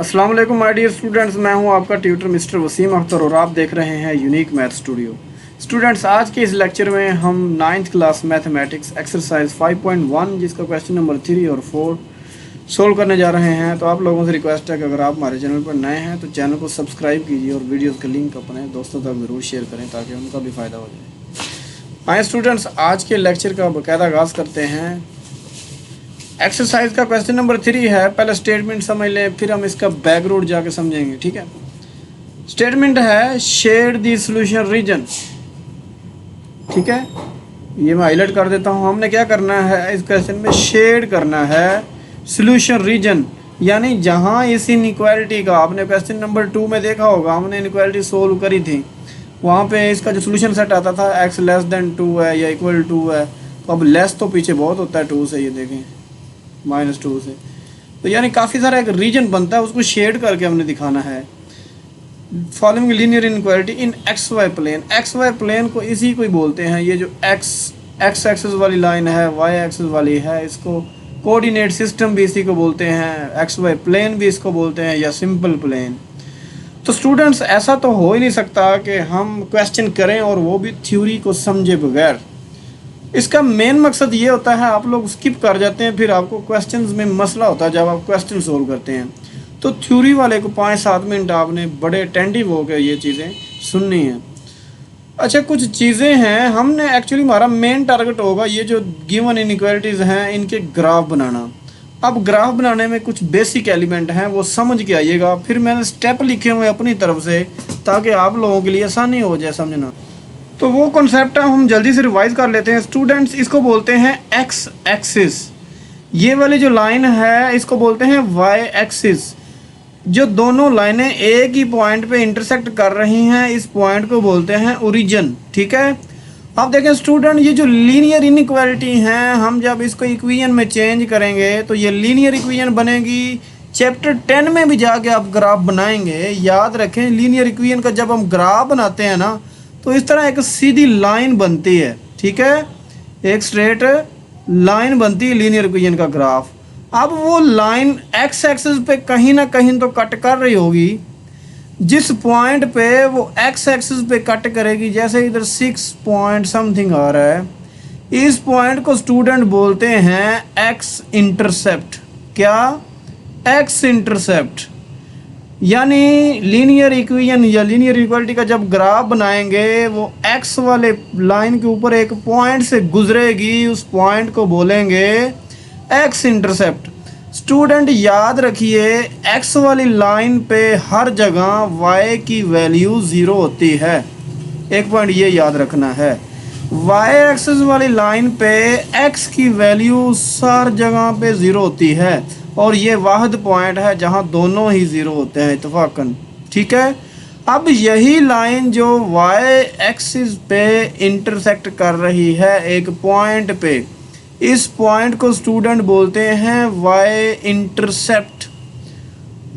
अस्सलाम वालेकुम my dear students, मैं हूं आपका ट्यूटर मिस्टर वसीम अख्तर और आप देख रहे हैं यूनिक मैथ स्टूडियो। स्टूडेंट्स, आज के इस लेक्चर में हम 9th क्लास मैथमेटिक्स एक्सरसाइज 5.1 जिसका क्वेश्चन नंबर 3 और 4 सोल्व करने जा रहे हैं। तो आप लोगों से रिक्वेस्ट है कि अगर आप हमारे चैनल पर नए हैं तो चैनल को सब्सक्राइब कीजिए और वीडियोज़ का लिंक अपने दोस्तों तक ज़रूर शेयर करें ताकि उनका भी फ़ायदा हो जाए। आए स्टूडेंट्स, आज के लेक्चर का बाकायदा आगाज़ करते हैं। एक्सरसाइज का क्वेश्चन नंबर 3 है। पहले स्टेटमेंट समझ लें, फिर हम इसका बैकग्राउंड जाके समझेंगे, ठीक है। स्टेटमेंट है शेड द सॉल्यूशन रीजन, ठीक है। ये मैं हाईलाइट कर देता हूँ। हमने क्या करना है इस क्वेश्चन में, शेड करना है सॉल्यूशन रीजन, यानी जहाँ इस इनइक्वालिटी का आपने क्वेश्चन नंबर 2 में देखा होगा, हमने इनइक्वालिटी सोल्व करी थी, वहाँ पे इसका जो सोल्यूशन सेट आता था x लेस देन 2 है या इक्वल 2 है। तो अब लेस तो पीछे बहुत होता है 2 से, ये देखें -2 से, तो यानी काफ़ी सारा एक रीजन बनता है, उसको शेड करके हमने दिखाना है। Following linear inequality in x y plane, x y plane को इसी को ही बोलते हैं। ये जो एक्स एक्सिस वाली लाइन है, वाई एक्सिस वाली है, इसको कोऑर्डिनेट सिस्टम भी इसी को बोलते हैं, एक्स वाई प्लेन भी इसको बोलते हैं, या सिंपल प्लेन। तो स्टूडेंट्स, ऐसा तो हो ही नहीं सकता कि हम क्वेश्चन करें और वो भी थ्योरी को समझे बगैर। इसका मेन मकसद ये होता है, आप लोग स्किप कर जाते हैं, फिर आपको क्वेश्चंस में मसला होता है जब आप क्वेश्चन सोल्व करते हैं। तो थ्योरी वाले को 5-7 मिनट आपने बड़े अटेंटिव होकर ये चीज़ें सुननी हैं। अच्छा, कुछ चीज़ें हैं, हमने एक्चुअली हमारा मेन टारगेट होगा ये जो गिवन इनइक्वालिटीज़ हैं इनके ग्राफ बनाना। अब ग्राफ बनाने में कुछ बेसिक एलिमेंट हैं, वो समझ के आइएगा। फिर मैंने स्टेप लिखे हुए अपनी तरफ से ताकि आप लोगों के लिए आसानी हो जाए समझना। तो वो कॉन्सेप्ट हम जल्दी से रिवाइज कर लेते हैं स्टूडेंट्स। इसको बोलते हैं एक्स एक्सिस, ये वाली जो लाइन है इसको बोलते हैं वाई एक्सिस। जो दोनों लाइनें एक ही पॉइंट पे इंटरसेक्ट कर रही हैं, इस पॉइंट को बोलते हैं ओरिजिन, ठीक है। अब देखें स्टूडेंट, ये जो लीनियर इनइक्वालिटी हैं, हम जब इसको इक्वेशन में चेंज करेंगे तो ये लीनियर इक्वेशन बनेगी। चैप्टर 10 में भी जाके आप ग्राफ बनाएंगे। याद रखें, लीनियर इक्वेशन का जब हम ग्राफ बनाते हैं ना, तो इस तरह एक सीधी लाइन बनती है, ठीक है, एक स्ट्रेट लाइन बनती है लीनियर इक्वेशन का ग्राफ। अब वो लाइन एक्स एक्सिस पे कहीं ना कहीं तो कट कर रही होगी। जिस पॉइंट पे वो एक्स एक्सिस पे कट करेगी, जैसे इधर 6 पॉइंट समथिंग आ रहा है, इस पॉइंट को स्टूडेंट बोलते हैं एक्स इंटरसेप्ट। क्या? X intercept. यानी लीनियर इक्वेशन या लीनियर इक्वालिटी का जब ग्राफ बनाएंगे, वो एक्स वाले लाइन के ऊपर एक पॉइंट से गुजरेगी, उस पॉइंट को बोलेंगे एक्स इंटरसेप्ट। स्टूडेंट याद रखिए, एक्स वाली लाइन पे हर जगह वाई की वैल्यू 0 होती है। एक पॉइंट ये याद रखना है, वाई एक्सिस वाली लाइन पे एक्स की वैल्यू हर जगह पे 0 होती है, और ये वाहिद पॉइंट है जहां दोनों ही 0 होते हैं इत्तफाकन, ठीक है। अब यही लाइन जो वाई एक्सिस पे इंटरसेक्ट कर रही है एक पॉइंट पे, इस पॉइंट को स्टूडेंट बोलते हैं वाई इंटरसेप्ट।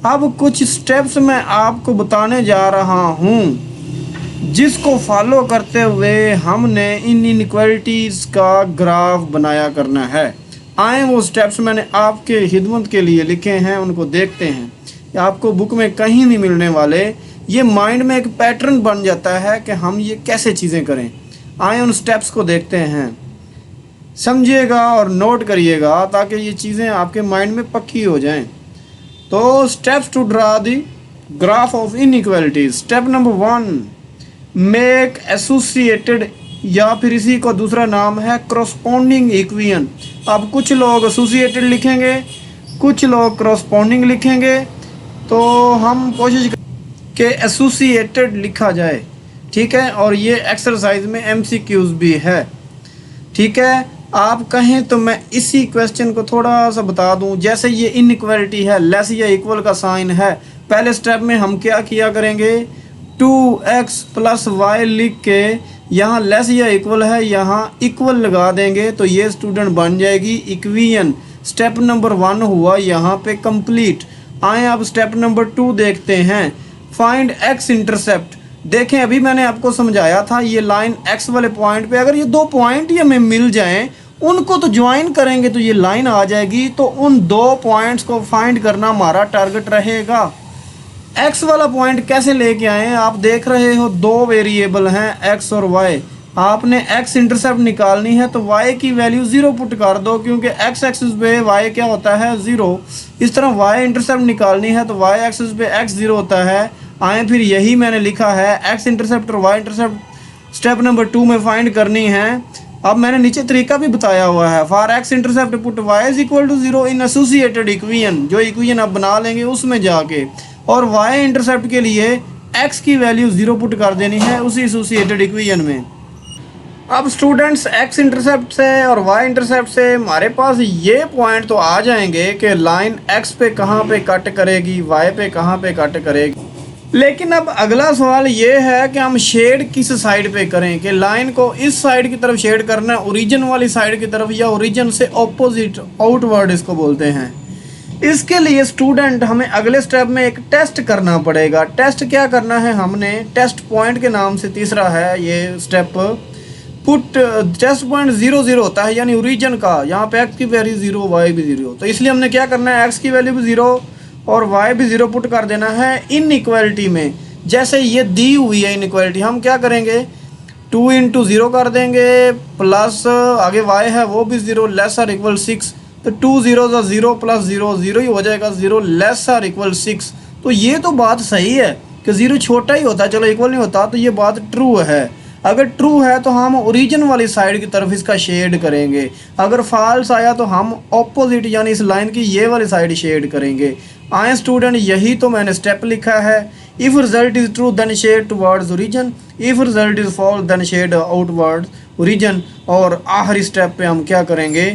अब कुछ स्टेप्स मैं आपको बताने जा रहा हूं, जिसको फॉलो करते हुए हमने इन इनइक्वालिटीज़ का ग्राफ बनाया करना है। आए वो स्टेप्स मैंने आपके खिदमत के लिए लिखे हैं, उनको देखते हैं। आपको बुक में कहीं नहीं मिलने वाले। ये माइंड में एक पैटर्न बन जाता है कि हम ये कैसे चीज़ें करें। आए उन स्टेप्स को देखते हैं, समझिएगा और नोट करिएगा ताकि ये चीज़ें आपके माइंड में पक्की हो जाएं। तो steps to draw the graph of inequalities. Step number 1, make associated, या फिर इसी को दूसरा नाम है करस्पॉन्डिंग इक्वेशन। अब कुछ लोग एसोसिएटेड लिखेंगे, कुछ लोग करस्पॉन्डिंग लिखेंगे, तो हम कोशिश कि एसोसिएटेड लिखा जाए, ठीक है। और ये एक्सरसाइज में MCQs भी है, ठीक है। आप कहें तो मैं इसी क्वेश्चन को थोड़ा सा बता दूं। जैसे ये इनइक्वालिटी है, लेस या इक्वल का साइन है, पहले स्टेप में हम क्या किया करेंगे, 2x + y लिख के यहाँ लेस या इक्वल है, यहाँ इक्वल लगा देंगे, तो ये स्टूडेंट बन जाएगी इक्वेशन। स्टेप नंबर 1 हुआ यहाँ पे कंप्लीट। आए अब स्टेप नंबर 2 देखते हैं, फाइंड x इंटरसेप्ट। देखें, अभी मैंने आपको समझाया था, ये लाइन x वाले पॉइंट पे अगर ये 2 पॉइंट ही हमें मिल जाएं उनको तो ज्वाइन करेंगे तो ये लाइन आ जाएगी। तो उन दो पॉइंट्स को फाइंड करना हमारा टारगेट रहेगा। एक्स वाला पॉइंट कैसे लेके आए? आप देख रहे हो दो वेरिएबल हैं एक्स और वाई। आपने एक्स इंटरसेप्ट निकालनी है तो वाई की वैल्यू 0 पुट कर दो, क्योंकि एक्स एक्सिस पे वाई क्या होता है 0। इस तरह वाई इंटरसेप्ट निकालनी है तो वाई एक्सिस पे एक्स 0 होता है। आए फिर यही मैंने लिखा है एक्स इंटरसेप्ट और वाई इंटरसेप्ट स्टेप नंबर 2 में फाइंड करनी है। अब मैंने नीचे तरीका भी बताया हुआ है। For x intercept put y is equal to 0 in associated equation, जो इक्वेशन आप बना लेंगे उसमें जाके, और वाई इंटरसेप्ट के लिए एक्स की वैल्यू 0 पुट कर देनी है उसी एसोसिएटेड इक्वेशन में। अब स्टूडेंट्स एक्स इंटरसेप्ट से और वाई इंटरसेप्ट से हमारे पास ये पॉइंट तो आ जाएंगे कि लाइन एक्स पे कहाँ पे कट करेगी, वाई पे कहाँ पे कट करेगी। लेकिन अब अगला सवाल ये है कि हम शेड किस साइड पे करें, कि लाइन को इस साइड की तरफ शेड करना है, ओरिजिन वाली साइड की तरफ, या ओरिजिन से ऑपोजिट आउटवर्ड इसको बोलते हैं। इसके लिए स्टूडेंट हमें अगले स्टेप में एक टेस्ट करना पड़ेगा। टेस्ट क्या करना है हमने? टेस्ट पॉइंट के नाम से तीसरा है ये स्टेप, पुट टेस्ट पॉइंट 0 0 होता है, यानी ओरिजिन का। यहाँ पे एक्स की वैल्यू 0, वाई भी 0। तो इसलिए हमने क्या करना है, एक्स की वैल्यू भी 0 और वाई भी 0 पुट कर देना है इन इक्वालिटी में। जैसे ये दी हुई है इन इक्वालिटी, हम क्या करेंगे 2 इंटू 0 कर देंगे, प्लस आगे वाई है वो भी 0 लेस आर इक्वल 6। तो 2 0 0 प्लस 0 0 ही हो जाएगा, 0 लेस आर इक्वल 6। तो ये तो बात सही है कि 0 छोटा ही होता है, चलो इक्वल नहीं होता, तो ये बात ट्रू है। अगर ट्रू है तो हम ओरिजिन वाली साइड की तरफ इसका शेड करेंगे। अगर फॉल्स आया तो हम ऑपोजिट यानी इस लाइन की ये वाली साइड शेड करेंगे। आए स्टूडेंट, यही तो मैंने स्टेप लिखा है। If result is true then shade towards origin, if result is false then shade outwards origin. और आखिरी स्टेप पे हम क्या करेंगे,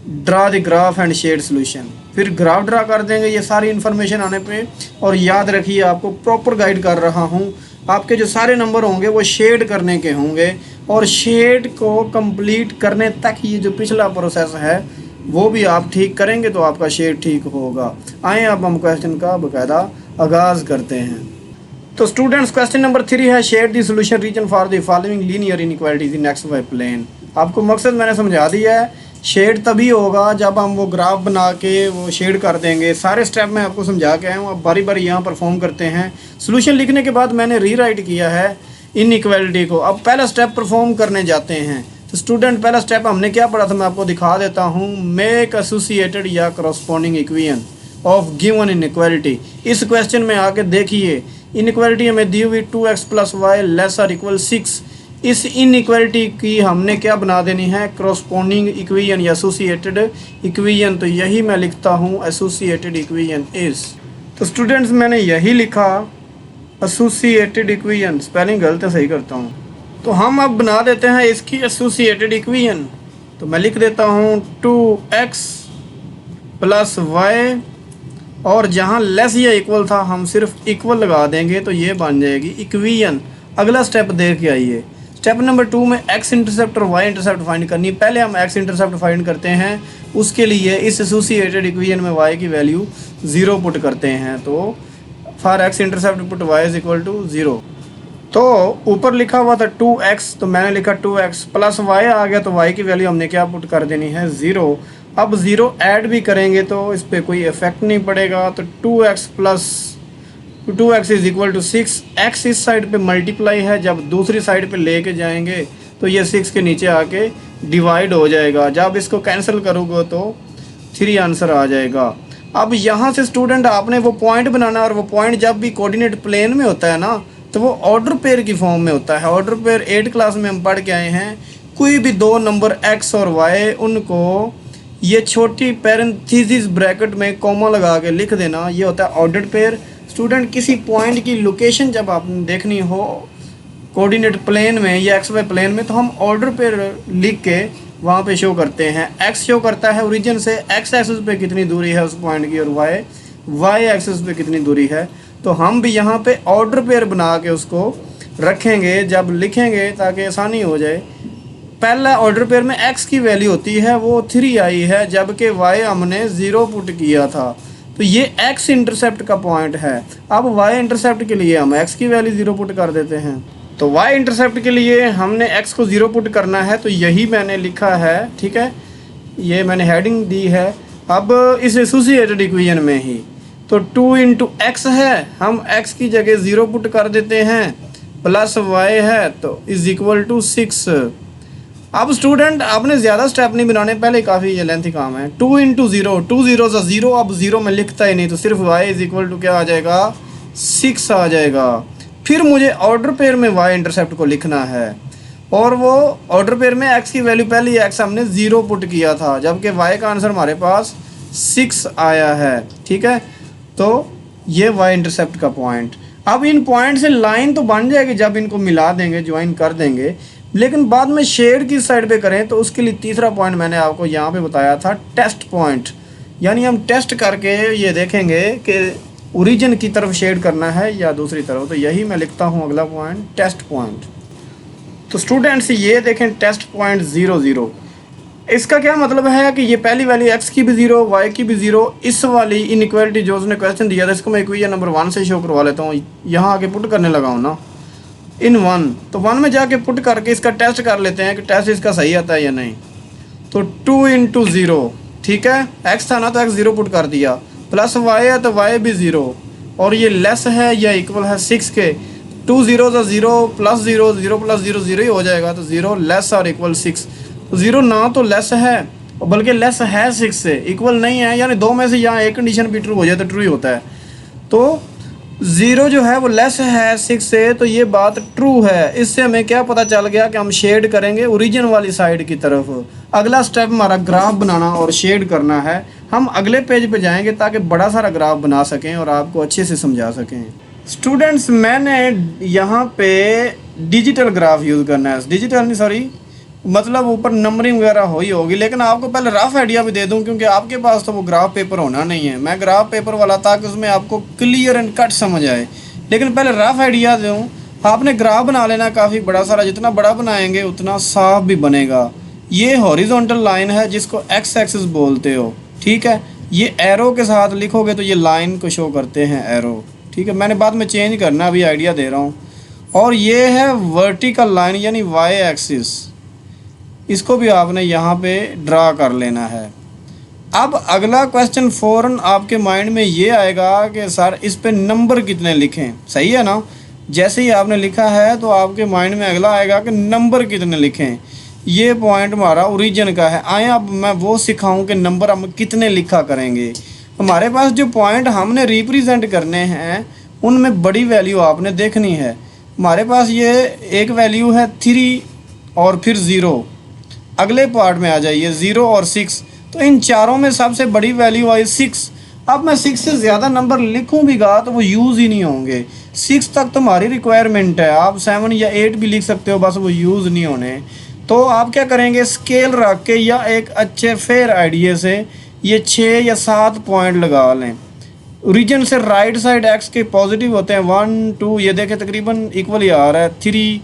draw the graph and shade solution. फिर ग्राफ ड्रा कर देंगे ये सारी इन्फॉर्मेशन आने पे। और याद रखिए, आपको प्रॉपर गाइड कर रहा हूँ, आपके जो सारे नंबर होंगे वो शेड करने के होंगे, और शेड को कंप्लीट करने तक ये जो पिछला प्रोसेस है वो भी आप ठीक करेंगे तो आपका शेड ठीक होगा। आए अब हम क्वेश्चन का बाकायदा आगाज़ करते हैं। तो स्टूडेंट्स, क्वेश्चन नंबर 3 है shade the solution region for the following linear inequalities in x y plane. आपको मकसद मैंने समझा दिया है। शेड तभी होगा जब हम वो ग्राफ बना के वो शेड कर देंगे। सारे स्टेप मैं आपको समझा के आया हूँ, अब बारी बारी यहाँ परफॉर्म करते हैं। सोल्यूशन लिखने के बाद मैंने रीराइट किया है इनइक्वालिटी को। अब पहला स्टेप परफॉर्म करने जाते हैं। तो स्टूडेंट, पहला स्टेप हमने क्या पढ़ा था मैं आपको दिखा देता हूँ। मेक एसोसिएटेड या corresponding equation of given inequality. इस क्वेश्चन में आके देखिए, इनइक्वालिटी हमें दी हुई 2x plus y less or equal 6। इस इनइक्वालिटी की हमने क्या बना देनी है, करस्पॉन्डिंग इक्वेशन या एसोसिएटेड इक्वेशन। तो यही मैं लिखता हूँ, एसोसिएटेड इक्वेशन इज। तो स्टूडेंट्स, मैंने यही लिखा एसोसिएटेड इक्वेशन, स्पेलिंग गलत है, सही करता हूँ। तो हम अब बना देते हैं इसकी एसोसिएटेड इक्वेशन। तो मैं लिख देता हूँ 2x प्लस वाई, और जहाँ लेस या इक्वल था हम सिर्फ इक्वल लगा देंगे तो ये बन जाएगी इक्वेशन। अगला स्टेप देख के आइए। स्टेप नंबर 2 में एक्स इंटरसेप्ट और वाई इंटरसेप्ट फाइंड करनी। पहले हम एक्स इंटरसेप्ट फाइंड करते हैं, उसके लिए इस एसोसिएटेड इक्वेशन में वाई की वैल्यू 0 पुट करते हैं। तो for x intercept put y is equal to 0। तो ऊपर लिखा हुआ था 2x, तो मैंने लिखा 2x प्लस वाई आ गया, तो वाई की वैल्यू हमने क्या पुट कर देनी है 0। अब 0 ऐड भी करेंगे तो इस पर कोई इफेक्ट नहीं पड़ेगा। तो 2x plus 2x is equal to 6। x इस साइड पे मल्टीप्लाई है, जब दूसरी साइड पे लेके जाएंगे तो ये 6 के नीचे आके डिवाइड हो जाएगा। जब इसको कैंसिल करोगे तो 3 आंसर आ जाएगा। अब यहाँ से स्टूडेंट आपने वो पॉइंट बनाना, और वो पॉइंट जब भी कोऑर्डिनेट प्लेन में होता है ना, तो वो ऑर्डर पेयर की फॉर्म में होता है। ऑर्डर पेयर 8 क्लास में हम पढ़ के आए हैं। कोई भी दो नंबर x और y, उनको ये छोटी पैरेंथेसिस ब्रैकेट में कॉमा लगा के लिख देना, ये होता है ऑर्डर पेयर। स्टूडेंट, किसी पॉइंट की लोकेशन जब आपने देखनी हो कोऑर्डिनेट प्लेन में या एक्स वाई प्लेन में, तो हम ऑर्डर पेयर लिख के वहाँ पे शो करते हैं। एक्स शो करता है ओरिजिन से एक्स एक्सिस पे कितनी दूरी है उस पॉइंट की, और वाई एक्सिस पे कितनी दूरी है। तो हम भी यहाँ पे ऑर्डर पेयर बना के उसको रखेंगे जब लिखेंगे, ताकि आसानी हो जाए। पहला ऑर्डर पेयर में x की वैल्यू होती है वो 3 आई है, जबकि y हमने 0 पुट किया था। तो ये x इंटरसेप्ट का पॉइंट है। अब y इंटरसेप्ट के लिए हम x की वैल्यू 0 पुट कर देते हैं। तो y इंटरसेप्ट के लिए हमने x को 0 पुट करना है, तो यही मैंने लिखा है, ठीक है, ये मैंने हेडिंग दी है। अब इस एसोसिएटेड इक्वेशन में ही तो 2 इंटू एक्स है, हम x की जगह 0 पुट कर देते हैं, प्लस y है तो इज इक्वल टू 6। अब स्टूडेंट आपने ज़्यादा स्टेप नहीं बनाने, पहले काफ़ी ये लेंथी काम है। 2 इंटू 0, 2 0 सा 0, अब 0 में लिखता ही नहीं, तो सिर्फ y इज इक्वल टू क्या आ जाएगा, 6 आ जाएगा। फिर मुझे ऑर्डर पेयर में y इंटरसेप्ट को लिखना है, और वो ऑर्डर पेयर में x की वैल्यू, पहले x हमने 0 पुट किया था, जबकि y का आंसर हमारे पास 6 आया है, ठीक है। तो ये y इंटरसेप्ट का पॉइंट। अब इन पॉइंट से लाइन तो बन जाएगी जब इनको मिला देंगे, ज्वाइन कर देंगे, लेकिन बाद में शेड की साइड पे करें तो उसके लिए तीसरा पॉइंट मैंने आपको यहाँ पे बताया था, टेस्ट पॉइंट। यानी हम टेस्ट करके ये देखेंगे कि ओरिजिन की तरफ शेड करना है या दूसरी तरफ। तो यही मैं लिखता हूँ अगला पॉइंट, टेस्ट पॉइंट। तो स्टूडेंट्स ये देखें, टेस्ट पॉइंट 0 0, इसका क्या मतलब है कि ये पहली वैल्यू x की भी 0, y की भी 0, इस वाली इनइक्वालिटी जो उसने क्वेश्चन दिया था इसको मैं इक्वेशन नंबर 1 से शो करवा लेता हूँ। यहाँ आके पुट करने लगा हूँ ना इन 1, तो 1 में जाके पुट करके इसका टेस्ट कर लेते हैं कि टेस्ट इसका सही आता है या नहीं। तो 2 इंटू 0, ठीक है, x था ना तो x 0 पुट कर दिया, प्लस y है तो y भी 0, और ये लेस है या इक्वल है 6 के। 2 0 तो 0 प्लस 0, 0 प्लस 0 0 ही हो जाएगा, तो 0 लेस और इक्वल 6। तो 0 ना तो लेस है, बल्कि लेस है 6 से, इक्वल नहीं है, यानी दो में से यहाँ एक कंडीशन भी ट्रू हो जाए तो ट्रू ही होता है। तो 0 जो है वो लेस है 6 से, तो ये बात ट्रू है। इससे हमें क्या पता चल गया कि हम शेड करेंगे ओरिजिन वाली साइड की तरफ। अगला स्टेप हमारा ग्राफ बनाना और शेड करना है। हम अगले पेज पे जाएंगे ताकि बड़ा सारा ग्राफ बना सकें और आपको अच्छे से समझा सकें। स्टूडेंट्स मैंने यहाँ पे डिजिटल ग्राफ यूज़ करना है, डिजिटल नहीं सॉरी, मतलब ऊपर नंबरिंग वगैरह हो ही होगी, लेकिन आपको पहले रफ आइडिया भी दे दूं क्योंकि आपके पास तो वो ग्राफ पेपर होना नहीं है। मैं ग्राफ पेपर वाला था कि उसमें आपको क्लियर एंड कट समझ आए, लेकिन पहले रफ आइडिया दूं। आपने ग्राफ बना लेना काफ़ी बड़ा सारा, जितना बड़ा बनाएंगे उतना साफ भी बनेगा। ये हॉरिजॉन्टल लाइन है जिसको एक्स एक्सिस बोलते हो, ठीक है। ये एरो के साथ लिखोगे तो ये लाइन को शो करते हैं एरो, ठीक है। मैंने बाद में चेंज करना, अभी आइडिया दे रहा हूँ। और ये है वर्टिकल लाइन यानी वाई एक्सिस, इसको भी आपने यहाँ पे ड्रा कर लेना है। अब अगला क्वेश्चन फ़ौरन आपके माइंड में ये आएगा कि सर इस पे नंबर कितने लिखें, सही है ना। जैसे ही आपने लिखा है तो आपके माइंड में अगला आएगा कि नंबर कितने लिखें। ये पॉइंट हमारा ओरिजिन का है। आए अब मैं वो सिखाऊं कि नंबर हम कितने लिखा करेंगे। हमारे पास जो पॉइंट हमने रिप्रेजेंट करने हैं उनमें बड़ी वैल्यू आपने देखनी है। हमारे पास ये एक वैल्यू है 3 और फिर 0। अगले पार्ट में आ जाइए 0 और 6, तो इन चारों में सबसे बड़ी वैल्यू आई 6। अब मैं 6 से ज़्यादा नंबर लिखूं भी गा तो वो यूज़ ही नहीं होंगे। 6 तक तुम्हारी रिक्वायरमेंट है, आप 7 या 8 भी लिख सकते हो, बस वो यूज़ नहीं होने। तो आप क्या करेंगे, स्केल रख के या एक अच्छे फेयर आइडिया से ये 6 या 7 पॉइंट लगा लें। ओरिजिन से राइट साइड एक्स के पॉजिटिव होते हैं 1 2, ये देखें तकरीबन इक्वल ही आ रहा है, 3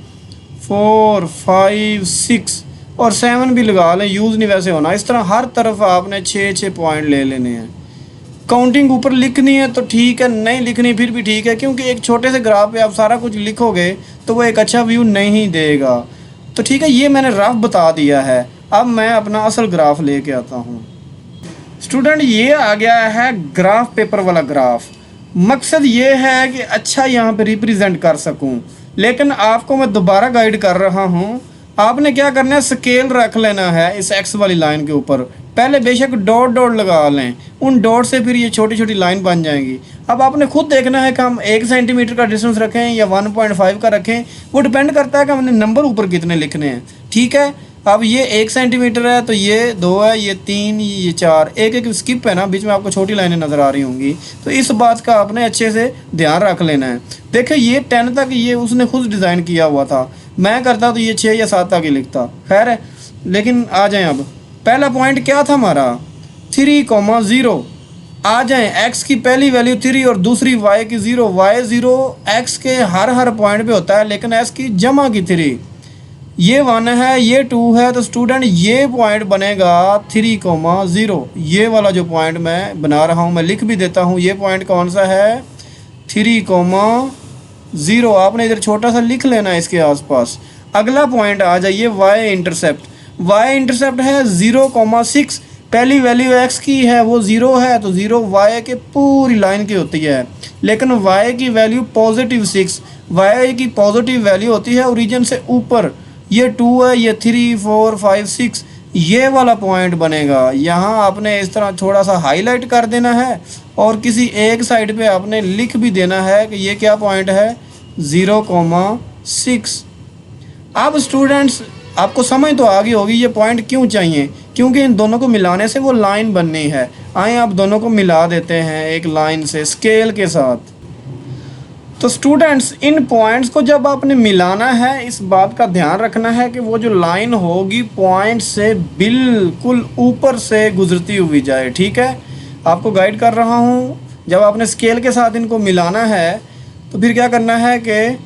4 5 6 और 7 भी लगा लें, यूज़ नहीं वैसे होना। इस तरह हर तरफ आपने 6 पॉइंट ले लेने हैं। काउंटिंग ऊपर लिखनी है तो ठीक है, नहीं लिखनी फिर भी ठीक है, क्योंकि एक छोटे से ग्राफ पे आप सारा कुछ लिखोगे तो वो एक अच्छा व्यू नहीं देगा। तो ठीक है, ये मैंने रफ बता दिया है। अब मैं अपना असल ग्राफ लेके आता हूँ। स्टूडेंट ये आ गया है ग्राफ पेपर वाला ग्राफ। मकसद ये है कि अच्छा यहाँ पे रिप्रेजेंट कर सकूँ, लेकिन आपको मैं दोबारा गाइड कर रहा हूँ। आपने क्या करना है, स्केल रख लेना है इस एक्स वाली लाइन के ऊपर। पहले बेशक डॉट डॉट लगा लें, उन डॉट से फिर ये छोटी छोटी लाइन बन जाएंगी। अब आपने खुद देखना है कि हम 1 सेंटीमीटर का डिस्टेंस रखें या 1.5 का रखें, वो डिपेंड करता है कि हमने नंबर ऊपर कितने लिखने हैं, ठीक है। अब ये 1 सेंटीमीटर है तो ये 2 है, ये 3, ये 4, एक स्किप है ना, बीच में आपको छोटी लाइनें नज़र आ रही होंगी। तो इस बात का आपने अच्छे से ध्यान रख लेना है। देखिए ये 10 तक ये उसने खुद डिज़ाइन किया हुआ था, मैं करता तो ये 6 या 7 तक ही लिखता, खैर है। लेकिन आ जाएं, अब पहला पॉइंट क्या था हमारा 3,0। आ जाएं, x की पहली वैल्यू 3 और दूसरी y की 0। y 0 x के हर पॉइंट पे होता है, लेकिन s की जमा की 3, ये 1 है, ये 2 है। तो स्टूडेंट ये पॉइंट बनेगा 3,0। ये वाला जो पॉइंट मैं बना रहा हूँ मैं लिख भी देता हूँ, ये पॉइंट कौन सा है 3,0। 0, आपने इधर छोटा सा लिख लेना है इसके आसपास। अगला पॉइंट आ जाइए वाई इंटरसेप्ट। वाई इंटरसेप्ट है 0,6, पहली वैल्यू x की है वो 0 है, तो 0 y के पूरी लाइन की होती है। लेकिन y की वैल्यू +6, y की पॉजिटिव वैल्यू होती है ओरिजिन से ऊपर। ये 2 है, ये 3, 4, 5, 6, ये वाला पॉइंट बनेगा। यहाँ आपने इस तरह थोड़ा सा हाईलाइट कर देना है और किसी एक साइड पे आपने लिख भी देना है कि ये क्या पॉइंट है, 0,6। अब स्टूडेंट्स आपको समझ तो आ गई होगी ये पॉइंट क्यों चाहिए, क्योंकि इन दोनों को मिलाने से वो लाइन बननी है। आए आप दोनों को मिला देते हैं एक लाइन से स्केल के साथ। तो स्टूडेंट्स इन पॉइंट्स को जब आपने मिलाना है, इस बात का ध्यान रखना है कि वो जो लाइन होगी पॉइंट से बिल्कुल ऊपर से गुजरती हुई जाए। ठीक है, आपको गाइड कर रहा हूँ। जब आपने स्केल के साथ इनको मिलाना है तो फिर क्या करना है कि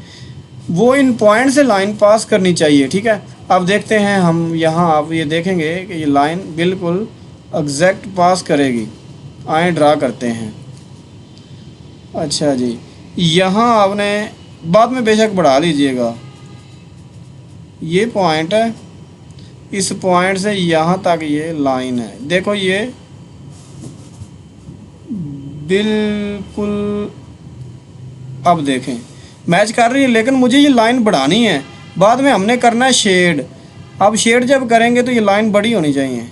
वो इन पॉइंट से लाइन पास करनी चाहिए। ठीक है, अब देखते हैं हम यहाँ, आप ये देखेंगे कि ये लाइन बिल्कुल एग्जैक्ट पास करेगी। आए ड्रा करते हैं। अच्छा जी, यहाँ आपने बाद में बेशक बढ़ा लीजिएगा, ये पॉइंट है, इस पॉइंट से यहाँ तक ये लाइन है। देखो ये बिल्कुल अब देखें मैच कर रही है, लेकिन मुझे ये लाइन बढ़ानी है। बाद में हमने करना है शेड। अब शेड जब करेंगे तो ये लाइन बड़ी होनी चाहिए,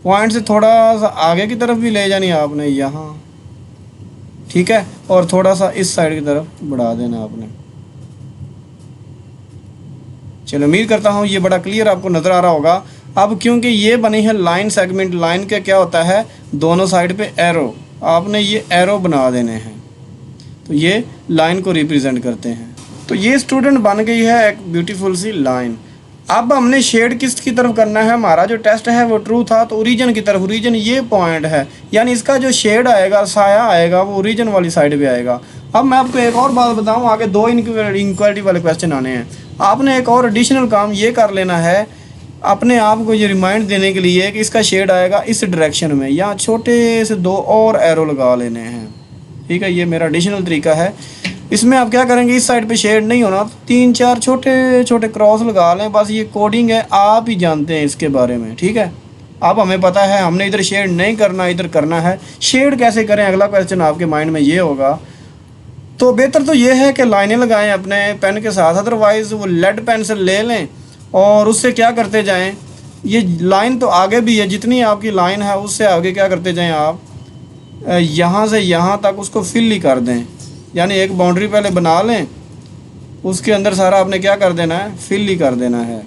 पॉइंट से थोड़ा सा आगे की तरफ भी ले जानी है आपने यहाँ। ठीक है, और थोड़ा सा इस साइड की तरफ बढ़ा देना आपने। चलो, उम्मीद करता हूँ ये बड़ा क्लियर आपको नज़र आ रहा होगा। अब क्योंकि ये बनी है लाइन सेगमेंट, लाइन का क्या होता है, दोनों साइड पे एरो, आपने ये एरो बना देने हैं, तो ये लाइन को रिप्रेजेंट करते हैं। तो ये स्टूडेंट बन गई है एक ब्यूटीफुल सी लाइन। अब हमने शेड किस की तरफ करना है, हमारा जो टेस्ट है वो ट्रू था, तो ओरिजिन की तरफ। ओरिजिन ये पॉइंट है, यानी इसका जो शेड आएगा, साया आएगा, वो ओरिजिन वाली साइड पे आएगा। अब मैं आपको एक और बात बताऊं, आगे 2 इनक्वालिटी वाले क्वेश्चन आने हैं। आपने एक और एडिशनल काम ये कर लेना है अपने आप को ये रिमाइंड देने के लिए कि इसका शेड आएगा इस डायरेक्शन में, यहाँ छोटे से 2 और एरो लगा लेने हैं। ठीक है, ये मेरा एडिशनल तरीका है। इसमें आप क्या करेंगे, इस साइड पे शेड नहीं होना, 3-4 छोटे छोटे क्रॉस लगा लें, बस ये कोडिंग है, आप ही जानते हैं इसके बारे में। ठीक है, अब हमें पता है हमने इधर शेड नहीं करना, इधर करना है। शेड कैसे करें, अगला क्वेश्चन आपके माइंड में ये होगा। तो बेहतर तो ये है कि लाइनें लगाएं अपने पेन के साथ, अदरवाइज़ वो लेड पेंसिल ले लें और उससे क्या करते जाएं, ये लाइन तो आगे भी है, जितनी आपकी लाइन है उससे आगे क्या करते जाएं आप, यहाँ से यहाँ तक उसको फिल ही कर दें। यानी एक बाउंड्री पहले बना लें, उसके अंदर सारा आपने क्या कर देना है, फिल ही कर देना है।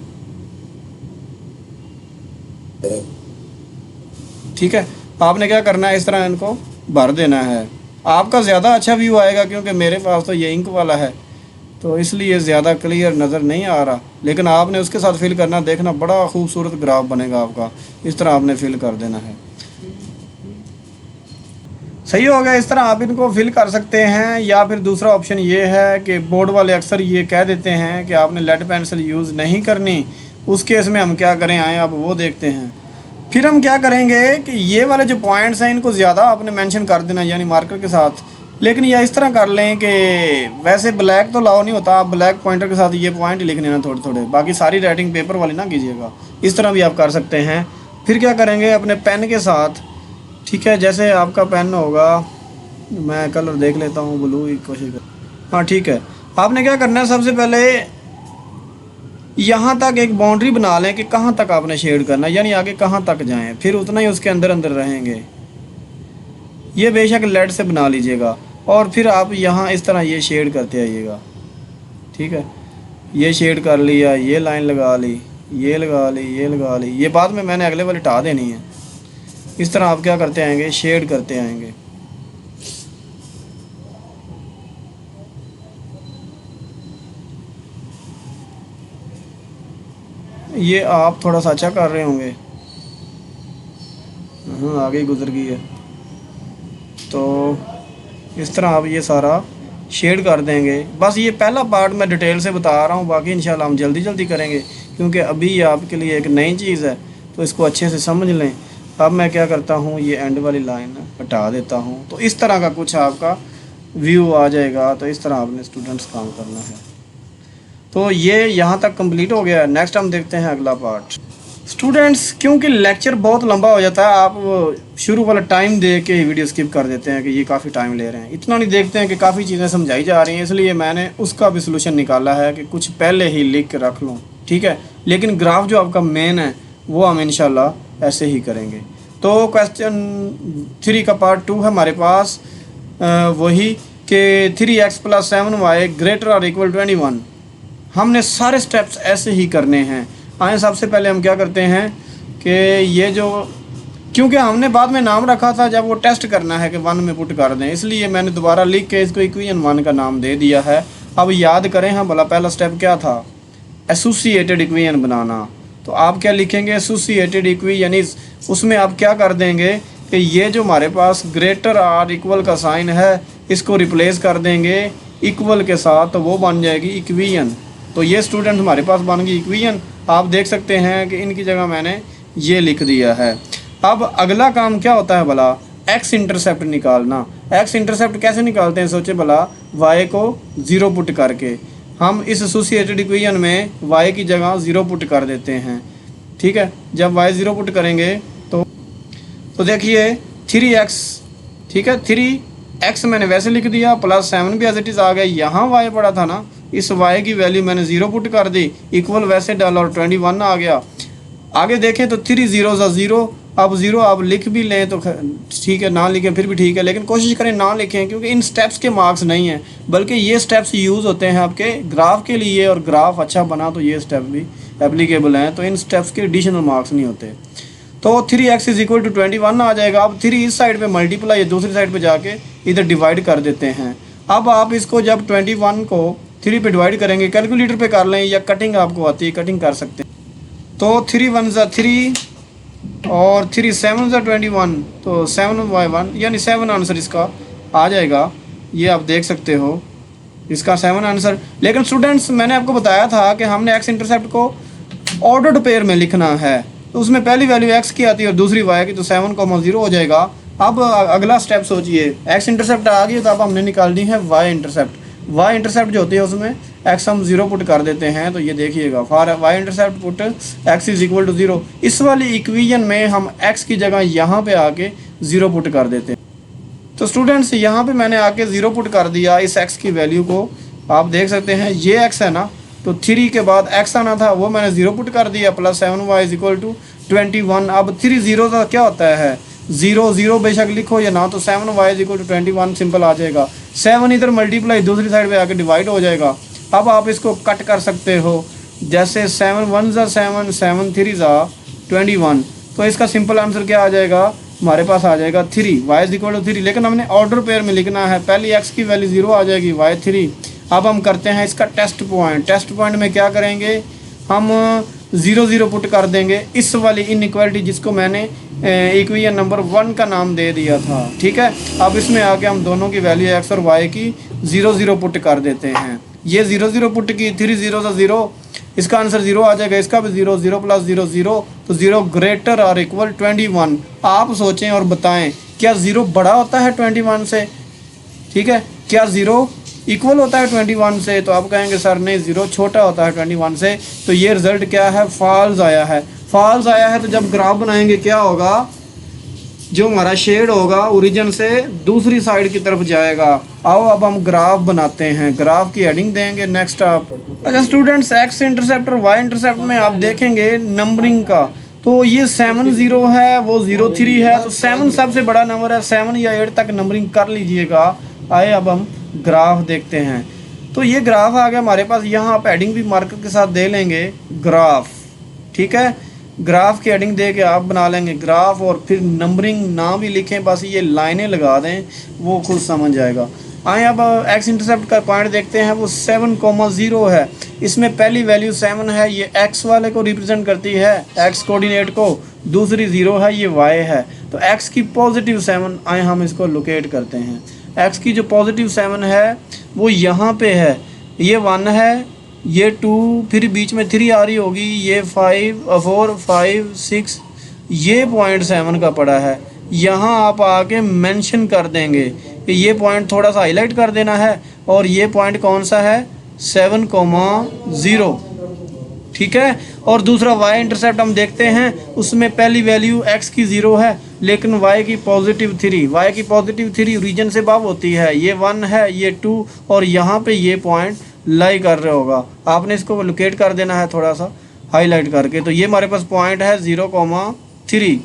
ठीक है, आपने क्या करना है, इस तरह इनको भर देना है। आपका ज़्यादा अच्छा व्यू आएगा, क्योंकि मेरे पास तो ये इंक वाला है तो इसलिए ज़्यादा क्लियर नज़र नहीं आ रहा, लेकिन आपने उसके साथ फिल करना, देखना बड़ा खूबसूरत ग्राफ बनेगा आपका। इस तरह आपने फिल कर देना है। सही हो गया, इस तरह आप इनको फिल कर सकते हैं। या फिर दूसरा ऑप्शन ये है कि बोर्ड वाले अक्सर ये कह देते हैं कि आपने लेड पेंसिल यूज़ नहीं करनी, उस केस में हम क्या करें, आए आप वो देखते हैं। फिर हम क्या करेंगे कि ये वाले जो पॉइंट्स हैं इनको ज़्यादा आपने मेंशन कर देना, यानी मार्कर के साथ। लेकिन या इस तरह कर लें कि वैसे ब्लैक तो लाओ नहीं होता, आप ब्लैक पॉइंटर के साथ ये पॉइंट लिख लेना थोड़े थोड़े, बाकी सारी राइटिंग पेपर वाली ना कीजिएगा। इस तरह भी आप कर सकते हैं। फिर क्या करेंगे, अपने पेन के साथ, ठीक है, जैसे आपका पेन होगा, मैं कलर देख लेता हूँ, ब्लू की कोशिश कर, हाँ ठीक है। आपने क्या करना है, सबसे पहले यहाँ तक एक बाउंड्री बना लें कि कहाँ तक आपने शेड करना है, यानी आगे कहाँ तक जाएं, फिर उतना ही उसके अंदर अंदर रहेंगे। ये बेशक लेड से बना लीजिएगा और फिर आप यहाँ इस तरह ये शेड करते आइएगा। ठीक है, ये शेड कर लिया, ये लाइन लगा ली, ये लगा ली, ये लगा ली, ये बाद में मैंने अगले वाली हटा देनी है। इस तरह आप क्या करते आएंगे, शेड करते आएंगे। ये आप थोड़ा सा अच्छा कर रहे होंगे, हाँ आगे गुजर गई है। तो इस तरह आप ये सारा शेड कर देंगे। बस ये पहला पार्ट मैं डिटेल से बता रहा हूँ, बाकी इंशाल्लाह हम जल्दी जल्दी करेंगे, क्योंकि अभी आपके लिए एक नई चीज़ है, तो इसको अच्छे से समझ लें। अब मैं क्या करता हूँ, ये एंड वाली लाइन हटा देता हूँ। तो इस तरह का कुछ आपका व्यू आ जाएगा। तो इस तरह आपने स्टूडेंट्स काम करना है। तो ये यहाँ तक कंप्लीट हो गया। नेक्स्ट हम देखते हैं अगला पार्ट। स्टूडेंट्स, क्योंकि लेक्चर बहुत लंबा हो जाता है, आप शुरू वाला टाइम दे के ही वीडियो स्किप कर देते हैं कि ये काफ़ी टाइम ले रहे हैं। इतना नहीं देखते हैं कि काफ़ी चीज़ें समझाई जा रही हैं, इसलिए मैंने उसका भी सोल्यूशन निकाला है कि कुछ पहले ही लिख के रख लूँ, ठीक है। लेकिन ग्राफ जो आपका मेन है वो हम इंशाल्लाह ऐसे ही करेंगे। तो क्वेश्चन 3 का पार्ट 2 है हमारे पास, वही कि 3x + 7y > 21। हमने सारे स्टेप्स ऐसे ही करने हैं। आए सबसे पहले हम क्या करते हैं कि ये जो, क्योंकि हमने बाद में नाम रखा था जब वो टेस्ट करना है कि 1 में पुट कर दें, इसलिए मैंने दोबारा लिख के इसको इक्वेशन 1 का नाम दे दिया है। अब याद करें हम भला पहला स्टेप क्या था, एसोसिएटेड इक्वेशन बनाना। तो आप क्या लिखेंगे, एसोसिएटेड इक्वेशन इज, उसमें आप क्या कर देंगे कि ये जो हमारे पास > का साइन है इसको रिप्लेस कर देंगे इक्वल के साथ, तो वो बन जाएगी इक्वेशन। तो ये स्टूडेंट हमारे पास बन गई इक्वेशन। आप देख सकते हैं कि इनकी जगह मैंने ये लिख दिया है। अब अगला काम क्या होता है भला, एक्स इंटरसेप्ट निकालना। एक्स इंटरसेप्ट कैसे निकालते हैं, सोचे भला, वाई को 0 पुट करके हम इस एसोसिएटेड इक्वेशन में वाई की जगह 0 पुट कर देते हैं, ठीक है। जब वाई 0 पुट करेंगे तो देखिए 3x, ठीक है, 3x मैंने वैसे लिख दिया, +7 भी एज इट इज़ आ गया। यहाँ y पड़ा था ना, इस y की वैल्यू मैंने 0 पुट कर दी, इक्वल वैसे डाला और 21 आ गया। आगे देखें तो 3 0 0, अब 0 आप लिख भी लें तो ठीक है, ना लिखें फिर भी ठीक है, लेकिन कोशिश करें ना लिखें, क्योंकि इन स्टेप्स के मार्क्स नहीं हैं, बल्कि ये स्टेप्स यूज़ होते हैं आपके ग्राफ के लिए, और ग्राफ अच्छा बना तो ये स्टेप भी एप्लीकेबल हैं, तो इन स्टेप्स के एडिशनल मार्क्स नहीं होते। तो 3x = 21 आ जाएगा। अब 3 इस साइड पे मल्टीप्लाई, दूसरी साइड पे जाके इधर डिवाइड कर देते हैं। अब आप इसको जब 21 को 3 पे डिवाइड करेंगे, कैलकुलेटर पे कर लें या कटिंग आपको आती है, कटिंग कर सकते हैं। तो 3 1 = 3 और 3 7 = 21, तो 7/1 यानी 7 आंसर इसका आ जाएगा। ये आप देख सकते हो इसका 7 आंसर। लेकिन स्टूडेंट्स, मैंने आपको बताया था कि हमने एक्स इंटरसेप्ट को ऑर्डर्ड पेयर में लिखना है, तो उसमें पहली वैल्यू x की आती है और दूसरी y की, तो 7,0 हो जाएगा। अब अगला स्टेप सोचिए, x इंटरसेप्ट आ गई तो अब हमने निकालनी है y इंटरसेप्ट। y इंटरसेप्ट जो होती है उसमें x हम 0 पुट कर देते हैं। तो ये देखिएगा, for y intercept put x = 0। इस वाली इक्वेशन में हम x की जगह यहाँ पे आके 0 पुट कर देते हैं। तो स्टूडेंट्स, यहाँ पे मैंने आके 0 पुट कर दिया इस x की वैल्यू को। आप देख सकते हैं ये x है ना, तो 3 के बाद x आना था, वो मैंने 0 पुट कर दिया, +7y = 21। अब 3 0 का क्या होता है, 0 0 बेशक लिखो या ना, तो 7y = 21 सिंपल आ जाएगा। 7 इधर मल्टीप्लाई दूसरी साइड पे आके डिवाइड हो जाएगा। अब आप इसको कट कर सकते हो, जैसे 7 1 = 7, 7 3 = 21। तो इसका सिंपल आंसर क्या आ जाएगा, हमारे पास आ जाएगा 3, y = 3। लेकिन हमने ऑर्डर पेयर में लिखना है, पहली x की वैल्यू 0 आ जाएगी, y 3। अब हम करते हैं इसका टेस्ट पॉइंट। टेस्ट पॉइंट में क्या करेंगे, हम 0 0 पुट कर देंगे इस वाली इनइक्वालिटी जिसको मैंने इक्वेशन नंबर 1 का नाम दे दिया था, ठीक है। अब इसमें आके हम दोनों की वैल्यू x और y की 0 0 पुट कर देते हैं। ये 0 0 पुट की, 3 0 = 0, इसका आंसर 0 आ जाएगा, इसका भी 0, 0 + 0 0, तो 0 > 21। आप सोचें और बताएं, क्या 0 बड़ा होता है 21 से, ठीक है, क्या 0 इक्वल होता है 21 से? तो आप कहेंगे सर नहीं, 0 छोटा होता है 21 से। तो ये रिजल्ट क्या है, फॉल्स आया है। फॉल्स आया है तो जब ग्राफ बनाएंगे क्या होगा, जो हमारा शेड होगा ओरिजिन से दूसरी साइड की तरफ जाएगा। आओ अब हम ग्राफ बनाते हैं, ग्राफ की हेडिंग देंगे नेक्स्ट आप। अच्छा स्टूडेंट्स, एक्स इंटरसेप्ट और वाई इंटरसेप्ट में आप देखेंगे नंबरिंग का, तो ये 7 0 है, वो 0 3 है, तो 7 सबसे बड़ा नंबर है, 7 या 8 तक नंबरिंग कर लीजिएगा। आए अब हम ग्राफ देखते हैं। तो ये ग्राफ आ गया हमारे पास, यहाँ आप हेडिंग भी मार्कर के साथ दे लेंगे ग्राफ, ठीक है। ग्राफ की हेडिंग दे के आप बना लेंगे ग्राफ, और फिर नंबरिंग ना भी लिखें, बस ये लाइनें लगा दें, वो खुद समझ जाएगा। आए अब एक्स इंटरसेप्ट का पॉइंट देखते हैं, वो 7,0 है। इसमें पहली वैल्यू 7 है, ये एक्स वाले को रिप्रेजेंट करती है, एक्स कोऑर्डिनेट को, दूसरी 0 है, ये वाई है। तो एक्स की पॉजिटिव 7, आए हम इसको लोकेट करते हैं। एक्स की जो पॉजिटिव 7 है वो यहाँ पे है, ये 1 है, ये 2, फिर बीच में 3 आ रही होगी, ये 5 4 5 6, ये 0.7 का पड़ा है। यहाँ आप आके मेंशन कर देंगे ये पॉइंट थोड़ा सा हाईलाइट कर देना है, और ये पॉइंट कौन सा है 7,0, ठीक है। और दूसरा y इंटरसेप्ट हम देखते हैं, उसमें पहली वैल्यू x की 0 है लेकिन y की +3, y की +3 रीजन से बाव होती है, ये 1 है ये 2, और यहाँ पे ये पॉइंट लाई कर रहा होगा, आपने इसको लोकेट कर देना है थोड़ा सा हाईलाइट करके। तो ये हमारे पास पॉइंट है 0,3,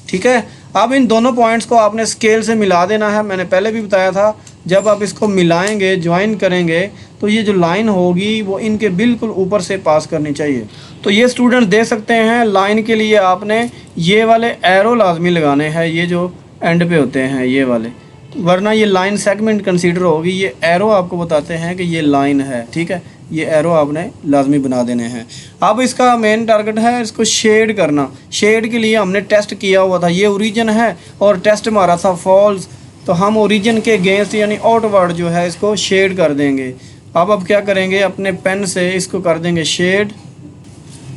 ठीक है। अब इन दोनों पॉइंट्स को आपने स्केल से मिला देना है, मैंने पहले भी बताया था जब आप इसको मिलाएंगे ज्वाइन करेंगे तो ये जो लाइन होगी वो इनके बिल्कुल ऊपर से पास करनी चाहिए। तो ये स्टूडेंट देख सकते हैं लाइन के लिए आपने ये वाले एरो लाजमी लगाने हैं, ये जो एंड पे होते हैं ये वाले, वरना ये लाइन सेगमेंट कंसीडर होगी। ये एरो आपको बताते हैं कि ये लाइन है, ठीक है, ये एरो आपने लाजमी बना देने हैं। अब इसका मेन टारगेट है इसको शेड करना। शेड के लिए हमने टेस्ट किया हुआ था, ये ओरिजिन है और टेस्ट हमारा था फॉल्स, तो हम ओरिजिन के अगेंस्ट यानी आउटवर्ड जो है इसको शेड कर देंगे। अब क्या करेंगे, अपने पेन से इसको कर देंगे शेड।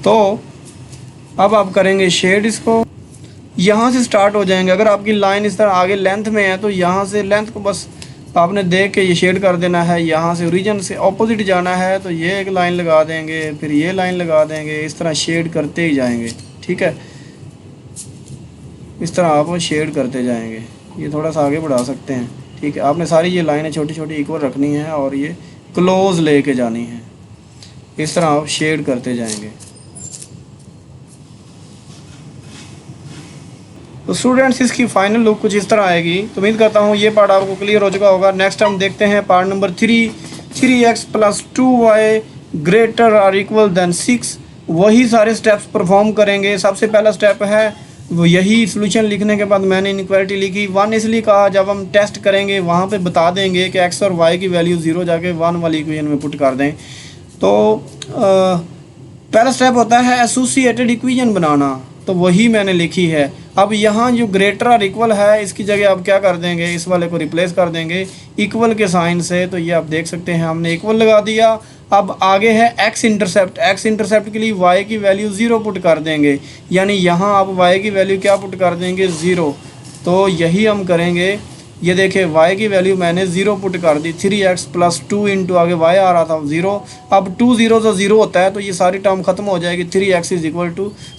तो अब आप करेंगे शेड, इसको यहाँ से स्टार्ट हो जाएंगे। अगर आपकी लाइन इस तरह आगे लेंथ में है तो यहाँ से लेंथ को बस आपने देख के ये शेड कर देना है। यहाँ से ओरिजिन से ऑपोजिट जाना है तो ये एक लाइन लगा देंगे, फिर ये लाइन लगा देंगे, इस तरह शेड करते ही जाएंगे, ठीक है। इस तरह आप शेड करते जाएंगे। ये थोड़ा सा आगे बढ़ा सकते हैं, ठीक है। आपने सारी ये लाइनें छोटी छोटी इक्वल रखनी है और ये क्लोज लेके जानी है, इस तरह आप शेड करते जाएंगे। तो स्टूडेंट्स इसकी फाइनल लुक कुछ इस तरह आएगी। तो उम्मीद करता हूँ ये पार्ट आपको क्लियर हो चुका होगा। नेक्स्ट हम देखते हैं पार्ट नंबर 3, 3x + 2y > 6। वही सारे स्टेप्स परफॉर्म करेंगे। सबसे पहला स्टेप है वो यही सॉल्यूशन लिखने के बाद मैंने इनइक्वालिटी लिखी 1, इसलिए कहा जब हम टेस्ट करेंगे वहाँ पे बता देंगे कि x और y की वैल्यू 0 जाके 1 वाली इक्वेशन में पुट कर दें। तो पहला स्टेप होता है एसोसिएटेड इक्वेशन बनाना, तो वही मैंने लिखी है। अब यहाँ जो ग्रेटर और इक्वल है इसकी जगह आप क्या कर देंगे, इस वाले को रिप्लेस कर देंगे इक्वल के साइन से। तो ये आप देख सकते हैं हमने इक्वल लगा दिया। अब आगे है x इंटरसेप्ट। x इंटरसेप्ट के लिए y की वैल्यू 0 पुट कर देंगे, यानी यहाँ आप y की वैल्यू क्या पुट कर देंगे 0। तो यही हम करेंगे। ये देखें y की वैल्यू मैंने 0 पुट कर दी, 3x + 2 इंटू आगे y आ रहा था 0। अब 2 0 से 0 होता है तो ये सारी टर्म खत्म हो जाएगी, 3x =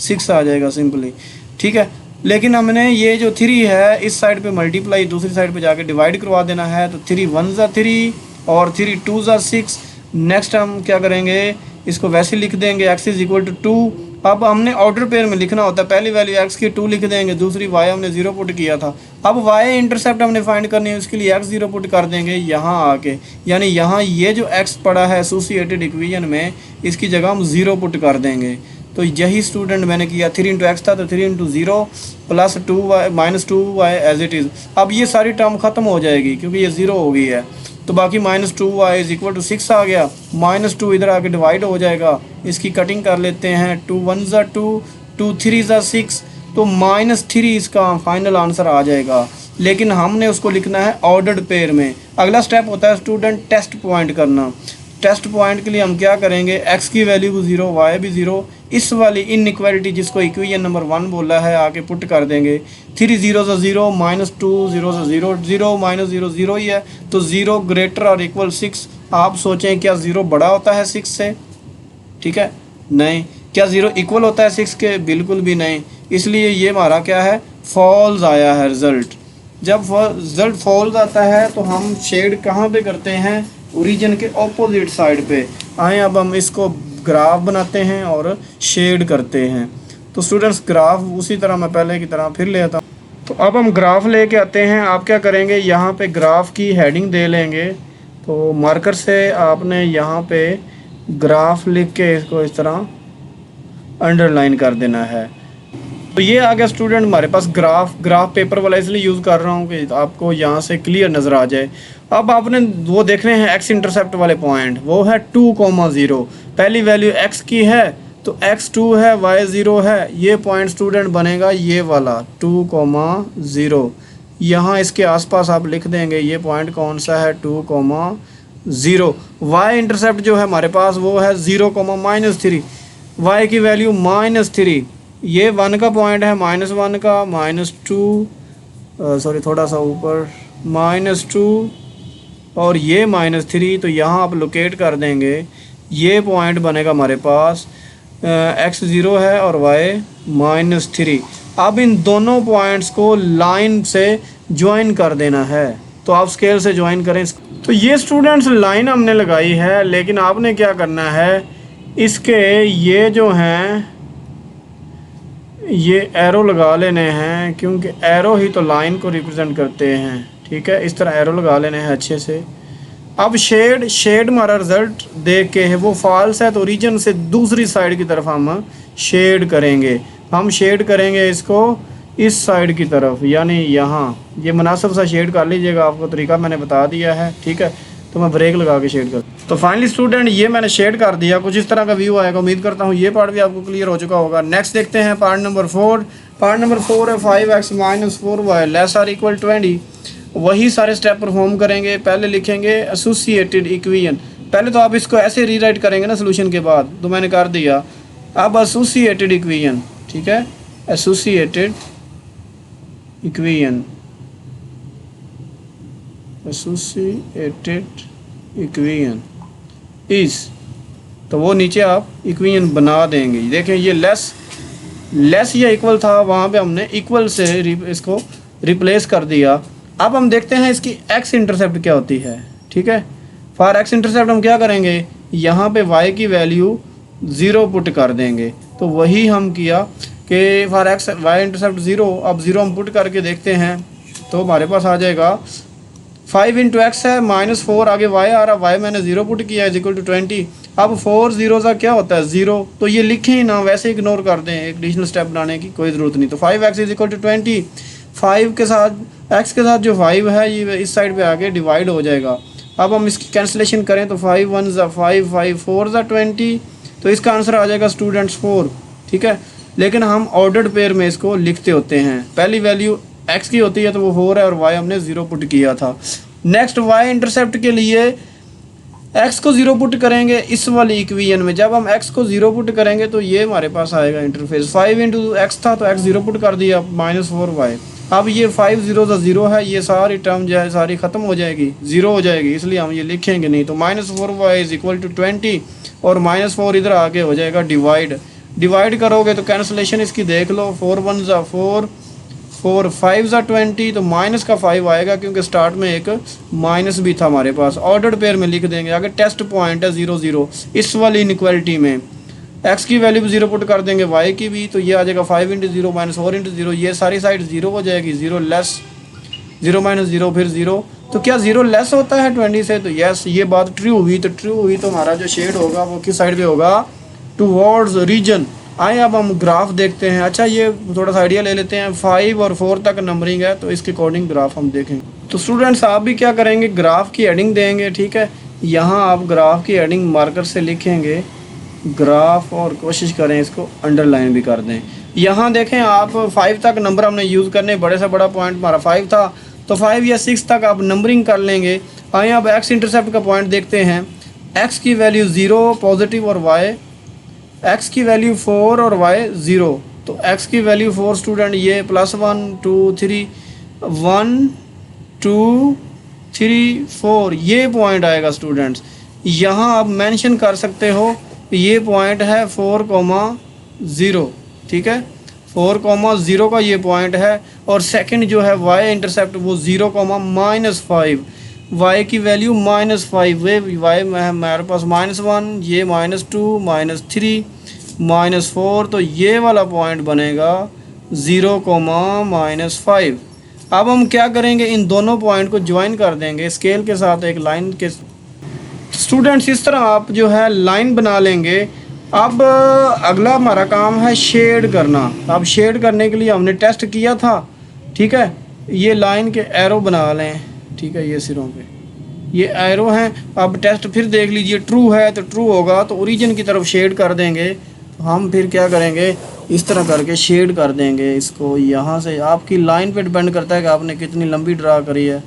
6 आ जाएगा सिंपली, ठीक है। लेकिन हमने ये जो 3 है इस साइड पे मल्टीप्लाई दूसरी साइड पे जाके डिवाइड करवा देना है। तो 3 1 ज़ा 3 और 3 2 ज़ा 6। नेक्स्ट हम क्या करेंगे, इसको वैसे लिख देंगे x = 2। अब हमने ऑर्डर पेयर में लिखना होता है, पहली वैल्यू x की 2 लिख देंगे, दूसरी y हमने 0 पुट किया था। अब y इंटरसेप्ट हमने फाइंड करनी है, उसके लिए x 0 पुट कर देंगे यहाँ आके, यानी यहाँ ये जो x पड़ा है एसोसिएटेड इक्वेशन में इसकी जगह हम 0 पुट कर देंगे। तो यही स्टूडेंट मैंने किया, 3 × x था तो 3 × 0 + 2y - 2y as it is. अब ये सारी टर्म ख़त्म हो जाएगी क्योंकि ये 0 हो गई है, तो बाकी -2y = 6 आ गया। -2 इधर आके डिवाइड हो जाएगा, इसकी कटिंग कर लेते हैं। 2 1 ज़ा 2, 2 3 ज़ा 6, तो -3 इसका फाइनल आंसर आ जाएगा। लेकिन हमने उसको लिखना है ऑर्डर्ड पेयर में। अगला स्टेप होता है स्टूडेंट टेस्ट पॉइंट करना। टेस्ट पॉइंट के लिए हम क्या करेंगे, x की वैल्यू को 0, y भी 0, इस वाली इनइक्वालिटी जिसको इक्वेशन नंबर 1 बोला है आके पुट कर देंगे। 3 0 ज़ा 0, -2 0 ज़ा 0, 0 -0 0 ही है, तो 0 ग्रेटर और इक्वल 6। आप सोचें क्या 0 बड़ा होता है 6 से, ठीक है, नहीं। क्या 0 इक्वल होता है 6 के, बिल्कुल भी नहीं। इसलिए ये हमारा क्या है, फॉल्स आया है रिज़ल्ट। जब रिज़ल्ट फॉल्स आता है तो हम शेड कहाँ पे करते हैं, ओरिजिन के ऑपोजिट साइड पे। आए अब हम इसको ग्राफ बनाते हैं और शेड करते हैं। तो स्टूडेंट्स ग्राफ उसी तरह मैं पहले की तरह फिर ले आता हूँ। तो अब हम ग्राफ लेके आते हैं। आप क्या करेंगे, यहाँ पे ग्राफ की हेडिंग दे लेंगे। तो मार्कर से आपने यहाँ पे ग्राफ लिख के इसको इस तरह अंडरलाइन कर देना है। तो ये आ गया स्टूडेंट हमारे पास ग्राफ पेपर वाला इसलिए यूज़ कर रहा हूँ कि आपको यहाँ से क्लियर नज़र आ जाए। अब आपने वो देखने हैं x इंटरसेप्ट वाले पॉइंट, वो है 2,0। पहली वैल्यू x की है तो x 2 है, y 0 है। ये पॉइंट स्टूडेंट बनेगा ये वाला 2,0। यहाँ इसके आसपास आप लिख देंगे ये पॉइंट कौन सा है, 2,0। y इंटरसेप्ट जो है हमारे पास वो है 0, -3। y की वैल्यू -3। ये 1 का पॉइंट है, -1 का, -2 सॉरी थोड़ा सा ऊपर, -2 और ये -3, तो यहाँ आप लोकेट कर देंगे। ये पॉइंट बनेगा हमारे पास, x 0 है और y -3। अब इन दोनों पॉइंट्स को लाइन से ज्वाइन कर देना है, तो आप स्केल से ज्वाइन करें। तो ये स्टूडेंट्स लाइन हमने लगाई है, लेकिन आपने क्या करना है, इसके ये जो हैं ये एरो लगा लेने हैं, क्योंकि एरो ही तो लाइन को रिप्रेजेंट करते हैं। ठीक है, इस तरह एरो लगा लेने हैं अच्छे से। अब शेड हमारा रिज़ल्ट देख के है वो फॉल्स है, तो रीजन से दूसरी साइड की तरफ हम शेड करेंगे। हम शेड करेंगे इसको इस साइड की तरफ, यानी यहाँ। ये मुनासिब सा शेड कर लीजिएगा, आपको तरीका मैंने बता दिया है। ठीक है, तो मैं ब्रेक लगा के शेड कर। तो फाइनली स्टूडेंट ये मैंने शेड कर दिया, कुछ इस तरह का व्यू आएगा। उम्मीद करता हूँ ये पार्ट भी आपको क्लियर हो चुका होगा। नेक्स्ट देखते हैं पार्ट नंबर 4। पार्ट नंबर 4 है 5x - 4y less or equal 20। वही सारे स्टेप परफॉर्म करेंगे। पहले लिखेंगे एसोसिएटेड इक्वेशन। पहले तो आप इसको ऐसे रीराइट करेंगे ना सोल्यूशन के बाद, तो मैंने कर दिया। अब एसोसिएटेड इक्वेशन, ठीक है, associated equation, associated equation is, तो वो नीचे आप इक्वेशन बना देंगे। देखें ये लेस या इक्वल था, वहाँ पे हमने इक्वल से इसको रिप्लेस कर दिया। अब हम देखते हैं इसकी एक्स इंटरसेप्ट क्या होती है। ठीक है, फॉर एक्स इंटरसेप्ट हम क्या करेंगे, यहाँ पे वाई की वैल्यू 0 पुट कर देंगे। तो वही हम किया कि फॉर एक्स वाई इंटरसेप्ट 0। अब 0 हम पुट करके देखते हैं, तो हमारे पास आ जाएगा 5 × x है -4, आगे y आ रहा, y मैंने 0 पुट किया है इक्वल टू 20। अब 4 0 का क्या होता है 0, तो ये लिखें ही ना, वैसे इग्नोर कर दें, एक एडिशनल स्टेप बनाने की कोई ज़रूरत नहीं। तो 5x = 20, 5 के साथ x के साथ जो 5 है ये इस साइड पे आके डिवाइड हो जाएगा। अब हम इसकी कैंसिलेशन करें तो 5 × 1 = 5, 5 × 4 = 20, तो इसका आंसर आ जाएगा स्टूडेंट्स 4। ठीक है, लेकिन हम ऑर्डर्ड पेयर में इसको लिखते होते हैं। पहली वैल्यू x की होती है तो वो 4 है और y हमने 0 पुट किया था। नेक्स्ट y इंटरसेप्ट के लिए x को 0 पुट करेंगे इस वाली इक्वेशन में। जब हम x को 0 पुट करेंगे तो ये हमारे पास आएगा इंटरफेस। 5 × x था तो x 0 पुट कर दिया, -4y। अब ये 5 0 0 है, ये सारी टर्म जो है सारी ख़त्म हो जाएगी, 0 हो जाएगी, इसलिए हम ये लिखेंगे नहीं। तो -4y = 20 और -4 इधर आके हो जाएगा डिवाइड करोगे तो कैंसलेशन इसकी देख लो, 4 × 1 = 4, 4 × 5 = 20, तो माइनस का 5 आएगा क्योंकि स्टार्ट में एक माइनस भी था हमारे पास। ऑर्डर्ड पेयर में लिख देंगे। आगे टेस्ट पॉइंट है 0 0, इस वाली इनइक्वालिटी में x की वैल्यू 0 पुट कर देंगे, y की भी, तो ये आ जाएगा 5 × 0 -4 × 0, ये सारी साइड 0 हो जाएगी। 0 लेस 0 -0 फिर 0, तो क्या 0 लेस होता है 20 से? तो यस, ये बात ट्रू हुई। तो हमारा जो शेड होगा वो किस साइड पे होगा, टूवर्ड्स रीजन। आए अब हम ग्राफ देखते हैं। अच्छा, ये थोड़ा सा आइडिया ले लेते हैं। 5 और 4 तक नंबरिंग है, तो इसके अकॉर्डिंग ग्राफ हम देखेंगे। तो स्टूडेंट्स आप भी क्या करेंगे, ग्राफ की हेडिंग देंगे। ठीक है, यहाँ आप ग्राफ की हेडिंग मार्कर से लिखेंगे ग्राफ, और कोशिश करें इसको अंडरलाइन भी कर दें। यहाँ देखें आप 5 तक नंबर हमने यूज़ करने, बड़े से बड़ा पॉइंट हमारा 5 था, तो 5 या 6 तक आप नंबरिंग कर लेंगे। आए अब एक्स इंटरसेप्ट का पॉइंट देखते हैं। एक्स की वैल्यू 0 पॉजिटिव और वाई, x की वैल्यू 4 और y 0, तो x की वैल्यू 4 स्टूडेंट, ये +1 2 3 1 2 3 4 ये पॉइंट आएगा स्टूडेंट्स। यहाँ आप मेंशन कर सकते हो ये पॉइंट है 4,0। ठीक है, 4,0 का ये पॉइंट है। और सेकंड जो है y इंटरसेप्ट वो 0,-5, y की वैल्यू -5, वे y में है हमारे पास -1, ये -2 -3 -4, तो ये वाला पॉइंट बनेगा 0,-5। अब हम क्या करेंगे, इन दोनों पॉइंट को ज्वाइन कर देंगे स्केल के साथ एक लाइन के। स्टूडेंट्स इस तरह आप जो है लाइन बना लेंगे। अब अगला हमारा काम है शेड करना। अब शेड करने के लिए हमने टेस्ट किया था। ठीक है, ये लाइन के एरो बना लें। ठीक है, ये सिरों पे ये एरो हैं। अब टेस्ट फिर देख लीजिए, ट्रू है तो ट्रू होगा तो ओरिजिन की तरफ शेड कर देंगे। तो हम फिर क्या करेंगे, इस तरह करके शेड कर देंगे इसको। यहाँ से आपकी लाइन पे डिपेंड करता है कि आपने कितनी लंबी ड्रा करी है,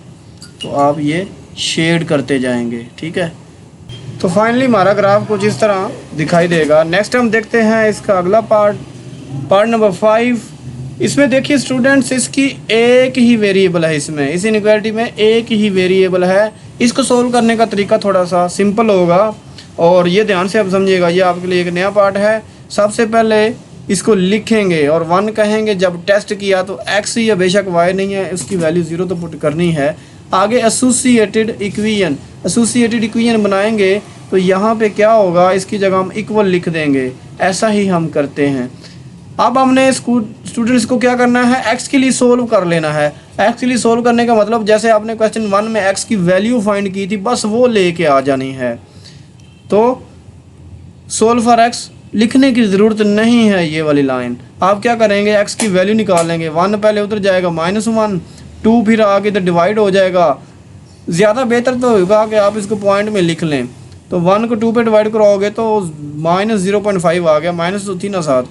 तो आप ये शेड करते जाएंगे। ठीक है, तो फाइनली हमारा ग्राफ कुछ इस तरह दिखाई देगा। नेक्स्ट हम देखते हैं इसका अगला पार्ट नंबर 5। इसमें देखिए स्टूडेंट्स, इसकी एक ही वेरिएबल है, इसमें इस इनइक्वालिटी में एक ही वेरिएबल है। इसको सोल्व करने का तरीका थोड़ा सा सिंपल होगा और ये ध्यान से आप समझिएगा, ये आपके लिए एक नया पार्ट है। सबसे पहले इसको लिखेंगे और 1 कहेंगे। जब टेस्ट किया तो x या बेशक y नहीं है, उसकी वैल्यू 0 तो पुट करनी है। आगे एसोसिएटेड इक्वेशन बनाएंगे तो यहाँ पे क्या होगा, इसकी जगह हम इक्वल लिख देंगे। ऐसा ही हम करते हैं। अब हमने स्टूडेंट्स को क्या करना है, x के लिए सोल्व कर लेना है। x के लिए सोल्व करने का मतलब, जैसे आपने क्वेश्चन 1 में x की वैल्यू फाइंड की थी, बस वो लेके आ जानी है। तो सोल्व फॉर x लिखने की ज़रूरत नहीं है, ये वाली लाइन। आप क्या करेंगे, x की वैल्यू निकाल लेंगे। 1 पहले उधर जाएगा, -1, 2 फिर आगे इधर डिवाइड हो जाएगा। ज़्यादा बेहतर तो होगा कि आप इसको पॉइंट में लिख लें। तो 1 को 2 पे डिवाइड कराओगे तो -0.5 आ गया, माइनस तो थी ना साथ।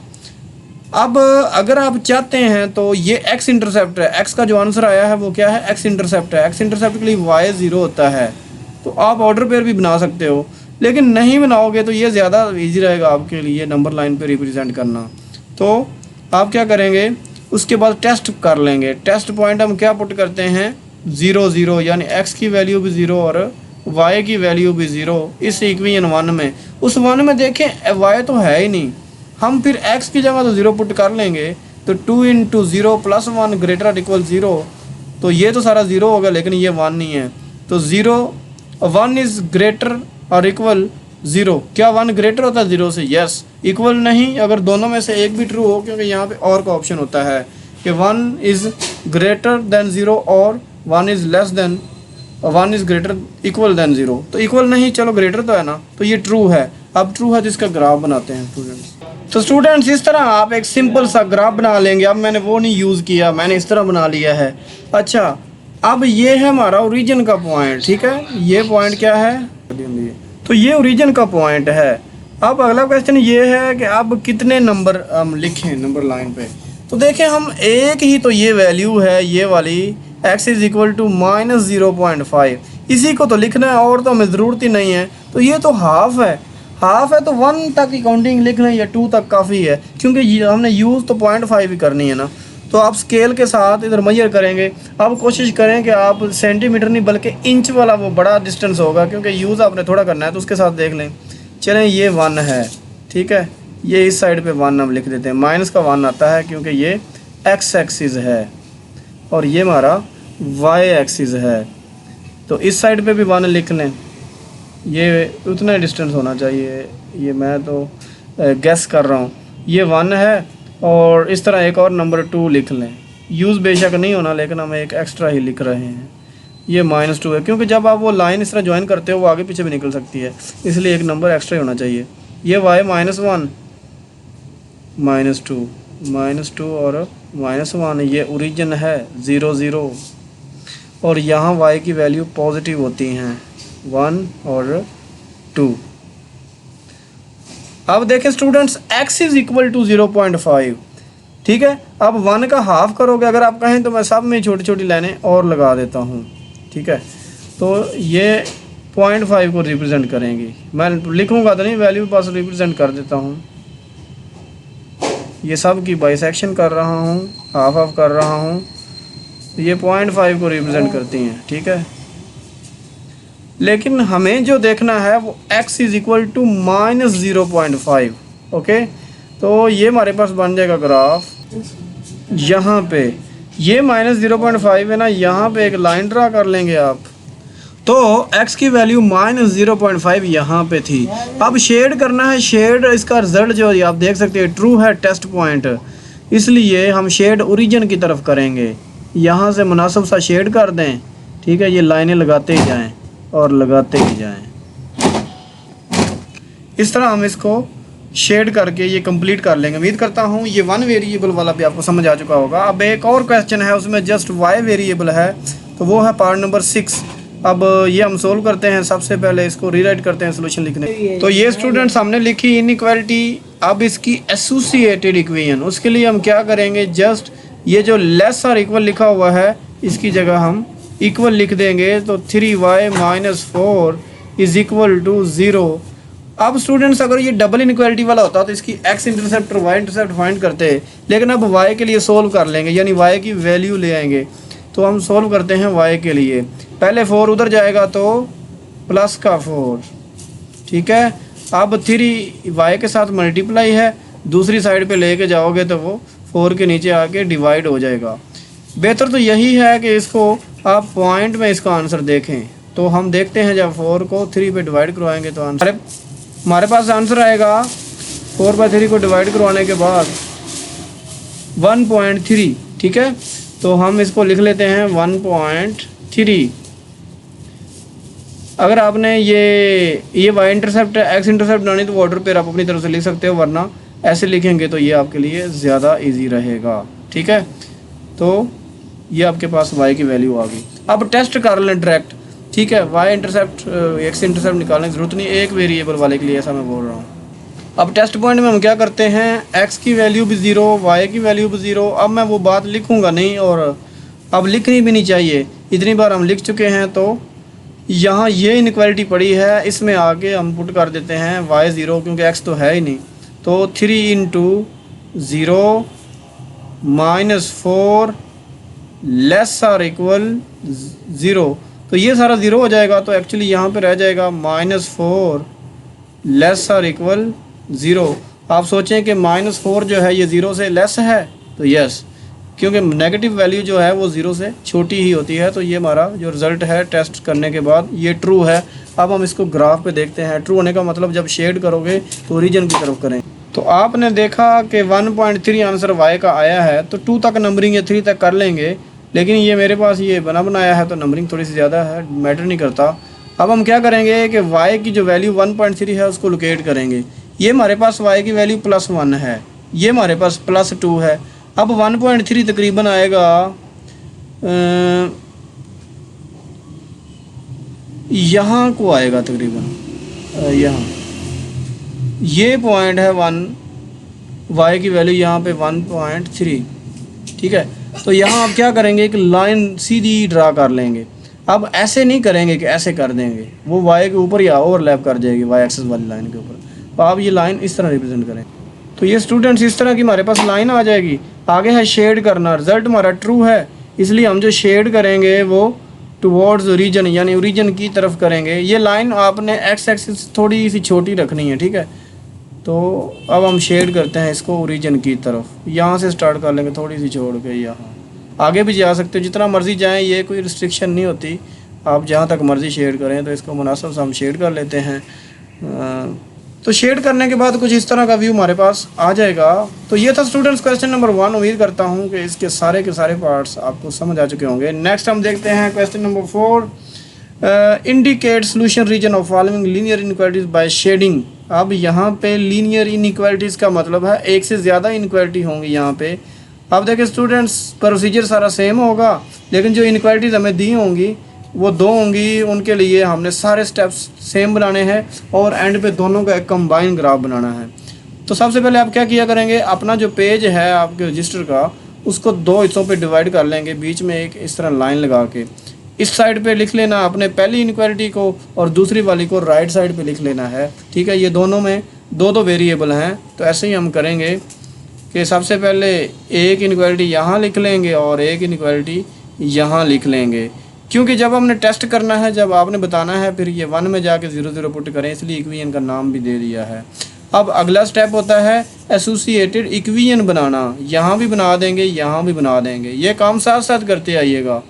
अब अगर आप चाहते हैं तो ये x इंटरसेप्ट है, x का जो आंसर आया है वो क्या है, x इंटरसेप्ट है। x इंटरसेप्ट के लिए y 0 होता है। तो आप ऑर्डर पेयर भी बना सकते हो, लेकिन नहीं बनाओगे तो ये ज़्यादा इजी रहेगा आपके लिए नंबर लाइन पे रिप्रेजेंट करना। तो आप क्या करेंगे, उसके बाद टेस्ट कर लेंगे। टेस्ट पॉइंट हम क्या पुट करते हैं, 0 0, यानी x की वैल्यू भी 0 और y की वैल्यू भी 0 इस इक्वेशन 1 में। उस 1 में देखें y तो है ही नहीं, हम फिर x की जगह तो 0 पुट कर लेंगे। तो 2 × 0 + 1 > 0, तो ये तो सारा 0 होगा, लेकिन ये 1 नहीं है। तो 1 इज़ ग्रेटर और इक्वल 0। क्या 1 ग्रेटर होता है 0 से? यस। इक्वल नहीं, अगर दोनों में से एक भी ट्रू हो, क्योंकि यहाँ पे और का ऑप्शन होता है कि 1 इज़ ग्रेटर देन 0 और 1 is less than 1 is greater equal than 0। तो इक्वल नहीं, चलो ग्रेटर तो है ना, तो ये ट्रू है। अब ट्रू है तो इसका ग्राफ बनाते हैं स्टूडेंट्स। तो स्टूडेंट्स इस तरह आप एक सिंपल सा ग्राफ बना लेंगे। अब मैंने वो नहीं यूज़ किया, मैंने इस तरह बना लिया है। अच्छा, अब ये है हमारा ओरिजिन का पॉइंट, ठीक है। ये पॉइंट क्या है, तो ये ओरिजिन का पॉइंट है। अब अगला क्वेश्चन ये है कि अब कितने नंबर हम लिखें नंबर लाइन पे। तो देखें, हम एक ही तो ये वैल्यू है, ये वाली x = -0.5, इसी को तो लिखना है और तो हमें ज़रूरत ही नहीं है। तो ये तो हाफ है, हाफ है तो 1 तक की काउंटिंग लिखना है या 2 तक काफ़ी है, क्योंकि हमने यूज़ तो 0.5 ही करनी है ना। तो आप स्केल के साथ इधर मेजर करेंगे। अब कोशिश करें कि आप सेंटीमीटर नहीं बल्कि इंच वाला वो बड़ा डिस्टेंस होगा, क्योंकि यूज़ आपने थोड़ा करना है, तो उसके साथ देख लें। चलें, ये 1 है, ठीक है। ये इस साइड पे 1 हम लिख देते हैं, माइनस का 1 आता है क्योंकि ये x एक्सिस है और ये हमारा y एक्सिस है। तो इस साइड पे भी 1 लिख लें, ये उतना डिस्टेंस होना चाहिए। ये मैं तो गैस कर रहा हूँ, ये 1 है और इस तरह एक और नंबर 2 लिख लें। यूज़ बेशक नहीं होना, लेकिन हम एक एक्स्ट्रा ही लिख रहे हैं। ये -2 है, क्योंकि जब आप वो लाइन इस तरह ज्वाइन करते हो वो आगे पीछे भी निकल सकती है, इसलिए एक नंबर एक्स्ट्रा ही होना चाहिए। ये y -1 -2 और -1, ये ओरिजिन है 0 0, और यहाँ y की वैल्यू पॉजिटिव होती हैं 1 और 2। अब देखें स्टूडेंट्स, x = 0.5, ठीक है। अब 1 का हाफ करोगे, अगर आप कहें तो मैं सब में छोटी छोटी लाइनें और लगा देता हूँ, ठीक है। तो ये 0.5 को रिप्रेजेंट करेंगी। मैं लिखूँगा तो नहीं, वैल्यू पास रिप्रेजेंट कर देता हूँ। ये सब की बाइसेक्शन कर रहा हूँ, हाफ हाफ कर रहा हूँ। ये 0.5 को रिप्रेजेंट करती हैं, ठीक है। लेकिन हमें जो देखना है वो x = -0.5, ओके। तो ये हमारे पास बन जाएगा ग्राफ। यहाँ पे ये -0.5 है ना, यहाँ पे एक लाइन ड्रा कर लेंगे आप। तो x की वैल्यू -0.5 यहाँ पे थी। अब शेड करना है, शेड इसका रिजल्ट जो आप देख सकते हैं ट्रू है टेस्ट पॉइंट, इसलिए हम शेड ओरिजिन की तरफ करेंगे। यहाँ से मुनासिब सा शेड कर दें, ठीक है। ये लाइनें लगाते ही जाएं और लगाते ही जाएं। इस तरह हम इसको शेड करके ये कंप्लीट कर लेंगे। उम्मीद करता हूँ ये 1 वेरिएबल वाला भी आपको समझ आ चुका होगा। अब एक और क्वेश्चन है, उसमें जस्ट y वेरिएबल है, तो वो है पार्ट नंबर 6। अब ये हम सोल्व करते हैं। सबसे पहले इसको रीराइट करते हैं सोल्यूशन लिखने। तो ये स्टूडेंट्स हमने लिखी इनइक्वालिटी। अब इसकी एसोसिएटेड इक्वेशन, उसके लिए हम क्या करेंगे, जस्ट ये जो लेस और इक्वल लिखा हुआ है इसकी जगह हम इक्वल लिख देंगे। तो 3y - 4 = 0 अब स्टूडेंट्स अगर ये डबल इनक्वालिटी वाला होता तो इसकी एक्स इंटरसेप्ट और वाई इंटरसेप्ट फाइंड करते, लेकिन अब वाई के लिए सोल्व कर लेंगे, यानी वाई की वैल्यू ले आएंगे। तो हम सोल्व करते हैं वाई के लिए। पहले 4 उधर जाएगा तो प्लस का 4, ठीक है। अब 3 वाई के साथ मल्टीप्लाई है, दूसरी साइड पे लेके जाओगे तो वो 4 के नीचे आके डिवाइड हो जाएगा। बेहतर तो यही है कि इसको आप पॉइंट में इसका आंसर देखें। तो हम देखते हैं जब 4 को 3 पे डिवाइड करवाएंगे तो आंसर हमारे पास आंसर आएगा 4/3 को डिवाइड करवाने के बाद 1.3, ठीक है। तो हम इसको लिख लेते हैं 1.3। अगर आपने ये वाई इंटरसेप्ट एक्स इंटरसेप्ट बनानी तो ऑर्डर पर आप अपनी तरफ से लिख सकते हो, वरना ऐसे लिखेंगे तो ये आपके लिए ज़्यादा इजी रहेगा, ठीक है। तो ये आपके पास वाई की वैल्यू आ गई। अब टेस्ट कर लें डायरेक्ट, ठीक है। वाई इंटरसेप्ट एक्स इंटरसेप्ट निकालने की ज़रूरत नहीं, एक वेरिएबल वाले के लिए ऐसा मैं बोल रहा हूँ। अब टेस्ट पॉइंट में हम क्या करते हैं, एक्स की वैल्यू भी 0, वाई की वैल्यू भी 0। अब मैं वो बात लिखूँगा नहीं, और अब लिखनी भी नहीं चाहिए, इतनी बार हम लिख चुके हैं। तो यहाँ ये इनक्वालिटी पड़ी है, इसमें आगे हम पुट कर देते हैं वाई 0, क्योंकि एक्स तो है ही नहीं। तो 3 × 0 - 4 ≤ 0। तो ये सारा 0 हो जाएगा, तो एक्चुअली यहाँ पे रह जाएगा -4 ≤ 0। आप सोचें कि -4 जो है ये 0 से लेस है, तो यस, क्योंकि नेगेटिव वैल्यू जो है वो 0 से छोटी ही होती है। तो ये हमारा जो रिज़ल्ट है टेस्ट करने के बाद ये ट्रू है। अब हम इसको ग्राफ पे देखते हैं। ट्रू होने का मतलब जब शेड करोगे तो ओरिजिन की तरफ करें। तो आपने देखा कि 1.3 आंसर वाई का आया है, तो 2 तक नंबरिंग या 3 तक कर लेंगे, लेकिन ये मेरे पास ये बनाया है तो नंबरिंग थोड़ी सी ज़्यादा है, मैटर नहीं करता। अब हम क्या करेंगे कि y की जो वैल्यू 1.3 है उसको लोकेट करेंगे। ये हमारे पास y की वैल्यू +1 है, ये हमारे पास +2 है। अब 1.3 तकरीबन आएगा यहाँ को आएगा तकरीबन यहाँ, ये पॉइंट है 1, y की वैल्यू यहाँ पे 1.3, ठीक है। तो यहाँ आप क्या करेंगे, एक लाइन सीधी ड्रा कर लेंगे। अब ऐसे नहीं करेंगे कि ऐसे कर देंगे, वो y के ऊपर या ओवरलैप कर जाएगी y एक्सिस वाली लाइन के ऊपर। तो आप ये लाइन इस तरह रिप्रेजेंट करें, तो ये स्टूडेंट्स इस तरह की हमारे पास लाइन आ जाएगी। आगे है शेड करना, रिजल्ट हमारा ट्रू है, इसलिए हम जो शेड करेंगे वो टुवर्ड्स ओरिजिन, यानी ओरिजिन की तरफ करेंगे। ये लाइन आपने एक्स एक्सिस थोड़ी सी छोटी रखनी है, ठीक है। तो अब हम शेड करते हैं इसको ओरिजिन की तरफ, यहाँ से स्टार्ट कर लेंगे थोड़ी सी छोड़ के, यहाँ आगे भी जा सकते हो, जितना मर्ज़ी जाएं, ये कोई रिस्ट्रिक्शन नहीं होती, आप जहाँ तक मर्ज़ी शेड करें। तो इसको मुनासिब से हम शेड कर लेते हैं। तो शेड करने के बाद कुछ इस तरह का व्यू हमारे पास आ जाएगा। तो ये था स्टूडेंट्स क्वेश्चन नंबर 1। उम्मीद करता हूँ कि इसके सारे के सारे पार्ट्स आपको समझ आ चुके होंगे। नेक्स्ट हम देखते हैं question number 4। Indicate solution region of following linear inequalities by shading. अब यहाँ पे लीनियर इनइक्वालिटीज़ का मतलब है एक से ज़्यादा इनइक्वालिटी होंगी यहाँ पे। अब देखिए स्टूडेंट्स, प्रोसीजर सारा सेम होगा, लेकिन जो इनइक्वालिटीज़ हमें दी होंगी वो 2 होंगी, उनके लिए हमने सारे स्टेप्स सेम बनाने हैं और एंड पे दोनों का एक कंबाइन ग्राफ बनाना है। तो सबसे पहले आप क्या किया करेंगे, अपना जो पेज है आपके रजिस्टर का, उसको 2 हिस्सों पे डिवाइड कर लेंगे, बीच में एक इस तरह लाइन लगा के इस साइड पे लिख लेना अपने पहली इनइक्वालिटी को और दूसरी वाली को राइट साइड पे लिख लेना है, ठीक है। ये दोनों में 2 वेरिएबल हैं, तो ऐसे ही हम करेंगे कि सबसे पहले एक इनइक्वालिटी यहाँ लिख लेंगे और एक इनइक्वालिटी यहाँ लिख लेंगे, क्योंकि जब हमने टेस्ट करना है, जब आपने बताना है, फिर ये 1 में जाके 0 0 पुट करें, इसलिए इक्वेशन का नाम भी दे दिया है। अब अगला स्टेप होता है एसोसिएटेड इक्वेशन बनाना, यहाँ भी बना देंगे, यहाँ भी बना देंगे, ये काम साथ साथ करते आइएगा।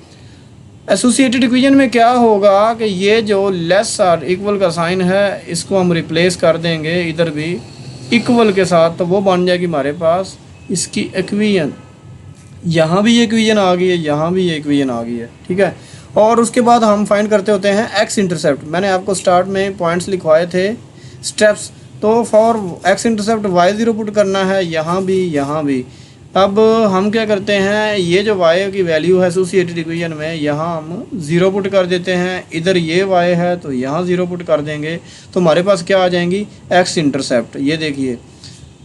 एसोसिएटेड इक्वेशन में क्या होगा कि ये जो लेस और इक्वल का साइन है इसको हम रिप्लेस कर देंगे इधर भी इक्वल के साथ, तो वो बन जाएगी हमारे पास इसकी इक्वेशन। यहाँ भी ये इक्वेशन आ गई है, यहाँ भी ये इक्वेशन आ गई है, ठीक है। और उसके बाद हम फाइंड करते होते हैं एक्स इंटरसेप्ट। मैंने आपको स्टार्ट में पॉइंट्स लिखवाए थे स्टेप्स, तो for x intercept y0 put करना है, यहाँ भी यहाँ भी। अब हम क्या करते हैं, ये जो y की वैल्यू है एसोसिएटेड इक्वेशन में, यहाँ हम 0 पुट कर देते हैं, इधर ये y है तो यहाँ 0 पुट कर देंगे, तो हमारे पास क्या आ जाएंगी एक्स इंटरसेप्ट। ये देखिए,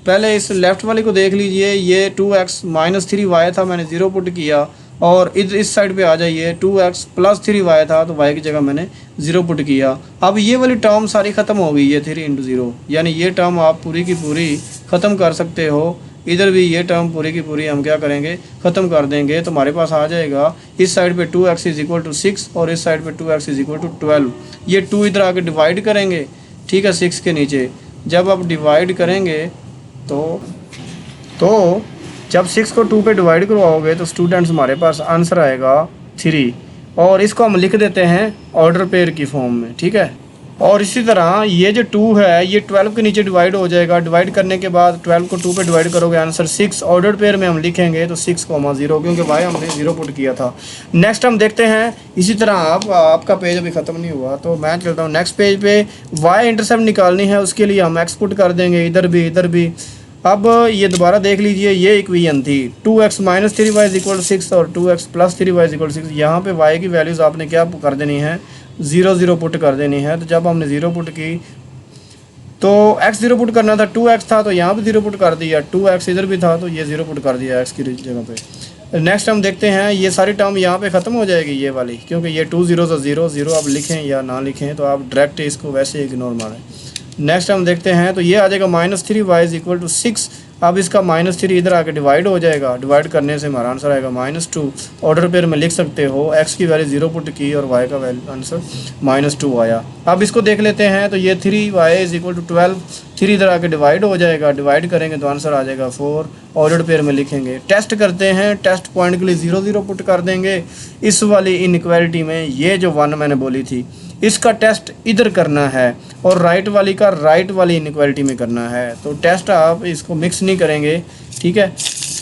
पहले इस लेफ़्ट वाले को देख लीजिए, ये 2x - 3y था, मैंने 0 पुट किया और इस साइड पे आ जाइए, 2x प्लस 3y था तो y की जगह मैंने 0 पुट किया। अब ये वाली टर्म सारी ख़त्म हो गई है 3 इंटू 0, यानी ये टर्म आप पूरी की पूरी ख़त्म कर सकते हो। इधर भी ये टर्म पूरी की पूरी हम क्या करेंगे, ख़त्म कर देंगे। तो हमारे पास आ जाएगा इस साइड पे 2x इज इक्वल टू 6 और इस साइड पे 2x इज इक्वल टू 12। ये 2 इधर आके डिवाइड करेंगे, ठीक है, 6 के नीचे। जब आप डिवाइड करेंगे तो जब 6 को 2 पे डिवाइड करवाओगे तो स्टूडेंट्स हमारे पास आंसर आएगा 3, और इसको हम लिख देते हैं ऑर्डर पेयर की फॉर्म में, ठीक है। और इसी तरह ये जो 2 है ये 12 के नीचे डिवाइड हो जाएगा। डिवाइड करने के बाद 12 को 2 पे डिवाइड करोगे, आंसर 6। ऑर्डर पेयर में हम लिखेंगे तो 6,0, क्योंकि वाई हमने 0 पुट किया था। नेक्स्ट हम देखते हैं, इसी तरह आपका पेज अभी ख़त्म नहीं हुआ तो मैं चलता हूँ नेक्स्ट पेज पे। वाई इंटरसेप्ट निकालनी है, उसके लिए हम एक्स पुट कर देंगे इधर भी। अब ये दोबारा देख लीजिए, ये इक्वेशन थी 2x minus 3y is equal 6 और 2x plus 3y is equal 6। यहाँ पे y की वैल्यूज़ आपने क्या कर देनी है, 0 पुट कर देनी है। तो जब हमने 0 पुट की तो x 0 पुट करना था, 2x था तो यहाँ पे 0 पुट कर दिया, 2x इधर भी था तो ये 0 पुट कर दिया x की जगह पे। नेक्स्ट हम देखते हैं, ये सारी टर्म यहाँ पे ख़त्म हो जाएगी ये वाली, क्योंकि ये 2 0 0 आप लिखें या ना लिखें तो आप डायरेक्ट इसको वैसे इग्नोर मारें। नेक्स्ट हम देखते हैं तो ये आ जाएगा -3y इज इक्वल टू 6। अब इसका -3 इधर आके डिवाइड हो जाएगा, डिवाइड करने से हमारा आंसर आएगा -2। ऑर्डर पेयर में लिख सकते हो, x की वैल्यू 0 पुट की और y का वैल्यू आंसर -2 आया। अब इसको देख लेते हैं तो ये 3y इज इक्वल टू 12, 3 इधर आके डिवाइड हो जाएगा, डिवाइड करेंगे तो आंसर आ जाएगा 4। ऑर्डर पेयर में लिखेंगे। टेस्ट करते हैं, टेस्ट पॉइंट के लिए 0 पुट कर देंगे इस वाली इनइक्वालिटी में। ये जो 1 मैंने बोली थी इसका टेस्ट इधर करना है और राइट वाली का राइट वाली इनइक्वालिटी में करना है। तो टेस्ट आप इसको मिक्स नहीं करेंगे, ठीक है,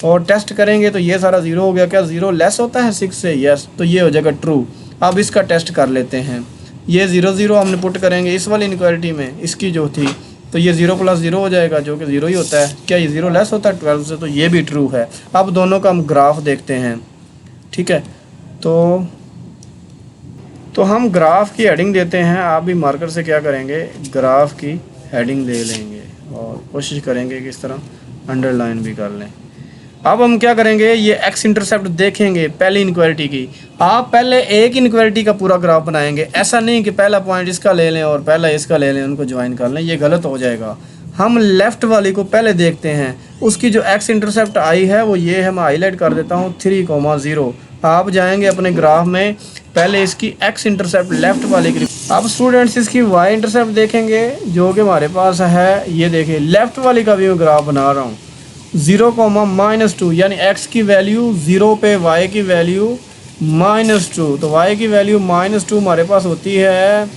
और टेस्ट करेंगे तो ये सारा 0 हो गया। क्या 0 लेस होता है 6 से? यस, तो ये हो जाएगा ट्रू। अब इसका टेस्ट कर लेते हैं। ये 0 हमने पुट करेंगे इस वाली इनइक्वालिटी में, इसकी जो थी, तो ये 0 + 0 हो जाएगा जो कि 0 ही होता है। क्या ये 0 लेस होता है 12 से? तो ये भी ट्रू है। अब दोनों का हम ग्राफ देखते हैं, ठीक है। तो हम ग्राफ की हेडिंग देते हैं। आप भी मार्कर से क्या करेंगे, ग्राफ की हेडिंग दे लेंगे और कोशिश करेंगे कि इस तरह अंडरलाइन भी कर लें। अब हम क्या करेंगे, ये एक्स इंटरसेप्ट देखेंगे पहली इनक्वालिटी की। आप पहले एक इनक्वालिटी का पूरा ग्राफ बनाएंगे, ऐसा नहीं कि पहला पॉइंट इसका ले लें और पहला इसका ले लें, उनको ज्वाइन कर लें, ये गलत हो जाएगा। हम लेफ़्ट वाली को पहले देखते हैं, उसकी जो एक्स इंटरसेप्ट आई है वो ये है, मैं हाईलाइट कर देता हूँ 3,0। आप जाएंगे अपने ग्राफ में, पहले इसकी एक्स इंटरसेप्ट लेफ़्ट वाले की। अब स्टूडेंट्स इसकी वाई इंटरसेप्ट देखेंगे जो कि हमारे पास है, ये देखिए लेफ़्ट वाली का भी मैं ग्राफ बना रहा हूँ। 0,-2 यानी x की वैल्यू 0 पे y की वैल्यू -2, तो y की वैल्यू -2 हमारे पास होती है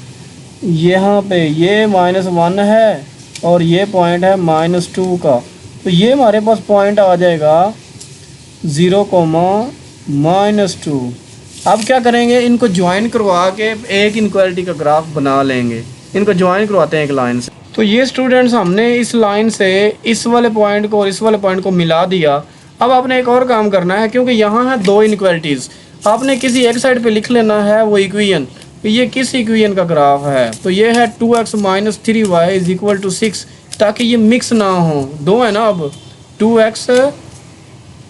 यहाँ पे, ये -1 है और ये पॉइंट है -2 का, तो ये हमारे पास पॉइंट आ जाएगा 0,-2। अब क्या करेंगे, इनको ज्वाइन करवा के एक इनक्वालिटी का ग्राफ बना लेंगे। इनको ज्वाइन करवाते हैं एक लाइन से। तो ये स्टूडेंट्स हमने इस लाइन से इस वाले पॉइंट को और इस वाले पॉइंट को मिला दिया। अब आपने एक और काम करना है, क्योंकि यहाँ है 2 इनक्वालिटीज़, आपने किसी एक साइड पे लिख लेना है वो इक्वेशन। ये किस इक्वेशन का ग्राफ है, तो ये है 2x - 3y is equal to 6, ताकि ये मिक्स ना हो, 2 है ना। अब 2x,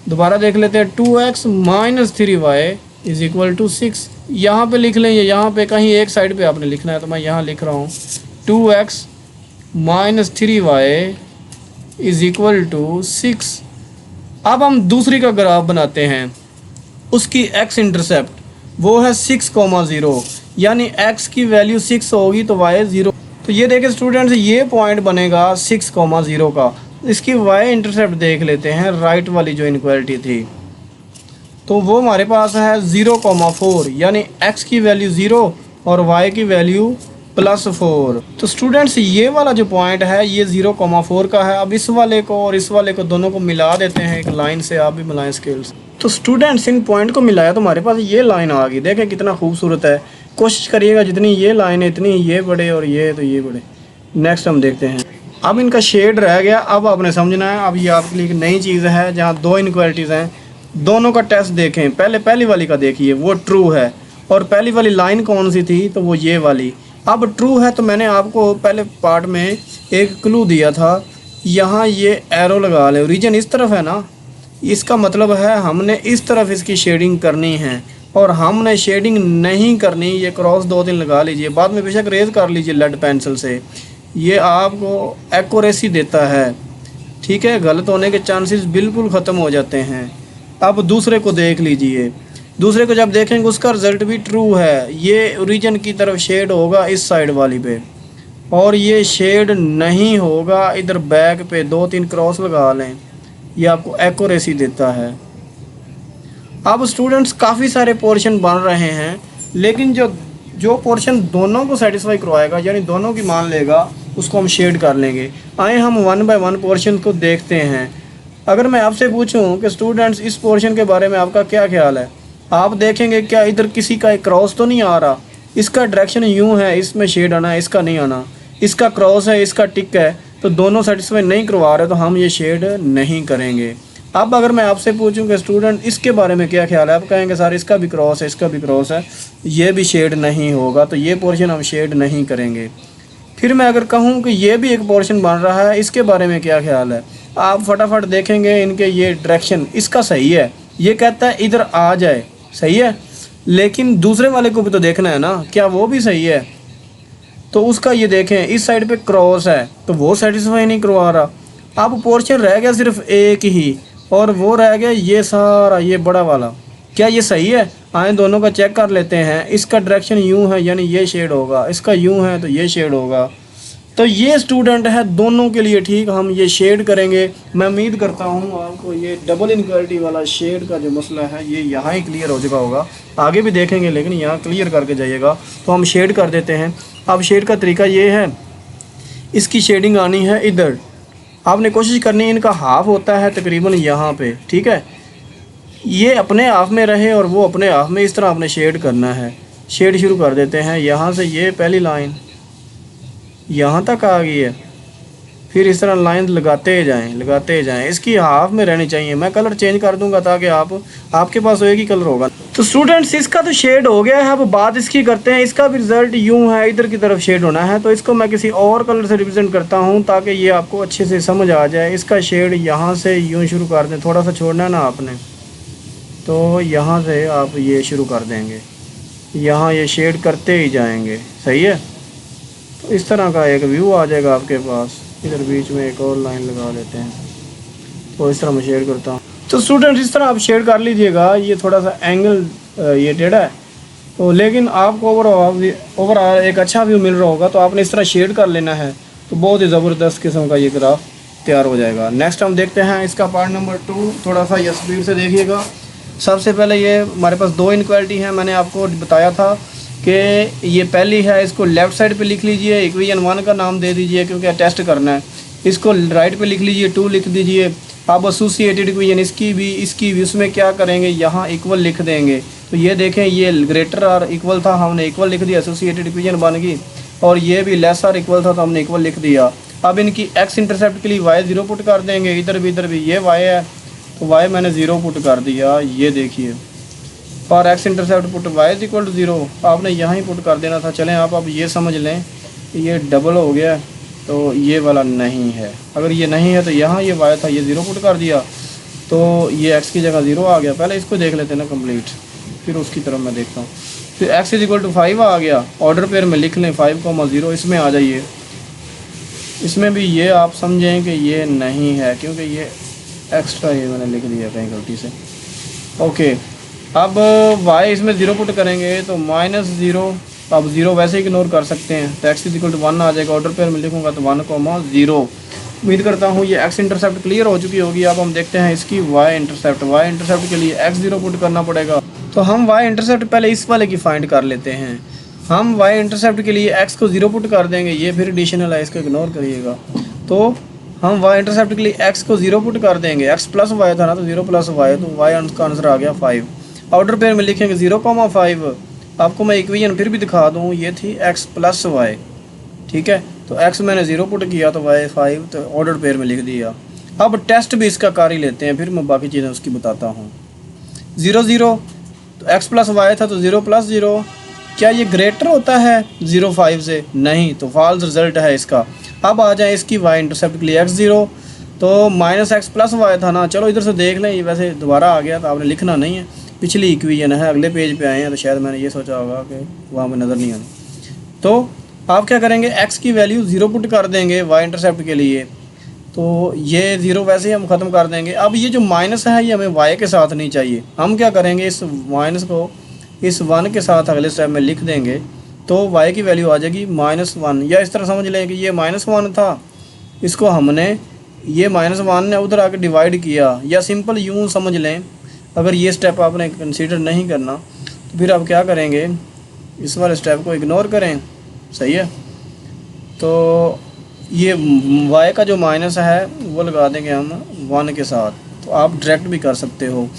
दोबारा देख लेते हैं, 2x - 3y is equal to 6, यहाँ पे लिख लें, यहाँ पे कहीं एक साइड पे आपने लिखना है, तो मैं यहाँ लिख रहा हूँ 2x - 3y is equal to 6। अब हम दूसरी का ग्राफ बनाते हैं, उसकी x इंटरसेप्ट वो है 6,0, यानी x की वैल्यू 6 होगी तो y 0। तो ये देखें स्टूडेंट्स, ये पॉइंट बनेगा 6,0 का। इसकी y इंटरसेप्ट देख लेते हैं, राइट वाली जो इनक्वालिटी थी, तो वो हमारे पास है 0,4, यानी x की वैल्यू 0 और y की वैल्यू +4। तो स्टूडेंट्स ये वाला जो पॉइंट है ये 0,4 का है। अब इस वाले को और इस वाले को दोनों को मिला देते हैं एक लाइन से, आप भी मिलाएं स्केल्स। तो स्टूडेंट्स इन पॉइंट को मिलाया तो हमारे पास ये लाइन आ गई, देखें कितना खूबसूरत है। कोशिश करिएगा जितनी ये लाइन है इतनी ये बड़े और ये तो ये बड़े। नेक्स्ट हम देखते हैं, अब इनका शेड रह गया। अब आपने समझना है, अब ये आपके लिए एक नई चीज़ है जहाँ 2 इनक्वालिटीज़ हैं, दोनों का टेस्ट देखें। पहले पहली वाली का देखिए, वो ट्रू है, और पहली वाली लाइन कौन सी थी, तो वो ये वाली। अब ट्रू है तो मैंने आपको पहले पार्ट में एक क्लू दिया था, यहाँ ये एरो लगा ले, रीजन इस तरफ है ना, इसका मतलब है हमने इस तरफ इसकी शेडिंग करनी है, और हमने शेडिंग नहीं करनी। ये क्रॉस 2-3 लगा लीजिए, बाद में बेशक रेज कर लीजिए लेड पेंसिल से, ये आपको एक्यूरेसी देता है, ठीक है। गलत होने के चांसेस बिल्कुल ख़त्म हो जाते हैं। अब दूसरे को देख लीजिए, दूसरे को जब देखेंगे उसका रिज़ल्ट भी ट्रू है। ये ओरिजिन की तरफ शेड होगा इस साइड वाली पे, और ये शेड नहीं होगा इधर बैक पे। 2-3 क्रॉस लगा लें, ये आपको एक्यूरेसी देता है। अब स्टूडेंट्स काफ़ी सारे पोर्शन बन रहे हैं, लेकिन जो पोर्शन दोनों को सेटिस्फाई करवाएगा, यानी दोनों की मान लेगा, उसको हम शेड कर लेंगे। आए हम 1 बाय 1 पोर्शन को देखते हैं। अगर मैं आपसे पूछूं कि स्टूडेंट्स इस पोर्शन के बारे में आपका क्या ख्याल है, आप देखेंगे क्या इधर किसी का एक क्रॉस तो नहीं आ रहा। इसका डायरेक्शन यूँ है, इसमें शेड आना है, इसका नहीं आना। इसका क्रॉस है, इसका टिक है, तो दोनों सेटिस्फाई नहीं करवा रहे, तो हम ये शेड नहीं करेंगे। अब अगर मैं आपसे पूछूं कि स्टूडेंट इसके बारे में क्या ख्याल है, आप कहेंगे सर इसका भी क्रॉस है, इसका भी क्रॉस है, ये भी शेड नहीं होगा, तो ये पोर्शन हम शेड नहीं करेंगे। फिर मैं अगर कहूं कि ये भी एक पोर्शन बन रहा है, इसके बारे में क्या ख्याल है, आप फटाफट देखेंगे इनके ये डायरेक्शन इसका सही है, ये कहता है इधर आ जाए, सही है। लेकिन दूसरे वाले को भी तो देखना है ना, क्या वो भी सही है। तो उसका ये देखें इस साइड पे क्रॉस है, तो वो सेटिस्फाई नहीं करवा रहा। अब पोर्शन रह गया सिर्फ एक ही, और वो रह गया ये सारा, ये बड़ा वाला। क्या ये सही है? आए दोनों का चेक कर लेते हैं। इसका डायरेक्शन यूँ है, यानी ये शेड होगा, इसका यूँ है तो ये शेड होगा। तो ये स्टूडेंट है दोनों के लिए ठीक, हम ये शेड करेंगे। मैं उम्मीद करता हूँ आपको ये डबल इनक्वालिटी वाला शेड का जो मसला है ये यहाँ ही क्लियर हो चुका होगा। आगे भी देखेंगे, लेकिन यहाँ क्लियर करके जाइएगा। तो हम शेड कर देते हैं। अब शेड का तरीका ये है, इसकी शेडिंग आनी है इधर। आपने कोशिश करनी है, इनका हाफ होता है तकरीबन यहाँ पे, ठीक है। ये अपने हाफ में रहे और वो अपने हाफ में, इस तरह आपने शेड करना है। शेड शुरू कर देते हैं यहाँ से, ये पहली लाइन यहाँ तक आ गई है, फिर इस तरह लाइन लगाते जाएं। इसकी हाफ में रहनी चाहिए। मैं कलर चेंज कर दूंगा ताकि आपके पास एक ही कलर होगा। तो स्टूडेंट्स इसका तो शेड हो गया है। अब बात इसकी करते हैं, इसका भी रिजल्ट यूँ है, इधर की तरफ शेड होना है। तो इसको मैं किसी और कलर से रिप्रेजेंट करता हूँ ताकि ये आपको अच्छे से समझ आ जाए। इसका शेड यहाँ से यूँ शुरू कर दें, थोड़ा सा छोड़ना है ना आपने, तो यहाँ से आप ये शुरू कर देंगे, यहाँ ये शेड करते ही जाएंगे, सही है। तो इस तरह का एक व्यू आ जाएगा आपके पास। इधर बीच में एक और लाइन लगा लेते हैं, तो इस तरह मैं शेड करता हूँ। तो स्टूडेंट इस तरह आप शेड कर लीजिएगा। ये थोड़ा सा एंगल ये टेढ़ा है, तो लेकिन आपको ओवरऑल एक अच्छा व्यू मिल रहा होगा। तो आपने इस तरह शेड कर लेना है, तो बहुत ही ज़बरदस्त किस्म का ये ग्राफ तैयार हो जाएगा। नेक्स्ट हम देखते हैं इसका पार्ट नंबर 2। थोड़ा सा ये स्पीड से देखिएगा। सबसे पहले ये हमारे पास 2 इनक्वालिटी है। मैंने आपको बताया था कि ये पहली है, इसको लेफ़्ट साइड पे लिख लीजिए, इक्वेशन 1 का नाम दे दीजिए क्योंकि टेस्ट करना है। इसको राइट पे लिख लीजिए, 2 लिख दीजिए। अब एसोसिएटेड इक्वेशन इसकी भी उसमें क्या करेंगे, यहाँ इक्वल लिख देंगे। तो ये देखें, ये ग्रेटर और इक्वल था, हमने इक्वल लिख दिया, एसोसिएटेड इक्वेशन बन गई। और ये भी लेस और इक्वल था, तो हमने इक्वल लिख दिया। अब इनकी एक्स इंटरसेप्ट के लिए y 0 पुट कर देंगे। इधर भी ये y है, तो y मैंने 0 पुट कर दिया, ये देखिए। और x intercept put y is equal to 0, आपने यहाँ ही पुट कर देना था। चलें आप अब ये समझ लें कि ये डबल हो गया, तो ये वाला नहीं है। अगर ये नहीं है तो यहाँ ये y था, ये 0 पुट कर दिया, तो ये x की जगह 0 आ गया। पहले इसको देख लेते हैं ना कंप्लीट, फिर उसकी तरफ मैं देखता हूँ। फिर x इज इक्वल टू 5 आ गया। ऑर्डर पेयर में लिख लें 5,0, इसमें आ जाइए। इसमें भी ये आप समझें कि ये नहीं है, क्योंकि ये एक्स्ट्रा ये मैंने लिख दिया कहीं गलती से। ओके, अब y इसमें 0 पुट करेंगे तो -0। अब 0 वैसे ही इग्नोर कर सकते हैं, तो x इज इक्वल टू 1 आ जाएगा। ऑर्डर पेयर में लिखूंगा तो 1,0। उम्मीद करता हूँ ये x इंटरसेप्ट क्लियर हो चुकी होगी। अब हम देखते हैं इसकी y इंटरसेप्ट के लिए x 0 पुट करना पड़ेगा। तो हम y इंटरसेप्ट पहले इस वाले की फाइंड कर लेते हैं। हम y इंटरसेप्ट के लिए x को 0 पुट कर देंगे, ये फिर एडिशनल है, इसको इग्नोर करिएगा। तो हम y इंटरसेप्ट के लिए x को 0 पुट कर देंगे। x प्लस y था ना, तो 0 प्लस y, तो y का आंसर आ गया 5। ऑर्डर पेयर में लिखेंगे 0,5। आपको मैं इक्वेशन फिर भी दिखा दूँ, ये थी x प्लस y, ठीक है। तो x मैंने 0 पुट किया तो y 5, तो ऑर्डर पेयर में लिख दिया। अब टेस्ट भी इसका कर ही लेते हैं, फिर मैं बाकी चीज़ें उसकी बताता हूँ। 0 0, तो x प्लस y था, तो 0 प्लस 0। क्या ये ग्रेटर होता है 0 5 से? नहीं, तो फॉल्स रिजल्ट है इसका। अब आ जाए इसकी y इंटरसेप्ट के लिए x 0। तो माइनस एक्स प्लस वाई था ना, चलो इधर से देख लें, ये वैसे दोबारा आ गया तो आपने लिखना नहीं है, पिछली इक्वेशन है, अगले पेज पे आए हैं तो शायद मैंने ये सोचा होगा कि वहाँ पे नज़र नहीं आनी। तो आप क्या करेंगे, एक्स की वैल्यू 0 पुट कर देंगे वाई इंटरसेप्ट के लिए, तो ये 0 वैसे ही हम ख़त्म कर देंगे। अब ये जो माइनस है ये हमें वाई के साथ नहीं चाहिए, हम क्या करेंगे, इस माइनस को इस 1 के साथ अगले स्टेप में लिख देंगे, तो वाई की वैल्यू आ जाएगी -1, या इस तरह समझ लें कि ये -1 था, इसको हमने ये -1 ने उधर आके डिवाइड किया, या सिंपल यूँ समझ लें, अगर ये स्टेप आपने कंसीडर नहीं करना तो फिर आप क्या करेंगे, इस वाले स्टेप को इग्नोर करें, सही है। तो ये y का जो माइनस है वो लगा देंगे हम 1 के साथ, तो आप डायरेक्ट भी कर सकते हो।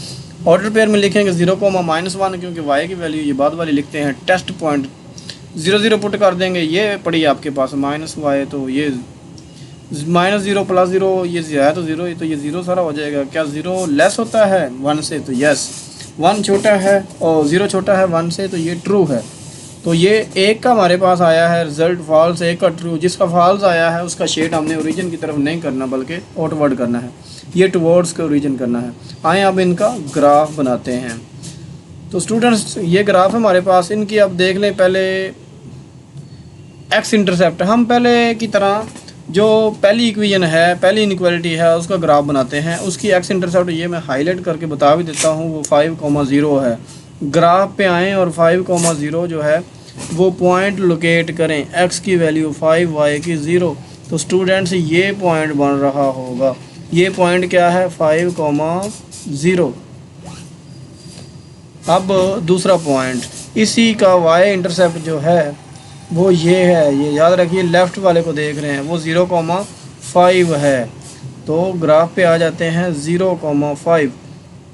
ऑर्डर पेयर में लिखेंगे 0,-1, क्योंकि y की वैल्यू ये बाद वाली लिखते हैं, टेस्ट पॉइंट 0 पुट कर देंगे, ये पड़ी आपके पास -y, तो ये -0 + 0, ये है तो 0, तो ये 0 सारा हो जाएगा। क्या 0 लेस होता है 1 से, तो यस, 1 छोटा है और 0 छोटा है 1 से, तो ये ट्रू है। तो ये एक का हमारे पास आया है रिजल्ट फॉल्स, एक का ट्रू। जिसका फॉल्स आया है उसका शेड हमने ओरिजिन की तरफ नहीं करना बल्कि आउटवर्ड करना है, ये टुवर्ड्स के ओरिजिन करना है। आए अब इनका ग्राफ बनाते हैं। तो स्टूडेंट्स ये ग्राफ है हमारे पास, इनकी अब देख लें। पहले एक्स इंटरसेप्ट, हम पहले की तरह जो पहली इक्वेशन है, पहली इनइक्वालिटी है, उसका ग्राफ बनाते हैं। उसकी एक्स इंटरसेप्ट ये मैं हाईलाइट करके बता भी देता हूँ, वो 5,0 है। ग्राफ पे आएँ और 5,0 जो है वो पॉइंट लोकेट करें, x की वैल्यू 5, y की 0। तो स्टूडेंट्स ये पॉइंट बन रहा होगा, ये पॉइंट क्या है 5,0। अब दूसरा पॉइंट, इसी का y इंटरसेप्ट जो है वो ये है, ये याद रखिए, लेफ़्ट वाले को देख रहे हैं, वो 0,5 है। तो ग्राफ पे आ जाते हैं 0,5,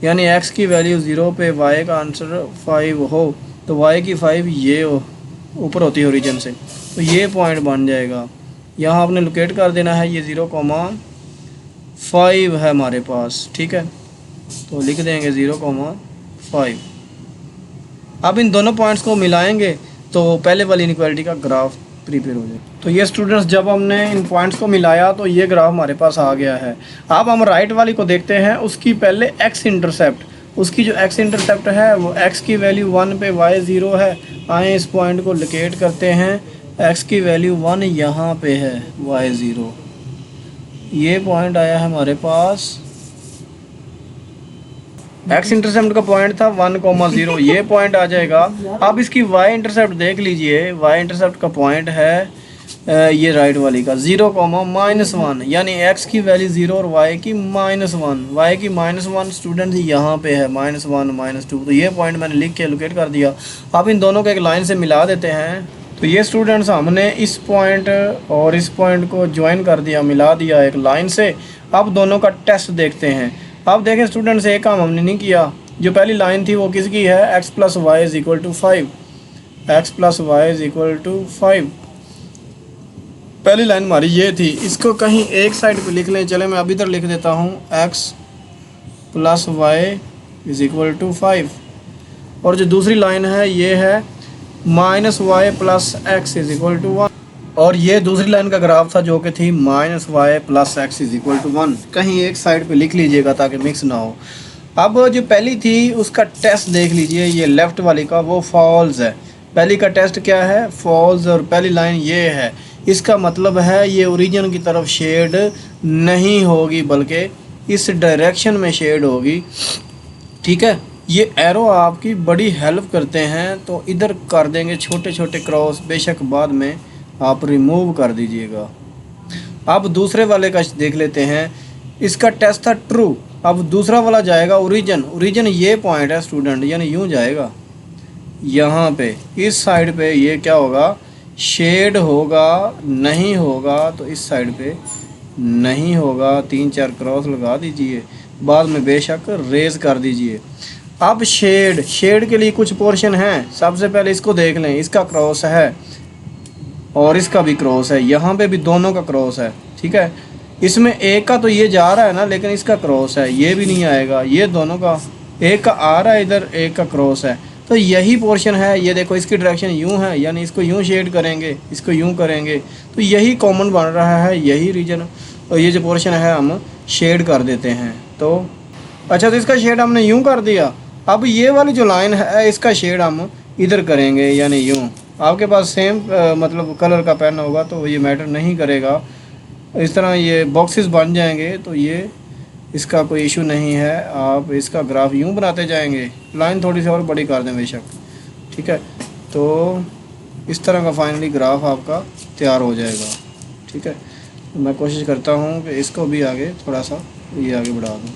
यानी x की वैल्यू 0 पे y का आंसर 5 हो, तो y की 5 ये ऊपर होती है ओरिजिन से, तो ये पॉइंट बन जाएगा। यहाँ आपने लोकेट कर देना है, ये 0,5 है हमारे पास, ठीक है, तो लिख देंगे 0,5। अब इन दोनों पॉइंट्स को मिलाएंगे तो पहले वाली इनइक्वालिटी का ग्राफ प्रिपेयर हो जाए। तो ये स्टूडेंट्स जब हमने इन पॉइंट्स को मिलाया तो ये ग्राफ हमारे पास आ गया है। अब हम राइट वाली को देखते हैं, उसकी पहले एक्स इंटरसेप्ट, उसकी जो एक्स इंटरसेप्ट है वो एक्स की वैल्यू 1 पे y 0 है। आए इस पॉइंट को लोकेट करते हैं, एक्स की वैल्यू 1 यहाँ पे है, y 0, ये पॉइंट आया है हमारे पास। एक्स इंटरसेप्ट का पॉइंट था 1,0, ये पॉइंट आ जाएगा। अब इसकी y इंटरसेप्ट देख लीजिए, y इंटरसेप्ट का पॉइंट है ये राइट वाली का 0,-1, यानी x की वैल्यू 0 और y की -1, y की -1 स्टूडेंट यहाँ पे है, -1 -2, तो ये पॉइंट मैंने लिख के लोकेट कर दिया। अब इन दोनों को एक लाइन से मिला देते हैं। तो ये स्टूडेंट्स हमने इस पॉइंट और इस पॉइंट को ज्वाइन कर दिया, मिला दिया एक लाइन से। अब दोनों का टेस्ट देखते हैं। अब देखें स्टूडेंट्स, एक काम हमने नहीं किया, जो पहली लाइन थी वो किसकी है, x + y = 5, x + y = 5, पहली लाइन हमारी ये थी। इसको कहीं एक साइड पे लिख लें, चले मैं अभी इधर लिख देता हूँ, x + y = 5, और जो दूसरी लाइन है ये है -y + x = 1, और ये दूसरी लाइन का ग्राफ था जो कि थी -y + x = 1। कहीं एक साइड पे लिख लीजिएगा ताकि मिक्स ना हो। अब जो पहली थी उसका टेस्ट देख लीजिए, ये लेफ़्ट वाली का वो फॉल्स है। पहली का टेस्ट क्या है, फॉल्स, और पहली लाइन ये है। इसका मतलब है ये ओरिजिन की तरफ शेड नहीं होगी बल्कि इस डायरेक्शन में शेड होगी, ठीक है। ये एरो आपकी बड़ी हेल्प करते हैं, तो इधर कर देंगे छोटे छोटे क्रॉस, बेशक बाद में आप रिमूव कर दीजिएगा। अब दूसरे वाले का देख लेते हैं, इसका टेस्ट था ट्रू। अब दूसरा वाला जाएगा ओरिजिन, ओरिजिन ये पॉइंट है स्टूडेंट, यानी यूँ जाएगा यहाँ पे, इस साइड पे ये क्या होगा, शेड होगा, नहीं होगा तो इस साइड पे नहीं होगा। 3-4 क्रॉस लगा दीजिए, बाद में बेशक रेज कर दीजिए। अब शेड के लिए कुछ पोर्शन हैं, सबसे पहले इसको देख लें, इसका क्रॉस है और इसका भी क्रॉस है, यहाँ पे भी दोनों का क्रॉस है, ठीक है। इसमें एक का तो ये जा रहा है ना, लेकिन इसका क्रॉस है, ये भी नहीं आएगा, ये दोनों का, एक का आ रहा है इधर, एक का क्रॉस है, तो यही पोर्शन है। ये देखो इसकी डायरेक्शन यूँ है, यानी इसको यूँ शेड करेंगे, इसको यूँ करेंगे, तो यही कॉमन बन रहा है, यही रीजन, और ये जो पोर्शन है हम शेड कर देते हैं। तो अच्छा, तो इसका शेड हमने यूं कर दिया। अब ये वाली जो लाइन है इसका शेड हम इधर करेंगे, यानी यूं। आपके पास सेम मतलब कलर का पेन होगा तो ये मैटर नहीं करेगा। इस तरह ये बॉक्सेस बन जाएंगे, तो ये इसका कोई इशू नहीं है। आप इसका ग्राफ यूं बनाते जाएंगे, लाइन थोड़ी सी और बड़ी कर दें बेशक, ठीक है। तो इस तरह का फाइनली ग्राफ आपका तैयार हो जाएगा, ठीक है। तो मैं कोशिश करता हूँ कि इसको भी आगे थोड़ा सा ये आगे बढ़ा दूँ।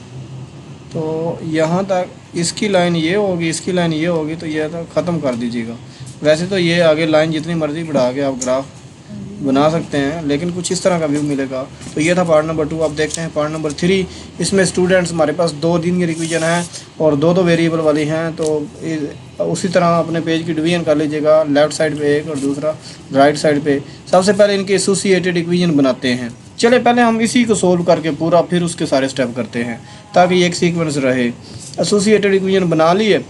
तो यहाँ तक इसकी लाइन ये होगी, इसकी लाइन ये होगी, तो ये तक ख़त्म कर दीजिएगा। वैसे तो ये आगे लाइन जितनी मर्ज़ी बढ़ा के आप ग्राफ बना सकते हैं, लेकिन कुछ इस तरह का व्यू मिलेगा। तो ये था पार्ट नंबर 2। आप देखते हैं पार्ट नंबर 3। इसमें स्टूडेंट्स हमारे पास 2 दिन की रिवीजन है और 2 वेरिएबल वाली हैं। तो उसी तरह अपने पेज की डिवीजन कर लीजिएगा, लेफ़्ट साइड पे एक और दूसरा राइट साइड पे। सबसे पहले इनके एसोसिएटेड इक्वेशन बनाते हैं। चले पहले हम इसी को सोल्व करके पूरा, फिर उसके सारे स्टेप करते हैं ताकि एक सीक्वेंस रहे। एसोसिएटेड इक्वेशन बना लिए,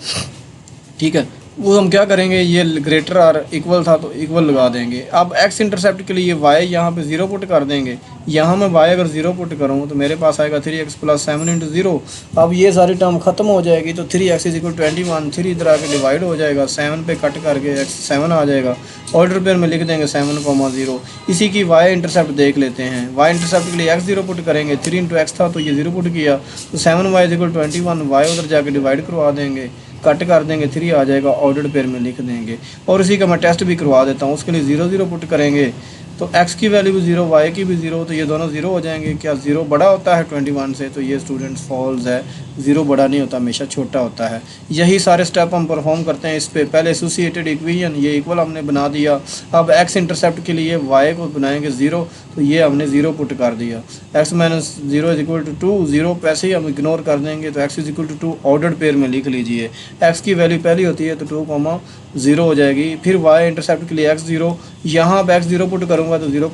ठीक है। वो हम क्या करेंगे, ये ग्रेटर आर इक्वल था तो इक्वल लगा देंगे। अब एक्स इंटरसेप्ट के लिए y यहाँ पे 0 पुट कर देंगे। यहाँ मैं y अगर 0 पुट करूँ तो मेरे पास आएगा 3x + 7 × 0। अब ये सारी टर्म ख़त्म हो जाएगी, तो 3x = 21। 3 इधर आके डिवाइड हो जाएगा, 7 पे कट करके x 7 आ जाएगा। ऑर्डर पेयर में लिख देंगे 7,0। इसी की y इंटरसेप्ट देख लेते हैं। y इंटरसेप्ट के लिए x 0 पुट करेंगे। 3 × x था तो ये 0 पुट किया, तो 7y = 21। y उधर जाके डिवाइड करवा देंगे, कट कर देंगे, 3 आ जाएगा। ऑर्डर्ड पेयर में लिख देंगे। और इसी का मैं टेस्ट भी करवा देता हूँ। उसके लिए 0 0 पुट करेंगे तो x की वैल्यू भी 0, y की भी 0, तो ये दोनों 0 हो जाएंगे। क्या 0 बड़ा होता है 21 से? तो ये स्टूडेंट्स फॉल्स है, 0 बड़ा नहीं होता, हमेशा छोटा होता है। यही सारे स्टेप हम परफॉर्म करते हैं इस पे। पहले एसोसिएटेड इक्वेशन ये इक्वल हमने बना दिया। अब x इंटरसेप्ट के लिए y को बनाएंगे 0, तो ये हमने 0 पुट कर दिया। x - 0 = 2, 0 पैसे ही हम इग्नोर कर देंगे, तो x = 2 ऑर्डर्ड पेयर में लिख लीजिए। x की वैल्यू पहली होती है तो 2, 0 हो जाएगी। फिर y इंटरसेप्ट के लिए x 0, यहाँ अब x 0 पुट करूँगा तो 0,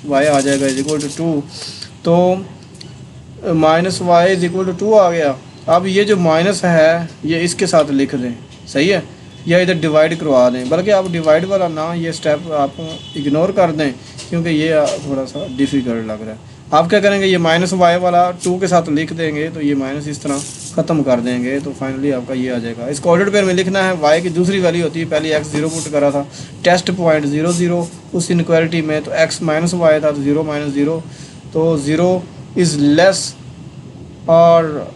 -y आ जाएगा = 2। तो -y = 2 आ गया। अब ये जो माइनस है ये इसके साथ लिख दें, सही है, या इधर डिवाइड करवा दें। बल्कि आप डिवाइड वाला ना, ये स्टेप आप इग्नोर कर दें क्योंकि ये थोड़ा सा डिफ़िकल्ट लग रहा है। आप क्या करेंगे, ये -y वाला 2 के साथ लिख देंगे, तो ये माइनस इस तरह ख़त्म कर देंगे, तो फाइनली आपका ये आ जाएगा। इसको ऑर्डर्ड पेयर में लिखना है। y की दूसरी वैल्यू होती है, पहले x 0 पुट करा था, टेस्ट पॉइंट 0 0 उस इनक्वालिटी में, तो x - y था तो 0 - 0, तो 0 इज़ लेस और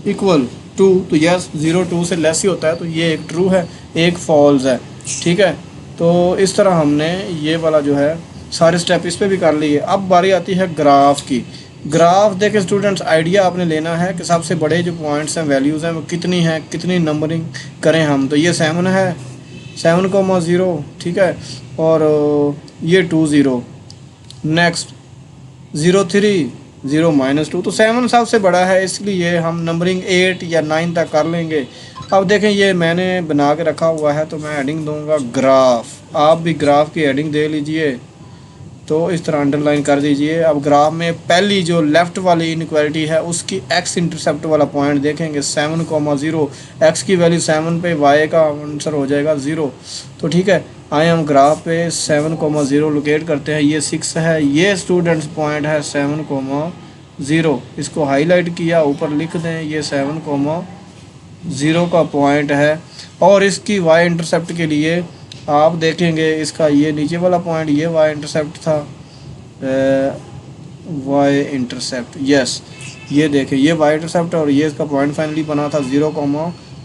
इक्वल टू, तो यस 0 2 से लेस ही होता है, तो ये एक ट्रू है, एक फॉल्स है, ठीक है। तो इस तरह हमने ये वाला जो है सारे स्टेप इस पे भी कर लिए। अब बारी आती है ग्राफ की। ग्राफ देखे स्टूडेंट्स, आइडिया आपने लेना है कि सबसे बड़े जो पॉइंट्स हैं, वैल्यूज़ हैं, वो कितनी हैं, कितनी नंबरिंग करें हम। तो ये 7 है, 7,0, ठीक है, और ये 2 0, नेक्स्ट 0 3 0 -2, तो 7 सबसे बड़ा है, इसलिए हम नंबरिंग 8 या 9 तक कर लेंगे। अब देखें ये मैंने बना के रखा हुआ है, तो मैं हेडिंग दूंगा ग्राफ। आप भी ग्राफ की हेडिंग दे लीजिए, तो इस तरह अंडरलाइन कर दीजिए। अब ग्राफ में पहली जो लेफ़्ट वाली इनक्वालिटी है उसकी x इंटरसेप्ट वाला पॉइंट देखेंगे 7,0। x की वैल्यू 7 पे, y का आंसर हो जाएगा 0। तो ठीक है, आए हम ग्राफ पे 7,0 लोकेट करते हैं। ये 6 है, ये स्टूडेंट्स पॉइंट है 7,0। इसको हाईलाइट किया, ऊपर लिख दें ये 7,0 का पॉइंट है। और इसकी y इंटरसेप्ट के लिए आप देखेंगे इसका ये नीचे वाला पॉइंट, ये y इंटरसेप्ट था, y इंटरसेप्ट, यस, ये देखें ये y इंटरसेप्ट, और ये इसका पॉइंट फाइनली बना था 0,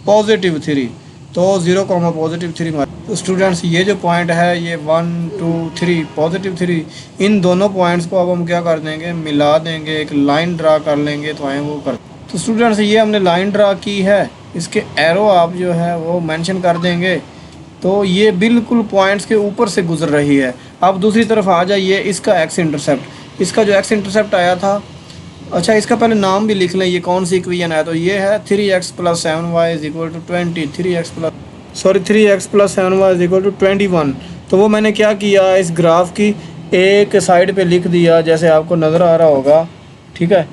+3। तो 0, +3। तो स्टूडेंट्स ये जो पॉइंट है ये 1 2 3 +3, इन दोनों पॉइंट्स को अब हम क्या कर देंगे, मिला देंगे, एक लाइन ड्रा कर लेंगे। तो आए वो कर, तो स्टूडेंट्स ये हमने लाइन ड्रा की है, इसके एरो आप जो है वो मेंशन कर देंगे। तो ये बिल्कुल पॉइंट्स के ऊपर से गुजर रही है। अब दूसरी तरफ आ जाइए, इसका x इंटरसेप्ट, इसका जो x इंटरसेप्ट आया था, अच्छा इसका पहले नाम भी लिख लें, ये कौन सी इक्वेशन है। तो ये है 3x + 7y = 20, 3x + 7y = 21। तो वो मैंने क्या किया, इस ग्राफ की एक साइड पे लिख दिया, जैसे आपको नज़र आ रहा होगा, ठीक है।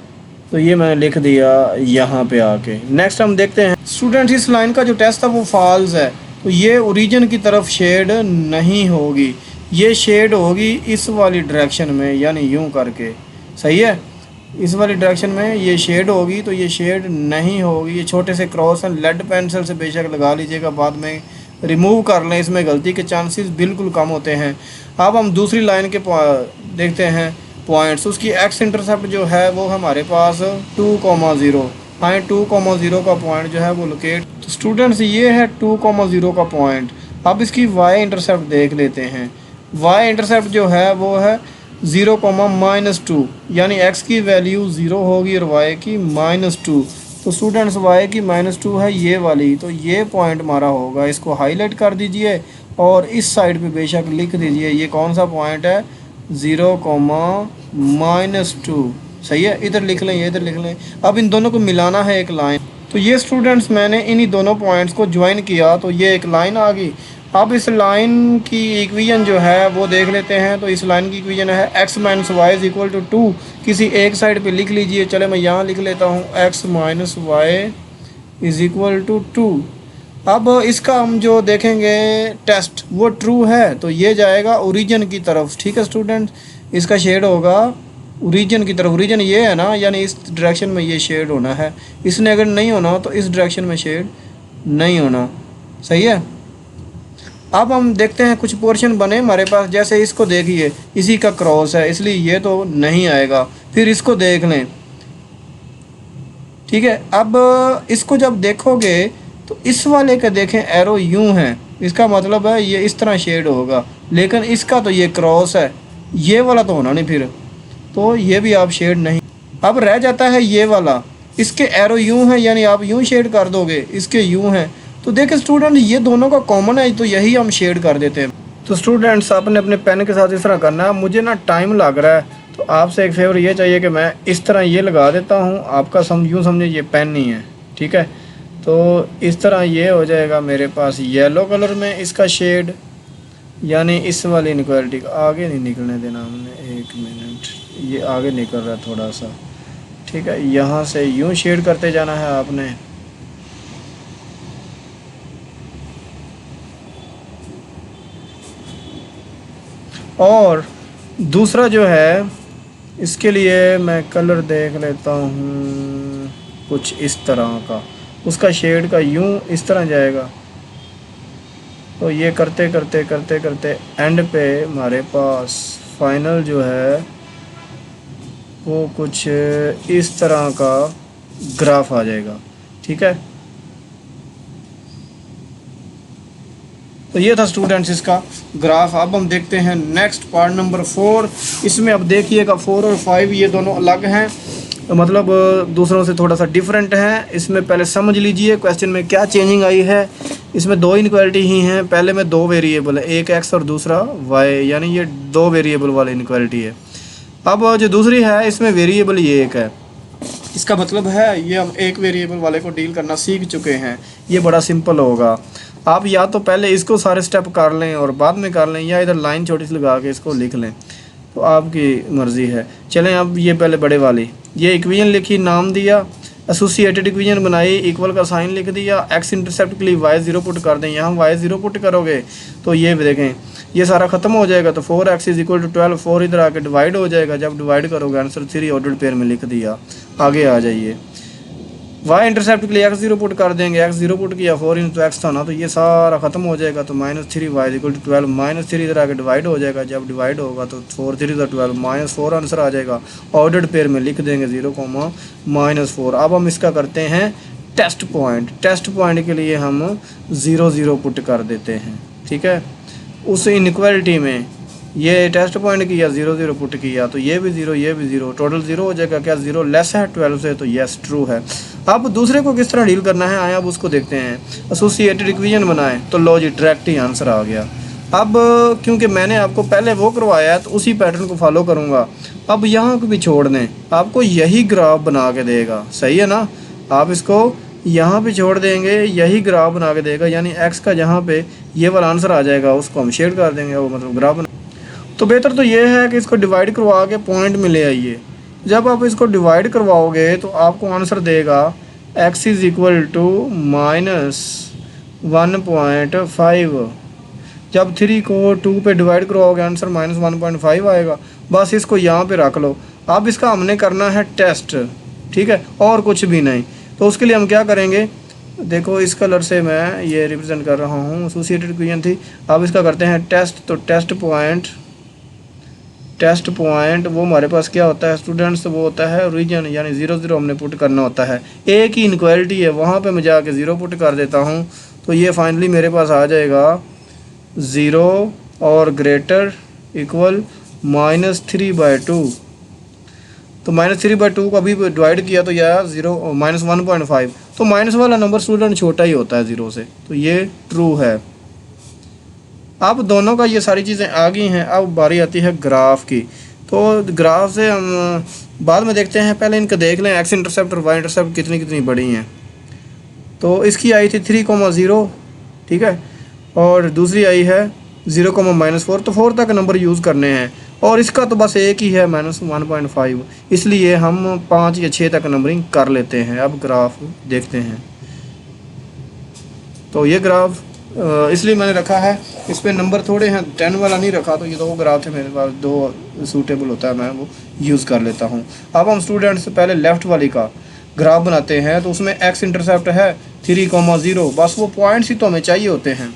तो ये मैंने लिख दिया यहाँ पे आके। नेक्स्ट हम देखते हैं स्टूडेंट्स, इस लाइन का जो टेस्ट था वो फॉल्स है, तो ये ओरिजिन की तरफ शेड नहीं होगी, ये शेड होगी इस वाली डायरेक्शन में, यानी यूं करके, सही है। इस वाली डायरेक्शन में ये शेड होगी तो ये शेड नहीं होगी। ये छोटे से क्रॉस हैं, लेड पेंसिल से बेशक लगा लीजिएगा, बाद में रिमूव कर लें, इसमें गलती के चांसेस बिल्कुल कम होते हैं। अब हम दूसरी लाइन के देखते हैं पॉइंट्स। उसकी एक्स इंटरसेप्ट जो है वो हमारे पास 2,0 हाँ 2,0 का पॉइंट जो है वो लोकेट। तो स्टूडेंट्स ये है 2,0 का पॉइंट। अब इसकी वाई इंटरसेप्ट देख लेते हैं। वाई इंटरसेप्ट जो है वो है 0,-2, यानी x की वैल्यू 0 होगी और y की -2। तो स्टूडेंट्स y की -2 है ये वाली, तो ये पॉइंट हमारा होगा। इसको हाईलाइट कर दीजिए और इस साइड पे बेशक लिख दीजिए ये कौन सा पॉइंट है, 0,-2। सही है, इधर लिख लें, ये इधर लिख लें। अब इन दोनों को मिलाना है एक लाइन। तो ये स्टूडेंट्स मैंने इन्हीं दोनों पॉइंट्स को ज्वाइन किया तो ये एक लाइन आ गई। अब इस लाइन की इक्वेशन जो है वो देख लेते हैं। तो इस लाइन की इक्वेशन है x - y = 2। किसी एक साइड पे लिख लीजिए, चले मैं यहाँ लिख लेता हूँ x - y = 2। अब इसका हम जो देखेंगे टेस्ट वो ट्रू है तो ये जाएगा ओरिजिन की तरफ। ठीक है स्टूडेंट, इसका शेड होगा ओरिजिन की तरफ। ओरिजिन ये है ना, यानी इस डायरेक्शन में ये शेड होना है। इसने अगर नहीं होना तो इस डायरेक्शन में शेड नहीं होना। सही है। अब हम देखते हैं कुछ पोर्शन बने हमारे पास, जैसे इसको देखिए, इसी का क्रॉस है इसलिए ये तो नहीं आएगा। फिर इसको देख लें, ठीक है। अब इसको जब देखोगे तो इस वाले का देखें एरो यूं है, इसका मतलब है ये इस तरह शेड होगा, लेकिन इसका तो ये क्रॉस है, ये वाला तो होना नहीं, फिर तो ये भी आप शेड नहीं। अब रह जाता है ये वाला, इसके एरो यूं है यानी आप यूं शेड कर दोगे, इसके यूं है। तो देखें स्टूडेंट ये दोनों का कॉमन है तो यही हम शेड कर देते हैं। तो स्टूडेंट्स आपने अपने पेन के साथ इस तरह करना है। मुझे ना टाइम लग रहा है तो आपसे एक फेवर ये चाहिए कि मैं इस तरह ये लगा देता हूँ, आपका यूँ समझे ये पेन नहीं है, ठीक है। तो इस तरह ये हो जाएगा मेरे पास येलो कलर में इसका शेड, यानी इस वाली इनक्वालिटी का आगे नहीं निकलने देना हमने। 1 मिनट, ये आगे निकल रहा है थोड़ा सा, ठीक है। यहाँ से यूँ शेड करते जाना है आपने। और दूसरा जो है इसके लिए मैं कलर देख लेता हूँ कुछ इस तरह का, उसका शेड का यूं इस तरह जाएगा। तो ये करते करते करते करते एंड पे हमारे पास फाइनल जो है वो कुछ इस तरह का ग्राफ आ जाएगा, ठीक है। तो ये था स्टूडेंट्स इसका ग्राफ। अब हम देखते हैं नेक्स्ट पार्ट नंबर 4। इसमें अब देखिएगा 4 और 5 ये दोनों अलग हैं, मतलब दूसरों से थोड़ा सा डिफरेंट है। इसमें पहले समझ लीजिए क्वेश्चन में क्या चेंजिंग आई है। इसमें 2 इनक्वालिटी ही हैं, पहले में 2 वेरिएबल है, एक x और दूसरा y, यानी ये 2 वेरिएबल वाली इनक्वालिटी है। अब जो दूसरी है इसमें वेरिएबल ये एक है। इसका मतलब है ये हम एक वेरिएबल वाले को डील करना सीख चुके हैं। ये बड़ा सिंपल होगा। आप या तो पहले इसको सारे स्टेप कर लें और बाद में कर लें, या इधर लाइन छोटी सी लगा के इसको लिख लें, तो आपकी मर्ज़ी है। चलें अब ये पहले बड़े वाली, ये इक्वेशन लिखी, नाम दिया, एसोसिएटेड इक्वेशन बनाई, इक्वल का साइन लिख दिया, एक्स इंटरसेप्ट के लिए y 0 पुट कर दें। यहाँ y 0 पुट करोगे तो ये देखें ये सारा ख़त्म हो जाएगा। तो 4x = 12, 4 इधर आके डिवाइड हो जाएगा। जब डिवाइड करोगे आंसर 3 ऑर्डर्ड पेयर में लिख दिया। आगे आ जाइए, y इंटरसेप्ट के लिए x 0 पुट कर देंगे, x 0 पुट किया, 4 × x था ना, तो ये सारा ख़त्म हो जाएगा। तो -3y = 12, -3 इधर आके डिवाइड हो जाएगा। जब डिवाइड होगा तो 4 3 12, -4 आंसर आ जाएगा। ऑर्डर्ड पेयर में लिख देंगे 0, -4। अब हम इसका करते हैं टेस्ट पॉइंट। टेस्ट पॉइंट के लिए हम 0 0 पुट कर देते हैं, ठीक है। उस इनक्वालिटी में ये टेस्ट पॉइंट किया, 0 0 पुट किया, तो ये भी 0 ये भी 0, टोटल 0 हो जाएगा। क्या 0 लेस है 12 से? तो यस ट्रू है। अब दूसरे को किस तरह डील करना है आए अब उसको देखते हैं। एसोसिएटेड इक्वेशन बनाएं, तो लो जी डायरेक्ट ही आंसर आ गया। अब क्योंकि मैंने आपको पहले वो करवाया है तो उसी पैटर्न को फॉलो करूँगा। अब यहाँ को भी छोड़ दें, आपको यही ग्राफ बना के देगा, सही है ना। आप इसको यहाँ पे छोड़ देंगे, यही ग्राफ बना के देगा, यानी x का जहाँ पे ये वाला आंसर आ जाएगा उसको हम शेड कर देंगे, वो मतलब ग्राफ बना। तो बेहतर तो ये है कि इसको डिवाइड करवा के पॉइंट में ले आइए। जब आप इसको डिवाइड करवाओगे तो आपको आंसर देगा x = -1.5। जब 3 को 2 पे डिवाइड करवाओगे आंसर -1.5 आएगा। बस इसको यहाँ पे रख लो। अब इसका हमने करना है टेस्ट, ठीक है, और कुछ भी नहीं। तो उसके लिए हम क्या करेंगे, देखो इस कलर से मैं ये रिप्रेजेंट कर रहा हूँ, एसोसिएटेड इक्वेशन थी। अब इसका करते हैं टेस्ट। तो टेस्ट पॉइंट वो हमारे पास क्या होता है स्टूडेंट्स, वो होता है रीजन, यानी 0 0 हमने पुट करना होता है। एक ही इनक्वालिटी है, वहाँ पे मैं जाके 0 पुट कर देता हूँ। तो ये फाइनली मेरे पास आ जाएगा 0 और ग्रेटर इक्वल -3/2। तो -3/2 को अभी डिवाइड किया तो यह 0 -1.5। तो माइनस वाला नंबर स्टूडेंट छोटा ही होता है 0 से, तो ये ट्रू है। अब दोनों का ये सारी चीज़ें आ गई हैं। अब बारी आती है ग्राफ की। तो ग्राफ से हम बाद में देखते हैं, पहले इनका देख लें एक्स इंटरसेप्ट और वाई इंटरसेप्ट कितनी कितनी बड़ी हैं। तो इसकी आई थी 3,0, ठीक है, और दूसरी आई है 0,-4। तो 4 तक नंबर यूज़ करने हैं, और इसका तो बस एक ही है -1.5, इसलिए हम 5 या 6 तक नंबरिंग कर लेते हैं। अब ग्राफ देखते हैं। तो ये ग्राफ इसलिए मैंने रखा है, इस पर नंबर थोड़े हैं, 10 वाला नहीं रखा। तो ये 2 ग्राफ थे मेरे पास, 2 सूटेबल होता है, मैं वो यूज़ कर लेता हूँ। अब हम स्टूडेंट्स पहले लेफ़्ट वाली का ग्राफ बनाते हैं। तो उसमें एक्स इंटरसेप्ट है 3,0, बस वो पॉइंट्स ही तो हमें चाहिए होते हैं।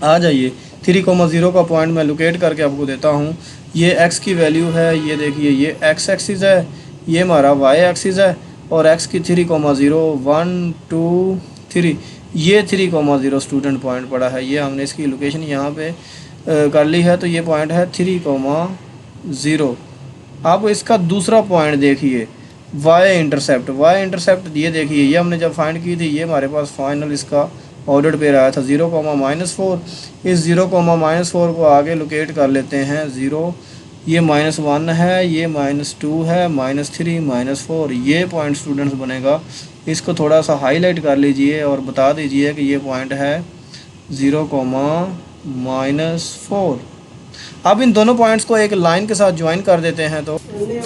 आ जाइए, 3,0 का पॉइंट मैं लोकेट करके आपको देता हूँ। ये x की वैल्यू है, ये देखिए ये x एक्सिस है, ये हमारा y एक्सिस है, और x की 3,0 1 2 3, ये 3,0 स्टूडेंट पॉइंट पड़ा है। ये हमने इसकी लोकेशन यहाँ पे कर ली है। तो ये पॉइंट है 3,0। अब इसका दूसरा पॉइंट देखिए y इंटरसेप्ट ये देखिए, ये हमने जब फाइंड की थी, ये हमारे पास फाइनल इसका ऑर्डर पे आया था 0,-4। इस 0,-4 को आगे लोकेट कर लेते हैं 0, ये -1 है, ये -2 है, -3 -4, ये पॉइंट स्टूडेंट्स बनेगा। इसको थोड़ा सा हाईलाइट कर लीजिए और बता दीजिए कि ये पॉइंट है 0,-4। अब इन दोनों पॉइंट्स को एक लाइन के साथ ज्वाइन कर देते हैं। तो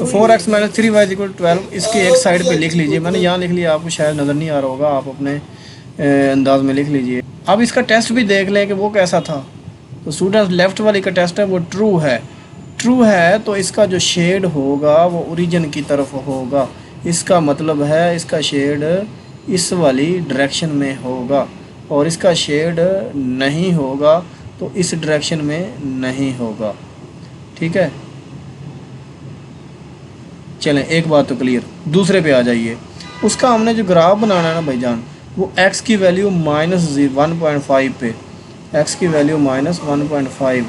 4x - 3y = 12 इसके एक साइड पे लिख लीजिए। मैंने यहाँ लिख लिया, आपको शायद नज़र नहीं आ रहा होगा, आप अपने अंदाज में लिख लीजिए। अब इसका टेस्ट भी देख लें कि वो कैसा था। तो स्टूडेंट्स लेफ़्ट वाली का टेस्ट है वो ट्रू है। तो इसका जो शेड होगा वो ओरिजिन की तरफ होगा। इसका मतलब है इसका शेड इस वाली डायरेक्शन में होगा, और इसका शेड नहीं होगा तो इस डायरेक्शन में नहीं होगा, ठीक है। चलें, एक बात तो क्लियर। दूसरे पे आ जाइए। उसका हमने जो ग्राफ बनाना है ना भाईजान, वो x की वैल्यू -1.5 पे, x की वैल्यू -1.5,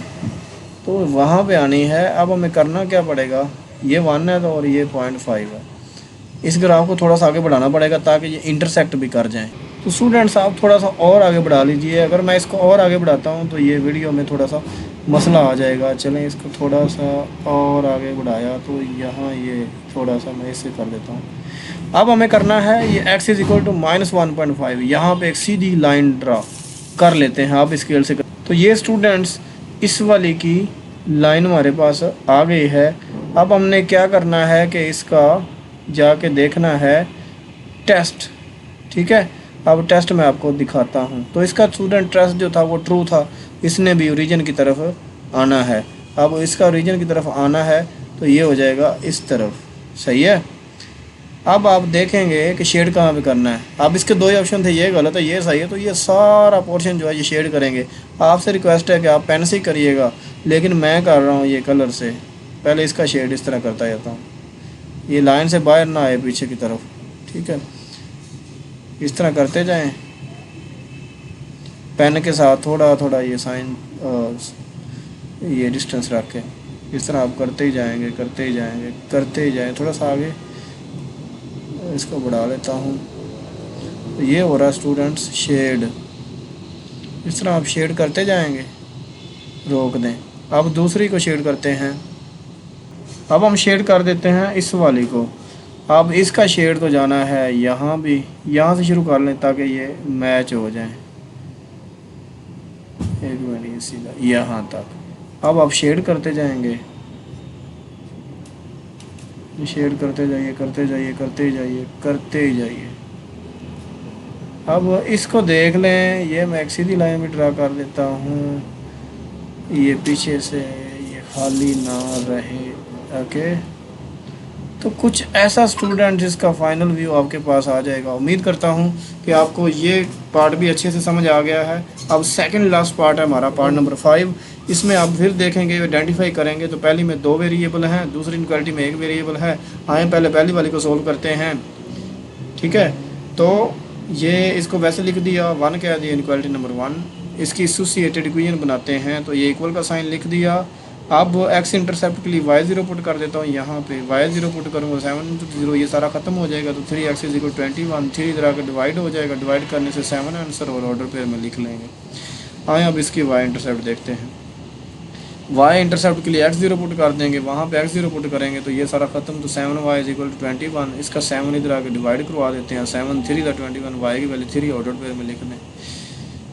तो वहाँ पे आनी है। अब हमें करना क्या पड़ेगा, ये 1 है तो, और ये 0.5 है। इस ग्राफ को थोड़ा सा आगे बढ़ाना पड़ेगा ताकि ये इंटरसेक्ट भी कर जाएं। तो स्टूडेंट्स आप थोड़ा सा और आगे बढ़ा लीजिए। अगर मैं इसको और आगे बढ़ाता हूँ तो ये वीडियो में थोड़ा सा मसला आ जाएगा। चलें, इसको थोड़ा सा और आगे बढ़ाया तो यहाँ ये थोड़ा सा मैं इससे कर देता हूँ। अब हमें करना है ये x = -1.5, यहाँ पे एक सीधी लाइन ड्रा कर लेते हैं। आप स्केल से तो ये स्टूडेंट्स इस वाली की लाइन हमारे पास आ गई है। अब हमने क्या करना है कि इसका जाके देखना है टेस्ट, ठीक है। अब टेस्ट मैं आपको दिखाता हूँ। तो इसका स्टूडेंट टेस्ट जो था वो ट्रू था, इसने भी ओरिजिन की तरफ आना है। अब इसका ओरिजिन की तरफ आना है तो ये हो जाएगा इस तरफ, सही है। अब आप देखेंगे कि शेड कहाँ पे करना है। अब इसके 2 ही ऑप्शन थे, ये गलत है ये सही है। तो ये सारा पोर्शन जो है ये शेड करेंगे। आपसे रिक्वेस्ट है कि आप पेन से ही करिएगा, लेकिन मैं कर रहा हूँ ये कलर से। पहले इसका शेड इस तरह करता जाता हूँ, ये लाइन से बाहर ना आए पीछे की तरफ, ठीक है। इस तरह करते जाएं पेन के साथ, थोड़ा थोड़ा ये साइन ये डिस्टेंस रख के इस तरह आप करते ही जाएंगे। थोड़ा सा आगे इसको बढ़ा लेता हूँ। तो ये हो रहा स्टूडेंट्स शेड। इस तरह आप शेड करते जाएंगे, रोक दें। अब दूसरी को शेड करते हैं। अब हम शेड कर देते हैं इस वाली को। अब इसका शेड को जाना है यहाँ भी, यहाँ से शुरू कर लें ताकि ये मैच हो जाए। एक मिनट, ये सीधा यहाँ तक। अब आप शेड करते जाएंगे, शेड करते जाइए। अब इसको देख लें, ये मैं एक सीधी लाइन में ड्रा कर देता हूँ, ये पीछे से ये खाली ना रहे, ओके। तो कुछ ऐसा स्टूडेंट जिसका फाइनल व्यू आपके पास आ जाएगा। उम्मीद करता हूँ कि आपको ये पार्ट भी अच्छे से समझ आ गया है। अब सेकंड लास्ट पार्ट है हमारा, पार्ट नंबर 5। इसमें आप फिर देखेंगे, आइडेंटिफाई करेंगे। तो पहली में 2 वेरिएबल हैं, दूसरी इनक्वालिटी में 1 वेरिएबल है। आए पहले पहली वाली को सोल्व करते हैं, ठीक है। तो ये इसको वैसे लिख दिया, 1 कह दिया इनक्वालिटी नंबर 1। इसकी एसोसिएटेड इक्वेशन बनाते हैं, तो ये इक्वल का साइन लिख दिया। अब एक्स इंटरसेप्ट के लिए y0 पुट कर देता हूँ। यहाँ पे y0 पुट करूँगा 7 × 0, ये सारा खत्म हो जाएगा। तो 3x = 21, 3 इधर आकर डिवाइड हो जाएगा, डिवाइड करने से 7 आंसर और ऑर्डर पेयर में लिख लेंगे। आए अब इसकी y इंटरसेप्ट देखते हैं। y इंटरसेप्ट के लिए x0 पुट कर देंगे, वहाँ पे x0 पुट करेंगे तो ये सारा खत्म। तो 7y = 21, इसका 7 इधर आकर डिवाइड करवा देते हैं। 7 3 × 21, y की वैल्यू 3 ऑर्डर पेयर में लिख दें।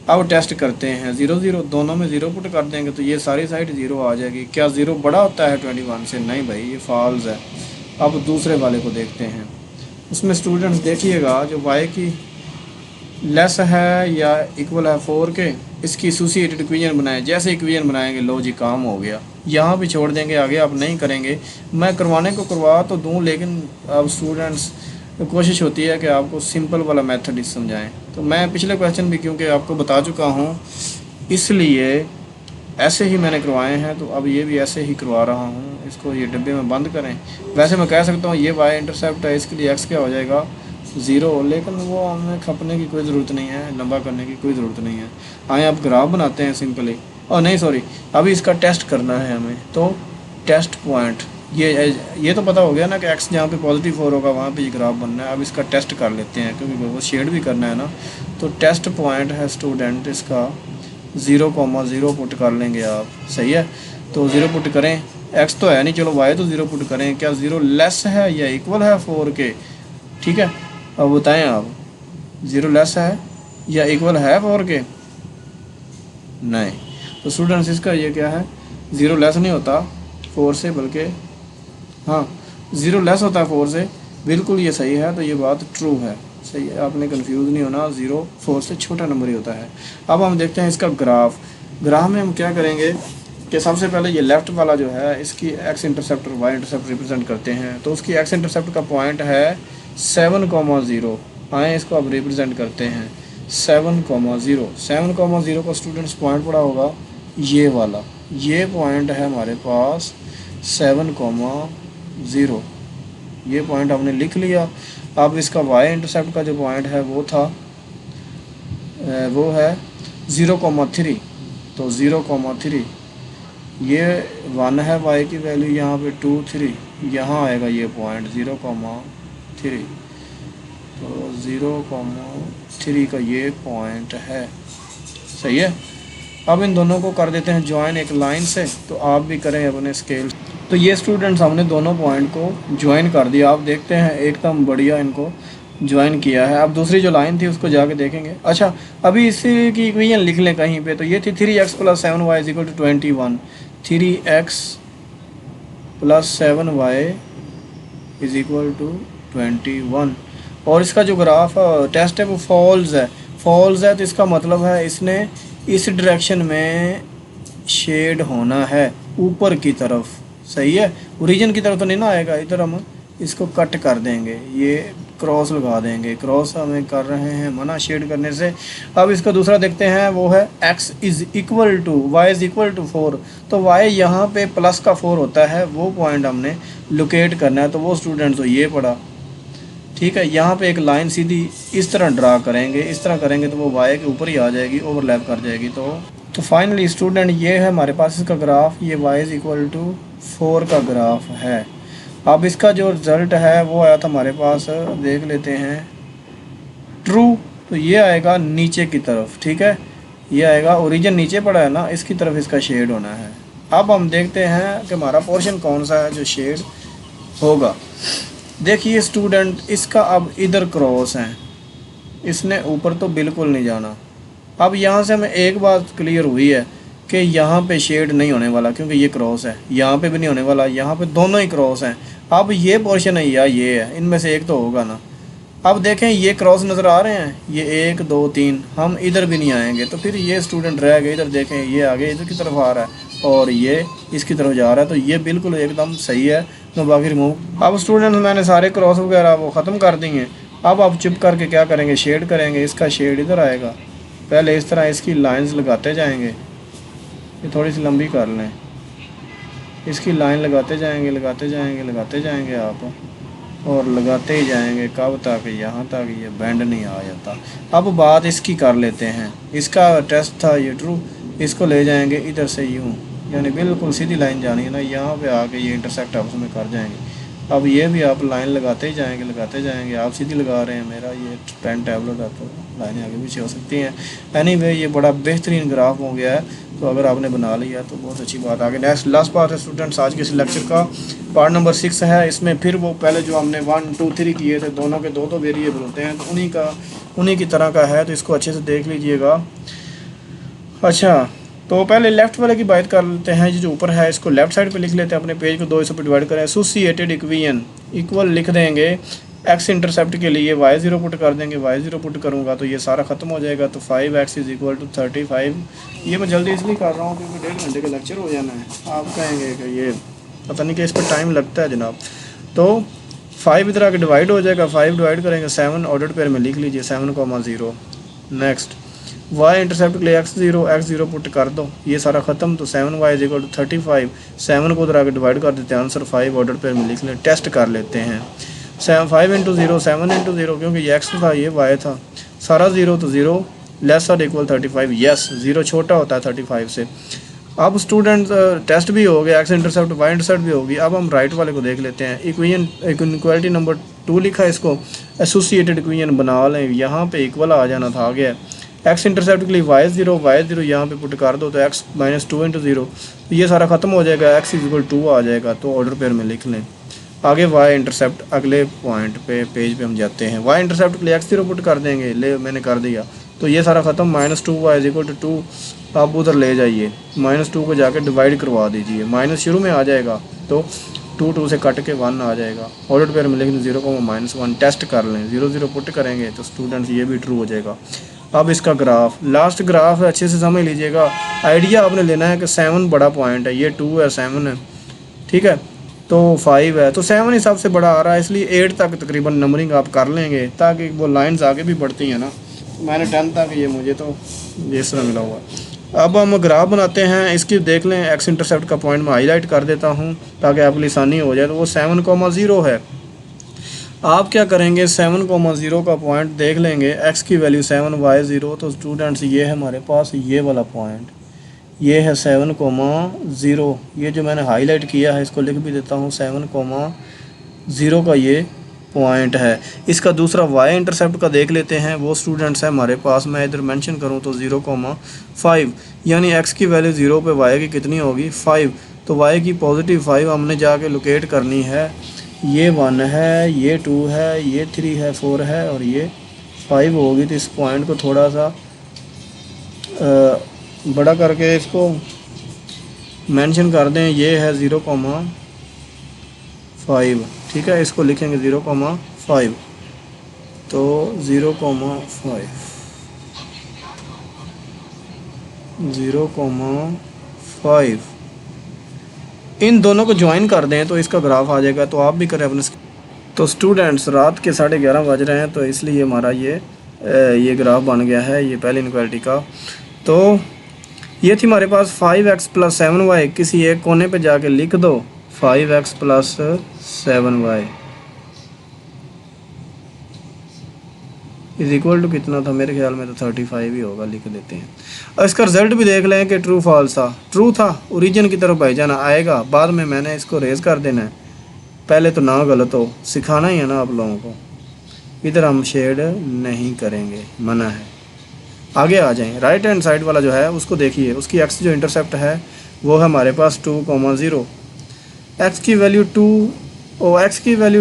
अब टेस्ट करते हैं, 0 0 दोनों में 0 पुट कर देंगे तो ये सारी साइड 0 आ जाएगी। क्या 0 बड़ा होता है 21 से? नहीं भाई, ये फॉल्स है। अब दूसरे वाले को देखते हैं। उसमें स्टूडेंट्स देखिएगा, जो y की लेस है या इक्वल है 4 के, इसकी एसोसिएटेड इक्वेशन बनाए। जैसे इक्वेशन बनाएंगे, लो जी काम हो गया। यहाँ भी छोड़ देंगे, आगे आप नहीं करेंगे। मैं करवाने को करवा तो दूँ, लेकिन अब स्टूडेंट्स कोशिश होती है कि आपको सिंपल वाला मेथड ही समझाएं। तो मैं पिछले क्वेश्चन भी क्योंकि आपको बता चुका हूँ, इसलिए ऐसे ही मैंने करवाए हैं। तो अब ये भी ऐसे ही करवा रहा हूँ। इसको ये डब्बे में बंद करें। वैसे मैं कह सकता हूँ ये y इंटरसेप्ट है, इसके लिए x क्या हो जाएगा 0, लेकिन वो हमें खपने की कोई ज़रूरत नहीं है, लंबा करने की कोई ज़रूरत नहीं है। आए अब ग्राफ बनाते हैं सिंपली। और नहीं सॉरी, अभी इसका टेस्ट करना है हमें। तो टेस्ट पॉइंट, ये तो पता हो गया ना कि x जहाँ पे +4 होगा वहाँ पे ये ग्राफ बनना है। अब इसका टेस्ट कर लेते हैं, क्योंकि वो शेड भी करना है ना। तो टेस्ट पॉइंट है स्टूडेंट इसका 0,0 पुट कर लेंगे आप, सही है। तो 0 पुट करें, x तो है नहीं, चलो y तो 0 पुट करें। क्या 0 लेस है या इक्वल है 4 के? ठीक है, अब बताएं आप, 0 लेस है या इक्वल है 4 के? नहीं। तो स्टूडेंट्स इसका ये क्या है, 0 लेस नहीं होता 4 से, बल्कि हाँ 0 लेस होता है 4 से, बिल्कुल ये सही है। तो ये बात ट्रू है, सही है, आपने कंफ्यूज नहीं होना। 0 4 से छोटा नंबर ही होता है। अब हम देखते हैं इसका ग्राफ। ग्राफ में हम क्या करेंगे कि सबसे पहले ये लेफ़्ट वाला जो है, इसकी x इंटरसेप्ट और y इंटरसेप्ट रिप्रेजेंट करते हैं। तो उसकी x इंटरसेप्ट का पॉइंट है 7,0। आए इसको अब रिप्रेजेंट करते हैं 7,0। 7,0 का स्टूडेंट्स पॉइंट पड़ा होगा ये वाला, ये पॉइंट है हमारे पास 7,0। ये पॉइंट हमने लिख लिया। अब इसका y इंटरसेप्ट का जो पॉइंट है वो था वो है 0,3। तो 0,3 ये 1 है, y की वैल्यू यहाँ पे 2 3, यहाँ आएगा ये पॉइंट 0,3। तो 0,3 का ये पॉइंट है, सही है। अब इन दोनों को कर देते हैं ज्वाइन एक लाइन से। तो आप भी करें अपने स्केल। तो ये स्टूडेंट्स हमने दोनों पॉइंट को ज्वाइन कर दिया। आप देखते हैं एकदम बढ़िया इनको ज्वाइन किया है। अब दूसरी जो लाइन थी उसको जाके देखेंगे। अच्छा, अभी इसी की इक्वेशन लिख लें कहीं पे। तो ये थी 3x + 7y = 21। 3x + 7y = 21। और इसका जो ग्राफ टेस्ट है वो फॉल्स है। फॉल्स है तो इसका मतलब है इसने इस डायरेक्शन में शेड होना है, ऊपर की तरफ, सही है। ओरिजिन की तरफ तो नहीं ना आएगा। इधर हम इसको कट कर देंगे, ये क्रॉस लगा देंगे। क्रॉस हमें कर रहे हैं मना शेड करने से। अब इसका दूसरा देखते हैं, वो है x = y = 4। तो y यहाँ पे प्लस का 4 होता है, वो पॉइंट हमने लोकेट करना है। तो वो स्टूडेंट्स तो ये पड़ा, ठीक है। यहाँ पे एक लाइन सीधी इस तरह ड्रा करेंगे, इस तरह करेंगे तो वो y के ऊपर ही आ जाएगी, ओवरलैप कर जाएगी। तो फाइनली स्टूडेंट ये है हमारे पास इसका ग्राफ, ये y = 4 का ग्राफ है। अब इसका जो रिज़ल्ट है वो आया था हमारे पास, देख लेते हैं, ट्रू। तो ये आएगा नीचे की तरफ, ठीक है। ये आएगा, ओरिजिन नीचे पड़ा है ना, इसकी तरफ इसका शेड होना है। अब हम देखते हैं कि हमारा पोर्शन कौन सा है जो शेड होगा। देखिए स्टूडेंट, इसका अब इधर क्रॉस है, इसने ऊपर तो बिल्कुल नहीं जाना। अब यहाँ से हमें एक बात क्लियर हुई है कि यहाँ पे शेड नहीं होने वाला, क्योंकि ये क्रॉस है। यहाँ पे भी नहीं होने वाला, यहाँ पे दोनों ही क्रॉस हैं। अब ये पोर्शन है या ये है, इनमें से एक तो होगा ना। अब देखें ये क्रॉस नज़र आ रहे हैं, ये 1 2 3, हम इधर भी नहीं आएंगे। तो फिर ये स्टूडेंट रह गए। इधर देखें, ये आगे इधर की तरफ आ रहा है और ये इसकी तरफ जा रहा है। तो ये बिल्कुल एकदम सही है। तो बाकी रिमूव। अब स्टूडेंट्स मैंने सारे क्रॉस वगैरह वो ख़त्म कर दी हैं। अब आप चुप करके क्या करेंगे, शेड करेंगे। इसका शेड इधर आएगा, पहले इस तरह इसकी लाइंस लगाते जाएंगे। ये थोड़ी सी लंबी कर लें, इसकी लाइन लगाते जाएंगे लगाते जाएंगे लगाते जाएंगे आप, और लगाते ही जाएंगे कब तक, यहाँ तक ये बैंड नहीं आ जाता। अब बात इसकी कर लेते हैं। इसका टेस्ट था ये ट्रू, इसको ले जाएंगे इधर से यूँ, यानी बिल्कुल सीधी लाइन जानी है ना, यहाँ पे आके ये इंटरसेक्ट आपस में कर जाएंगे। अब ये भी आप लाइन लगाते ही जाएंगे लगाते जाएंगे। आप सीधी लगा रहे हैं, मेरा ये पेन टैबलेट है तो लाइनें आगे पीछे हो सकती हैं। एनीवे ये बड़ा बेहतरीन ग्राफ हो गया है, तो अगर आपने बना लिया तो बहुत अच्छी बात। आगे नेक्स्ट लास्ट पार्ट है स्टूडेंट्स आज के इस लेक्चर का, पार्ट नंबर 6 है। इसमें फिर वो पहले जो हमने 1 2 3 किए थे, दोनों के दो वेरिएबल होते हैं, तो उन्हीं की तरह का है, तो इसको अच्छे से देख लीजिएगा। अच्छा, तो पहले लेफ़्ट वाले की बात कर लेते हैं। ये जो ऊपर है इसको लेफ़्ट साइड पे लिख लेते हैं, अपने पेज को 2 हिस्सों पे डिवाइड करें। एसोसिएटेड इक्वेशन इक्वल लिख देंगे, एक्स इंटरसेप्ट के लिए y0 पुट कर देंगे। y0 पुट करूँगा तो ये सारा ख़त्म हो जाएगा, तो 5x = 35। ये मैं जल्दी इसलिए कर रहा हूँ क्योंकि 1.5 घंटे का लेक्चर हो जाना है। आप कहेंगे कि ये पता नहीं कि इस पर टाइम लगता है जनाब। तो 5 इधर आके डिवाइड हो जाएगा, 5 डिवाइड करेंगे 7 ऑर्डर पेयर में लिख लीजिए 7,0। नेक्स्ट y इंटरसेप्ट के लिए x0 पुट कर दो, ये सारा ख़त्म। तो 7y = 35, 7 को उधर आके डिवाइड कर देते हैं, आंसर 5 ऑर्डर पेयर में लिख लें। टेस्ट कर लेते हैं, 5 × 0 7 × 0, क्योंकि ये x था ये y था, सारा 0 तो 0 <= 35। यस, 0 छोटा होता है 35 से। अब स्टूडेंट टेस्ट भी हो गया, x इंटरसेप्ट y इंटरसेप्ट भी होगी। अब हम राइट वाले को देख लेते हैं। इक्वालिटी नंबर 2 लिखा है, इसको एसोसिएटेड इक्वेशन बना लें। यहाँ पे इक्वल आ जाना था, आ गया। x इंटरसेप्ट के लिए y0 यहाँ पे पुट कर दो, तो x - 2 × 0, तो ये सारा ख़त्म हो जाएगा, x = 2 आ जाएगा, तो ऑर्डर पेयर में लिख लें। आगे y इंटरसेप्ट अगले पॉइंट पे पेज पे हम जाते हैं। y इंटरसेप्ट के लिए x0 पुट कर देंगे, ले मैंने कर दिया, तो ये सारा ख़त्म। -2y = 2, आप उधर ले जाइए, -2 को जाके डिवाइड करवा दीजिए, माइनस शुरू में आ जाएगा, तो 2 से कट के 1 आ जाएगा। ऑर्डर पेयर में लिखें 0,-1। टेस्ट कर लें, 0 पुट करेंगे तो स्टूडेंट्स ये भी ट्रू हो जाएगा। अब इसका ग्राफ, लास्ट ग्राफ है, अच्छे से समझ लीजिएगा। आइडिया आपने लेना है कि 7 बड़ा पॉइंट है, ये 2 है 7 है, ठीक है, तो 5 है, तो 7 ही सबसे बड़ा आ रहा है, इसलिए 8 तक तकरीबन नंबरिंग आप कर लेंगे, ताकि वो लाइंस आगे भी बढ़ती हैं ना। मैंने 10 तक ये मुझे तो इस तरह मिला हुआ। अब हम ग्राफ बनाते हैं, इसकी देख लें। एक्स इंटरसेप्ट का पॉइंट मैं हाईलाइट कर देता हूँ ताकि आपके लिए आसानी हो जाए। तो वो 7,0 है। आप क्या करेंगे, 7,0 का पॉइंट देख लेंगे, x की वैल्यू 7 y0, तो स्टूडेंट्स ये है हमारे पास ये वाला पॉइंट, ये है 7,0। ये जो मैंने हाईलाइट किया है इसको लिख भी देता हूँ, 7,0 का ये पॉइंट है। इसका दूसरा y इंटरसेप्ट का देख लेते हैं, वो स्टूडेंट्स है हमारे पास, मैं इधर मेंशन करूँ तो 0,5, यानी x की वैल्यू 0 पे y की कितनी होगी 5, तो y की पॉजिटिव 5 हमने जाके लोकेट करनी है। ये 1 है, ये 2 है, ये 3 है, 4 है और ये 5 होगी। तो इस पॉइंट को थोड़ा सा बड़ा करके इसको मेंशन कर दें, ये है 0,5, ठीक है, इसको लिखेंगे 0,5, तो 0,5 इन दोनों को ज्वाइन कर दें तो इसका ग्राफ आ जाएगा। तो आप भी करें अपने। तो स्टूडेंट्स रात के 11:30 बज रहे हैं, तो इसलिए हमारा ये ग्राफ बन गया है, ये पहली इनक्वालिटी का। तो ये थी हमारे पास 5x + 7y, किसी एक कोने पे जाके लिख दो 5x + 7y = कितना था, मेरे ख्याल में तो 35 ही होगा, लिख देते हैं। और इसका रिजल्ट भी देख लें कि ट्रू फॉल्स था। ट्रू था, ओरिजिन की तरफ भेजना आएगा, बाद में मैंने इसको रेज कर देना है, पहले तो ना गलत हो, सिखाना ही है ना आप लोगों को। इधर हम शेड नहीं करेंगे, मना है। आगे आ जाएं, राइट हैंड साइड वाला जो है उसको देखिए, उसकी x जो इंटरसेप्ट है वो है हमारे पास 2,0, x की वैल्यू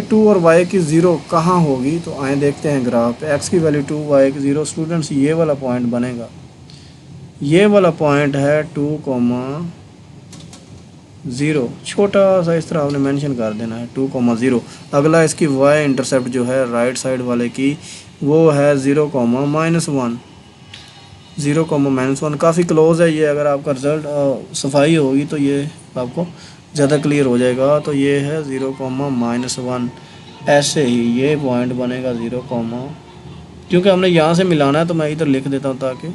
2 और y की 0 कहाँ होगी, तो आए देखते हैं ग्राफ पे। x की वैल्यू 2, y की 0, स्टूडेंट्स ये वाला पॉइंट बनेगा, ये वाला पॉइंट है 2,0, छोटा सा इस तरह आपने मेंशन कर देना है 2,0। अगला इसकी y इंटरसेप्ट जो है राइट साइड वाले की वो है 0,-1, 0,-1, काफ़ी क्लोज है ये। अगर आपका रिज़ल्ट सफाई होगी तो ये आपको ज़्यादा क्लियर हो जाएगा। तो ये है 0,-1, ऐसे ही ये पॉइंट बनेगा 0, क्योंकि हमने यहाँ से मिलाना है तो मैं इधर लिख देता हूँ ताकि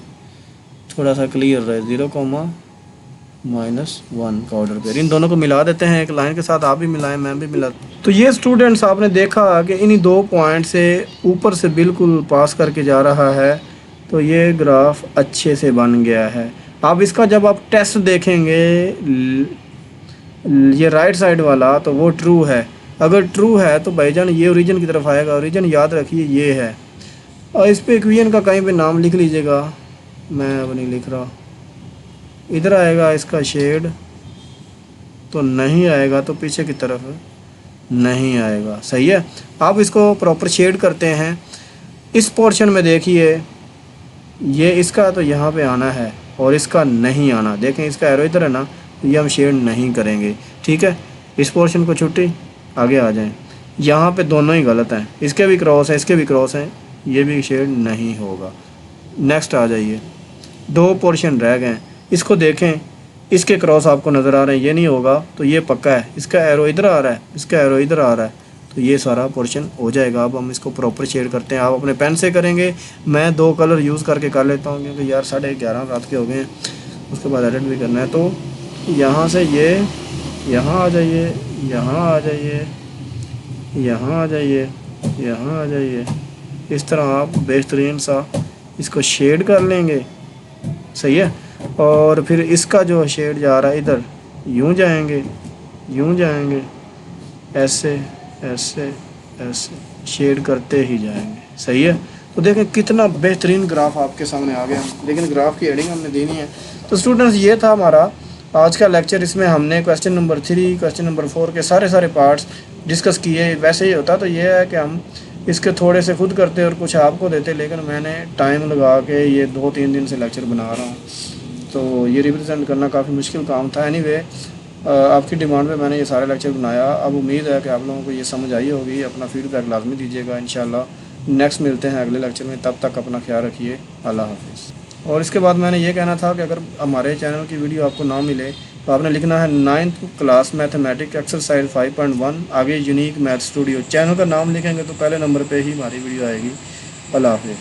थोड़ा सा क्लियर रहे। 0,-1 का ऑर्डर पेयर, इन दोनों को मिला देते हैं एक लाइन के साथ। आप भी मिलाएं, मैं भी मिला। तो ये स्टूडेंट्स आपने देखा कि इन्हीं 2 पॉइंट से ऊपर से बिल्कुल पास करके जा रहा है, तो ये ग्राफ अच्छे से बन गया है। अब इसका जब आप टेस्ट देखेंगे ये राइट साइड वाला, तो वो ट्रू है। अगर ट्रू है तो भाईजान ये ओरिजिन की तरफ आएगा। ओरिजिन याद रखिए ये है, और इस पे इक्वेशन का कहीं पे नाम लिख लीजिएगा, मैं अब नहीं लिख रहा। इधर आएगा इसका शेड, तो नहीं आएगा, तो पीछे की तरफ नहीं आएगा। सही है। आप इसको प्रॉपर शेड करते हैं। इस पोर्शन में देखिए ये इसका तो यहाँ पे आना है और इसका नहीं आना। देखें इसका एरो इधर है ना, ये हम शेड नहीं करेंगे। ठीक है, इस पोर्शन को छुट्टी, आगे आ जाएं। यहाँ पे दोनों ही गलत हैं, इसके भी क्रॉस हैं, इसके भी क्रॉस हैं, ये भी शेड नहीं होगा। नेक्स्ट आ जाइए, 2 पोर्शन रह गए। इसको देखें, इसके क्रॉस आपको नज़र आ रहे हैं, ये नहीं होगा, तो ये पक्का है। इसका एरो इधर आ रहा है, इसका एरो इधर आ रहा है, तो ये सारा पोर्शन हो जाएगा। अब हम इसको प्रॉपर शेड करते हैं। आप अपने पेन से करेंगे, मैं 2 कलर यूज़ करके कर लेता हूँ, क्योंकि यार 11:30 रात के हो गए हैं, उसके बाद एडिट भी करना है। तो यहाँ से ये यहाँ आ जाइए, यहाँ आ जाइए, यहाँ आ जाइए, यहाँ आ जाइए। इस तरह आप बेहतरीन सा इसको शेड कर लेंगे। सही है। और फिर इसका जो शेड जा रहा है इधर, यूँ जाएंगे, यूँ जाएंगे, ऐसे ऐसे ऐसे शेड करते ही जाएंगे। सही है। तो देखें कितना बेहतरीन ग्राफ आपके सामने आ गया, लेकिन ग्राफ की हेडिंग हमने देनी है। तो स्टूडेंट्स ये था हमारा आज का लेक्चर। इसमें हमने क्वेश्चन नंबर 3, क्वेश्चन नंबर 4 के सारे पार्ट्स डिस्कस किए। वैसे ही होता तो ये है कि हम इसके थोड़े से खुद करते और कुछ आपको देते, लेकिन मैंने टाइम लगा के ये 2-3 दिन से लेक्चर बना रहा हूँ, तो ये रिप्रेजेंट करना काफ़ी मुश्किल काम था। एनीवे, आपकी डिमांड पे मैंने ये सारे लेक्चर बनाया। अब उम्मीद है कि आप लोगों को ये समझ आई होगी। अपना फीडबैक लाजमी दीजिएगा। इंशाल्लाह नेक्स्ट मिलते हैं अगले लेक्चर में। तब तक अपना ख्याल रखिए। अल्लाह हाफिज़। और इसके बाद मैंने ये कहना था कि अगर हमारे चैनल की वीडियो आपको ना मिले तो आपने लिखना है 9th क्लास मैथमेटिक्स एक्सरसाइज 5.1, आगे यूनिक मैथ स्टूडियो। चैनल का नाम लिखेंगे तो पहले नंबर पे ही हमारी वीडियो आएगी। अल्लाह हाफिज़।